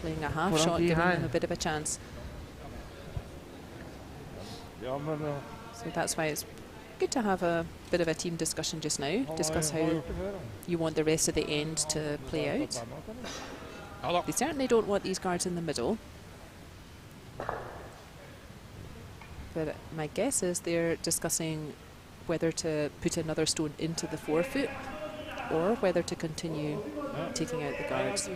playing a half shot, giving them a bit of a chance. So that's why it's good to have a bit of a team discussion just now, discuss how you want the rest of the end to play out. They certainly don't want these guards in the middle, but my guess is they're discussing whether to put another stone into the 4 foot or whether to continue taking out the guards.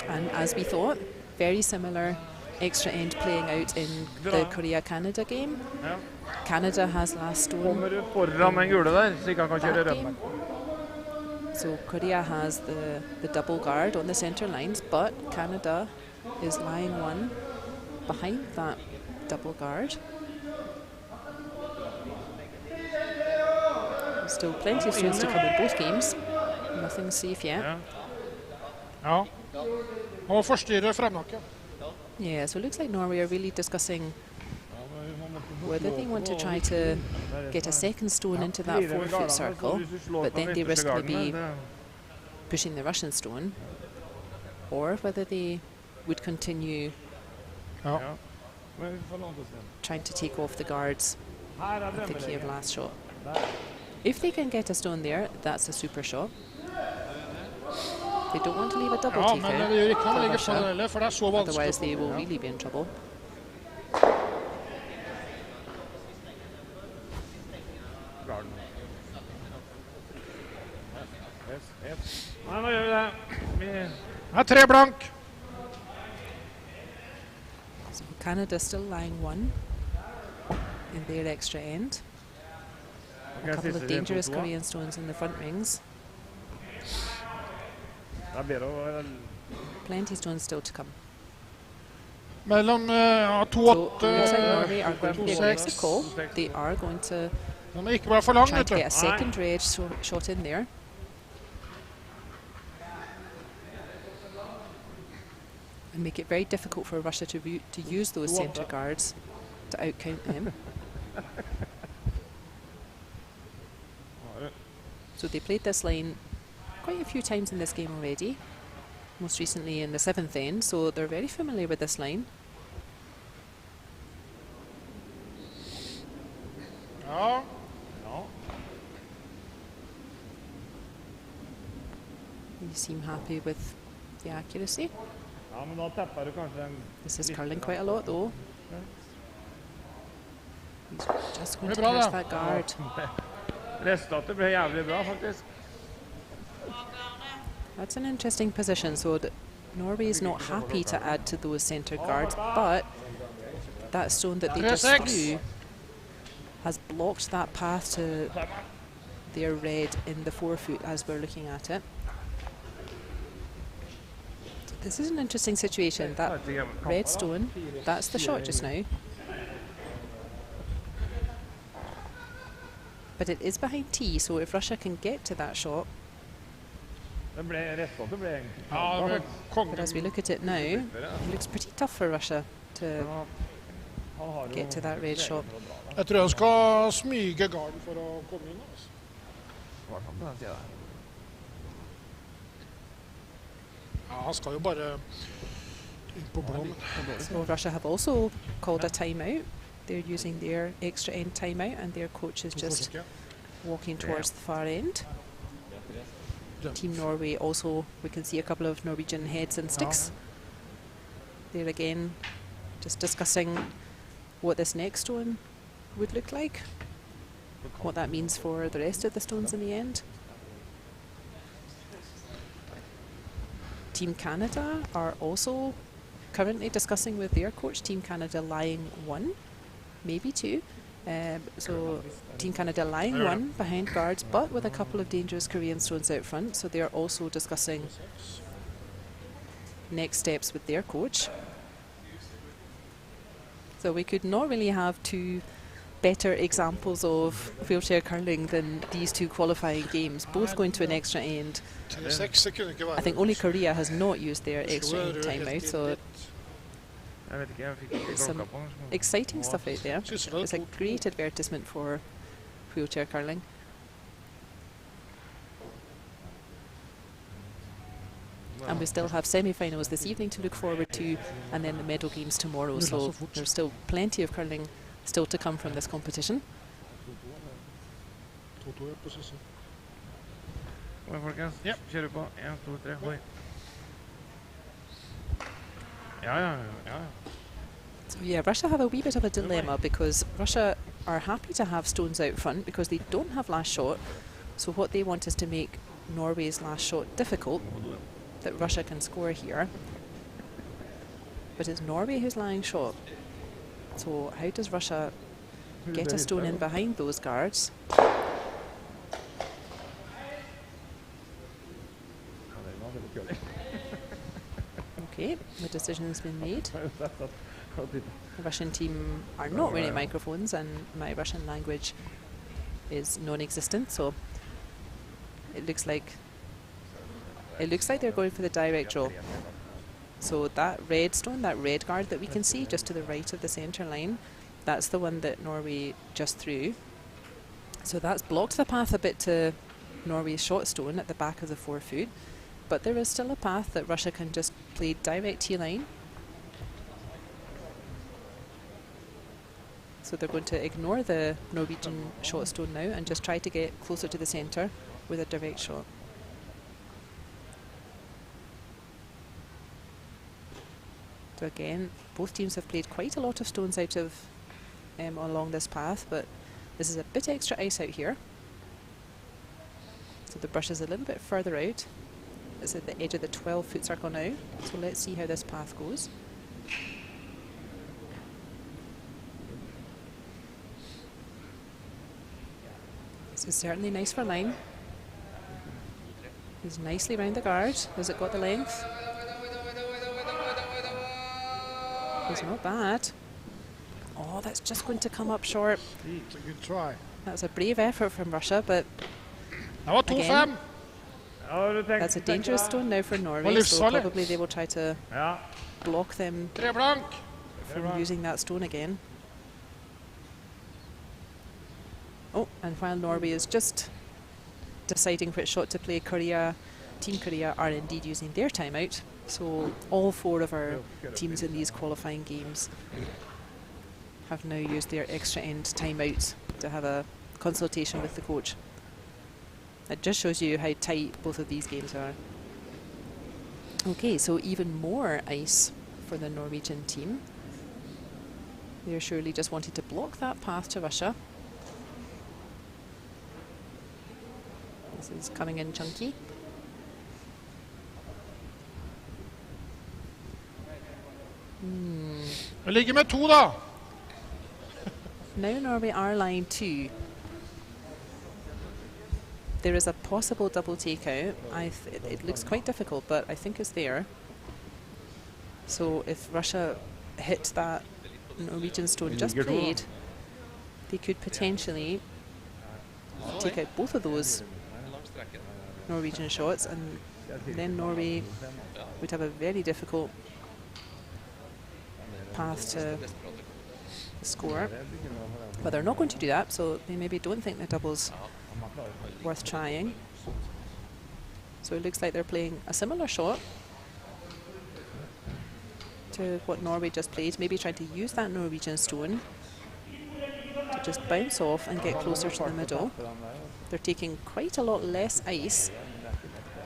And as we thought, very similar extra end playing out in the Korea-Canada game. Canada has last stone. So Korea has the double guard on the centre lines, but Canada is lying one behind that double guard. Still plenty of stones to come in both games. Nothing's safe yet. Yeah, so it looks like Norway are really discussing whether they want to try to get a second stone into that 4 foot circle, but then they risk maybe pushing the Russian stone, or whether they would continue trying to take off the guards at the Kiev last shot. If they can get a stone there, that's a super shot. They don't want to leave a double takeout for Russia, otherwise they will really be in trouble. So Canada still lying one in their extra end. A couple of dangerous Korean stones in the front rings. Plenty stones still to come. So looks like Norway are going to be aggressive call. They are going to De är inte bara för långt, Trying vet to du. get a second red shot in there. And make it very difficult for Russia to use those centre guards to outcount them. So they played this line quite a few times in this game already, most recently in the 7th end, so they're very familiar with this line. Ja. Ja. You seem happy with the accuracy. Ja, men då tappar du kanske en... This is curling quite a lot though. He's just going Det to är bra pass där. that guard. Resultatet blev jävligt bra faktiskt. That's an interesting position. So Norway is not happy to add to those centre guards, but that stone that they just threw has blocked that path to their red in the 4-foot as we're looking at it. So this is an interesting situation. That red stone, that's the shot just now. But it is behind T, so if Russia can get to that shot, Resultatet blev enkelt. Ja, men but as we look at it now, it looks pretty tough for Russia to get to that red shot. jag tror jag ska smyga garden för att komma in. Alltså. Ja, han ska ju bara in på planen. So Russia have also called a timeout. They're using their extra end timeout, and their coach is just walking towards the far end. Team Norway also, we can see a couple of Norwegian heads and sticks. They're again just discussing what this next stone would look like, what that means for the rest of the stones in the end. Team Canada are also currently discussing with their coach, Team Canada lying 1, maybe 2. So Team Canada lying 1 behind guards, but with a couple of dangerous Korean stones out front. So they are also discussing next steps with their coach. So we could not really have 2 better examples of wheelchair curling than these 2 qualifying games, both going to an extra end. I think only Korea has not used their extra end timeout, so some exciting stuff out there. It's a great advertisement for wheelchair curling. And we still have semi-finals this evening to look forward to, and then the medal games tomorrow, so there's still plenty of curling still to come from this competition. Ja. Kör du på? 1, 2, 3, hoj. Ja. So yeah, Russia have a wee bit of a dilemma because Russia are happy to have stones out front because they don't have last shot. So what they want is to make Norway's last shot difficult, that Russia can score here. But it's Norway who's lying short. So how does Russia get a stone in behind those guards? Okay, the decision has been made. The Russian team are not wearing microphones, and my Russian language is non-existent, so it looks like they're going for the direct draw. So that red stone, that red guard that we can see just to the right of the centre line, that's the one that Norway just threw. So that's blocked the path a bit to Norway's shot stone at the back of the 4-foot, but there is still a path that Russia can just play direct T-line. So they're going to ignore the Norwegian shot stone now and just try to get closer to the centre with a direct shot. So again, both teams have played quite a lot of stones out of along this path, but this is a bit extra ice out here. So the brush is a little bit further out. It's at the edge of the 12-foot circle now. So let's see how this path goes. This is certainly nice for line. He's nicely round the guard. Has it got the length? It's not bad. Oh, that's just going to come up short. It's a good try. That's a brave effort from Russia, but Det var Again. 2-5. Ja, du tenker, that's a dangerous stone now for Norway, lives so solid. probably they will try to Ja. block them 3 blank. from using that stone again. Oh, and while Norway is just deciding which shot to play, Team Korea are indeed using their timeout. So all 4 of our teams in these qualifying games have now used their extra end timeout to have a consultation with the coach. It just shows you how tight both of these games are. Okay, so even more ice for the Norwegian team. They're surely just wanting to block that path to Russia. This is coming in chunky. Vi ligger med 2 da. Now Norway are line 2. There is a possible double takeout. It looks quite difficult, but I think it's there. So if Russia hit that Norwegian stone just played, they could potentially take out both of those Norwegian shots, and then Norway would have a very difficult path to score. But they're not going to do that, so they maybe don't think the double's worth trying. So it looks like they're playing a similar shot to what Norway just played, maybe trying to use that Norwegian stone to just bounce off and get closer to the middle. They're taking quite a lot less ice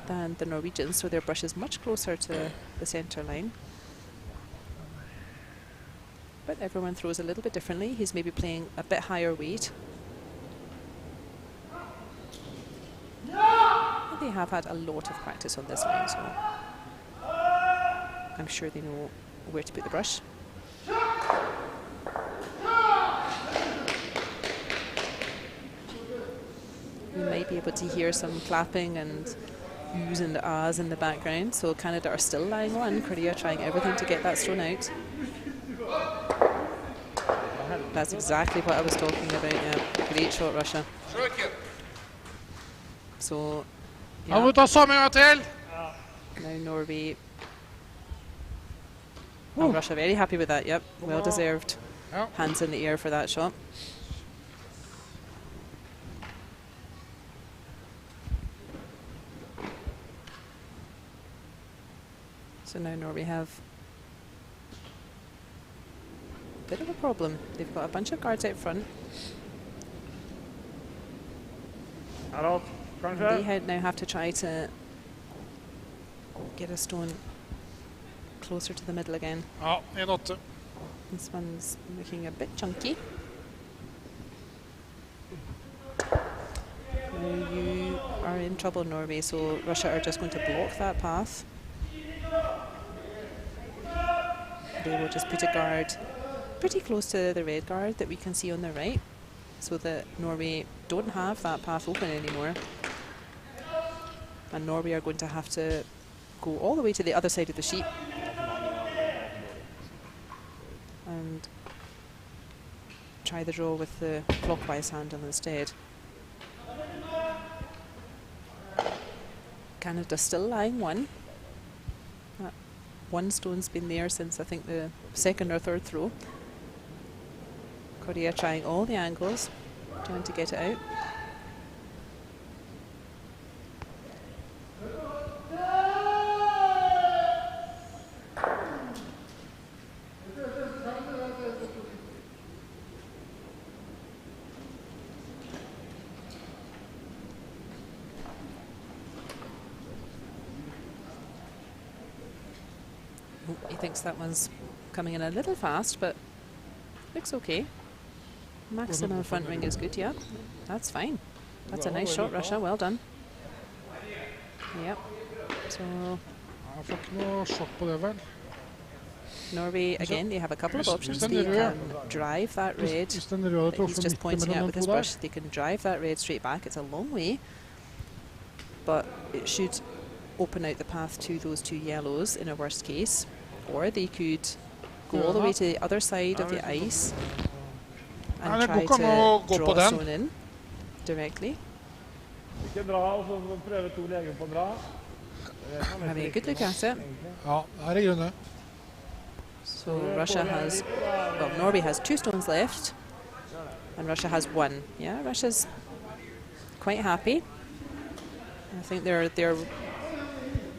than the Norwegians, so their brush is much closer to the centre line. But everyone throws a little bit differently. He's maybe playing a bit higher weight. And they have had a lot of practice on this line, so I'm sure they know where to put the brush. You might be able to hear some clapping and oohs and ahs in the background. So Canada are still lying 1. Korea trying everything to get that stone out. That's exactly what I was talking about. Yeah, great shot, Russia. So Han må ta samme en gang til. now Norway. Oh, Russia very happy with that. Yep, well deserved. Ja. Hands in the air for that shot. So now Norway have a bit of a problem. They've got a bunch of guards out front. Harald, And kanskje? they now have to try to get a stone closer to the middle again. Ja, 1-8. This one's looking a bit chunky. Now you are in trouble, Norway, so Russia are just going to block that path. They will just put a guard pretty close to the red guard that we can see on the right, so that Norway don't have that path open anymore. And Norway are going to have to go all the way to the other side of the sheet and try the draw with the clockwise handle instead. Canada still lying 1. That 1 stone's been there since I think the second or third throw. Korea trying all the angles, trying to get it out. Oh, he thinks that one's coming in a little fast, but looks okay. Maximum front ring is good, yeah. That's fine. That's a nice shot, Russia. Well done. Yep. So Jeg får ikke noe sjokk på det, vel. Norway, again, they have a couple of options. They can drive that red Hvis den røde that trår he's for just midt pointing out mellom with de his to der. brush. They can drive that red straight back. It's a long way, but it should open out the path to those 2 yellows in a worst case. Or they could go all the way to the other side of the ice Ja, and det try går ikke an å to gå draw på a den. stone in. directly. Ikke dra, og så prøve to leger på å dra. Having a good look at it. Ja, her er grunnen. So Russia has, well, Norway has 2 stones left, and Russia has 1. Yeah, Russia's quite happy. I think they're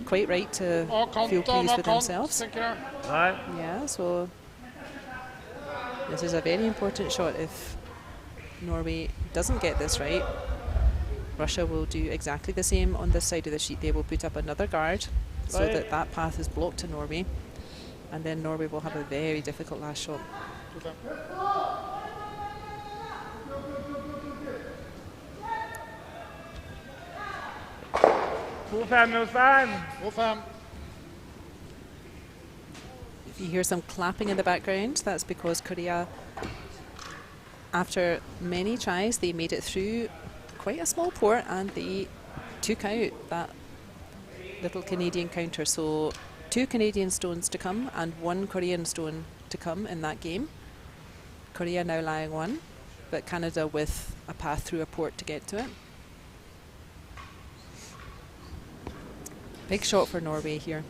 quite right to feel pleased with themselves. Nei. Yeah, so this is a very important shot. If Norway doesn't get this right, Russia will do exactly the same on this side of the sheet. They will put up another guard so that that path is blocked to Norway, and then Norway will have a very difficult last shot. If you hear some clapping in the background, that's because Korea, after many tries, they made it through quite a small port and they took out that little Canadian counter. So 2 Canadian stones to come and 1 Korean stone to come in that game. Korea now lying 1, but Canada with a path through a port to get to it. Big shot for Norway here.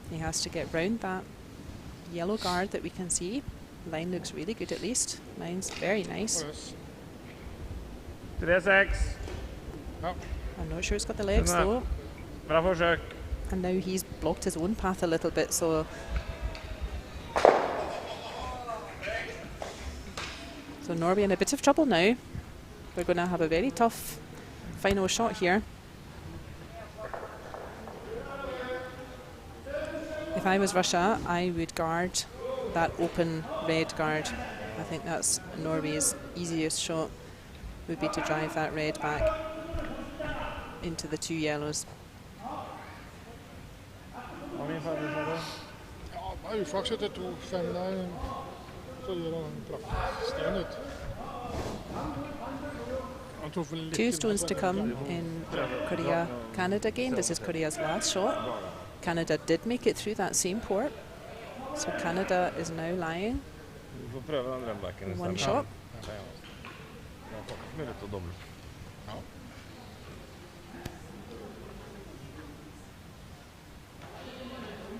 He has to get round that yellow guard that we can see. Line looks really good, at least. Line's very nice. 3-6. I'm not sure it's got the legs though. Bra forsøk. And now he's blocked his own path a little bit, so Norway in a bit of trouble now. We're going to have a very tough final shot here. If I was Russia, I would guard that open red guard. I think that's Norway's easiest shot, would be to drive that red back into the 2 yellows. Ja, det er uflaks etter 2-5 der. Så gjør han sten ut. 2 stones to come in Korea-Canada game. This is Korea's last shot. Canada did make it through that same port. So Canada is now lying 1 shot.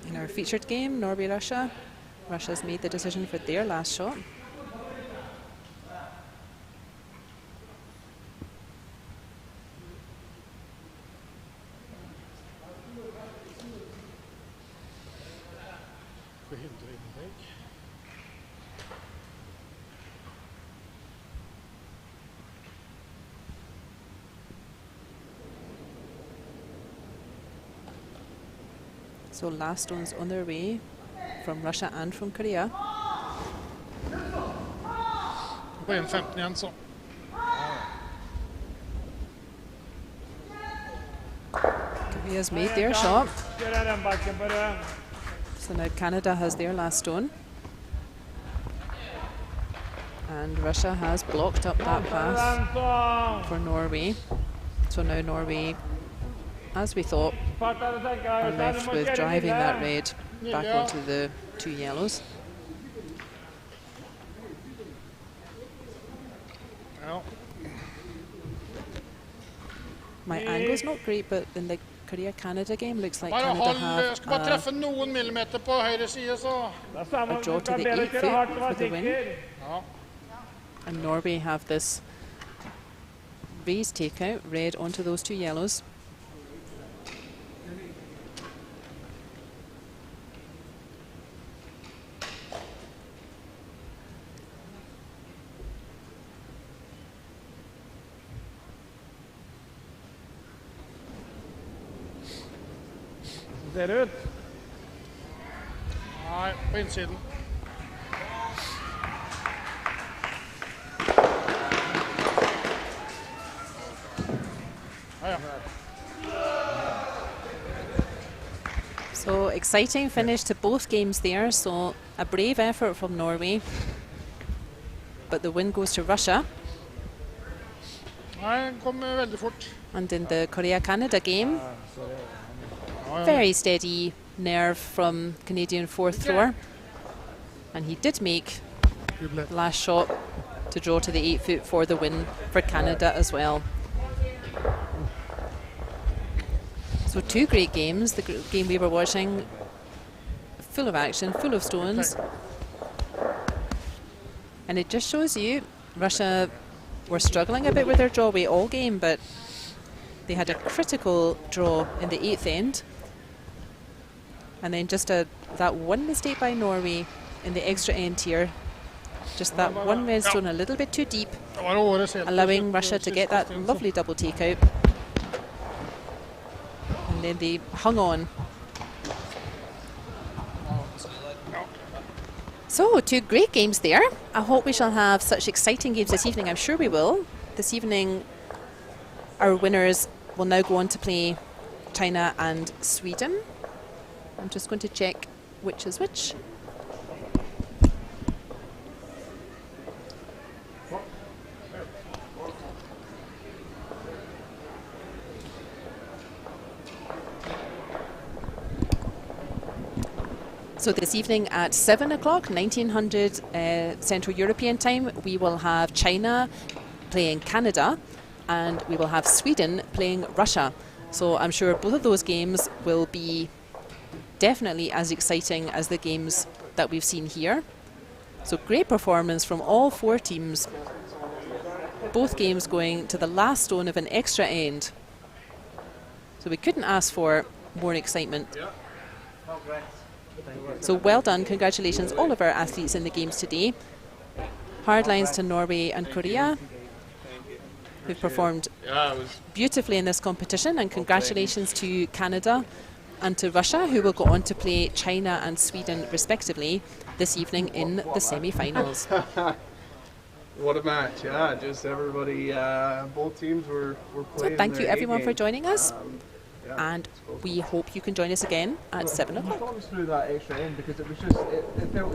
In our featured game, Norway-Russia, Russia's made the decision for their last shot. So last stones on their way from Russia and from Korea. På 1.15 igjen, så. Korea's made their shot. So now Canada has their last stone. And Russia has blocked up that path for Norway. So now Norway, as we thought, are left with driving that red back onto the 2 yellows. My angle's not great, but in the Korea-Canada game, looks like Canada have skal bare treffe noen millimeter på høyre side, så. A draw to the 8 foot for the win. And Norway have this raised takeout, red onto those 2 yellows. Ser det ut? Nei, på innsiden. So exciting finish to both games there. So a brave effort from Norway, but the win goes to Russia. Nei, den kom veldig fort. And in the Korea-Canada game, very steady nerve from Canadian 4th thrower. And he did make Good luck. Last shot to draw to the 8 foot for the win for Canada as well. So 2 great games. The game we were watching, full of action, full of stones. And it just shows you Russia were struggling a bit with their drawway all game, but they had a critical draw in the 8th end. And then just that one mistake by Norway in the extra end here. Just that one red stone a little bit too deep, allowing Russia to get that lovely double takeout. And then they hung on. So 2 great games there. I hope we shall have such exciting games this evening. I'm sure we will. This evening, our winners will now go on to play China and Sweden. I'm just going to check which is which. So this evening at 7 o'clock, 1900 Central European time, we will have China playing Canada and we will have Sweden playing Russia. So I'm sure both of those games will be definitely as exciting as the games that we've seen here. So great performance from all 4 teams. Both games going to the last stone of an extra end. So we couldn't ask for more excitement. So well done, congratulations all of our athletes in the games today. Hard lines to Norway and Korea, who've performed beautifully in this competition, and congratulations to Canada and to Russia, who will go on to play China and Sweden respectively this evening in the semi-finals. What a match, yeah, just everybody, both teams were playing. So thank you their everyone for A-game. joining us. Yeah. And we hope you can join us again at 7 o'clock. Talk us through that extra end, because it was just, it felt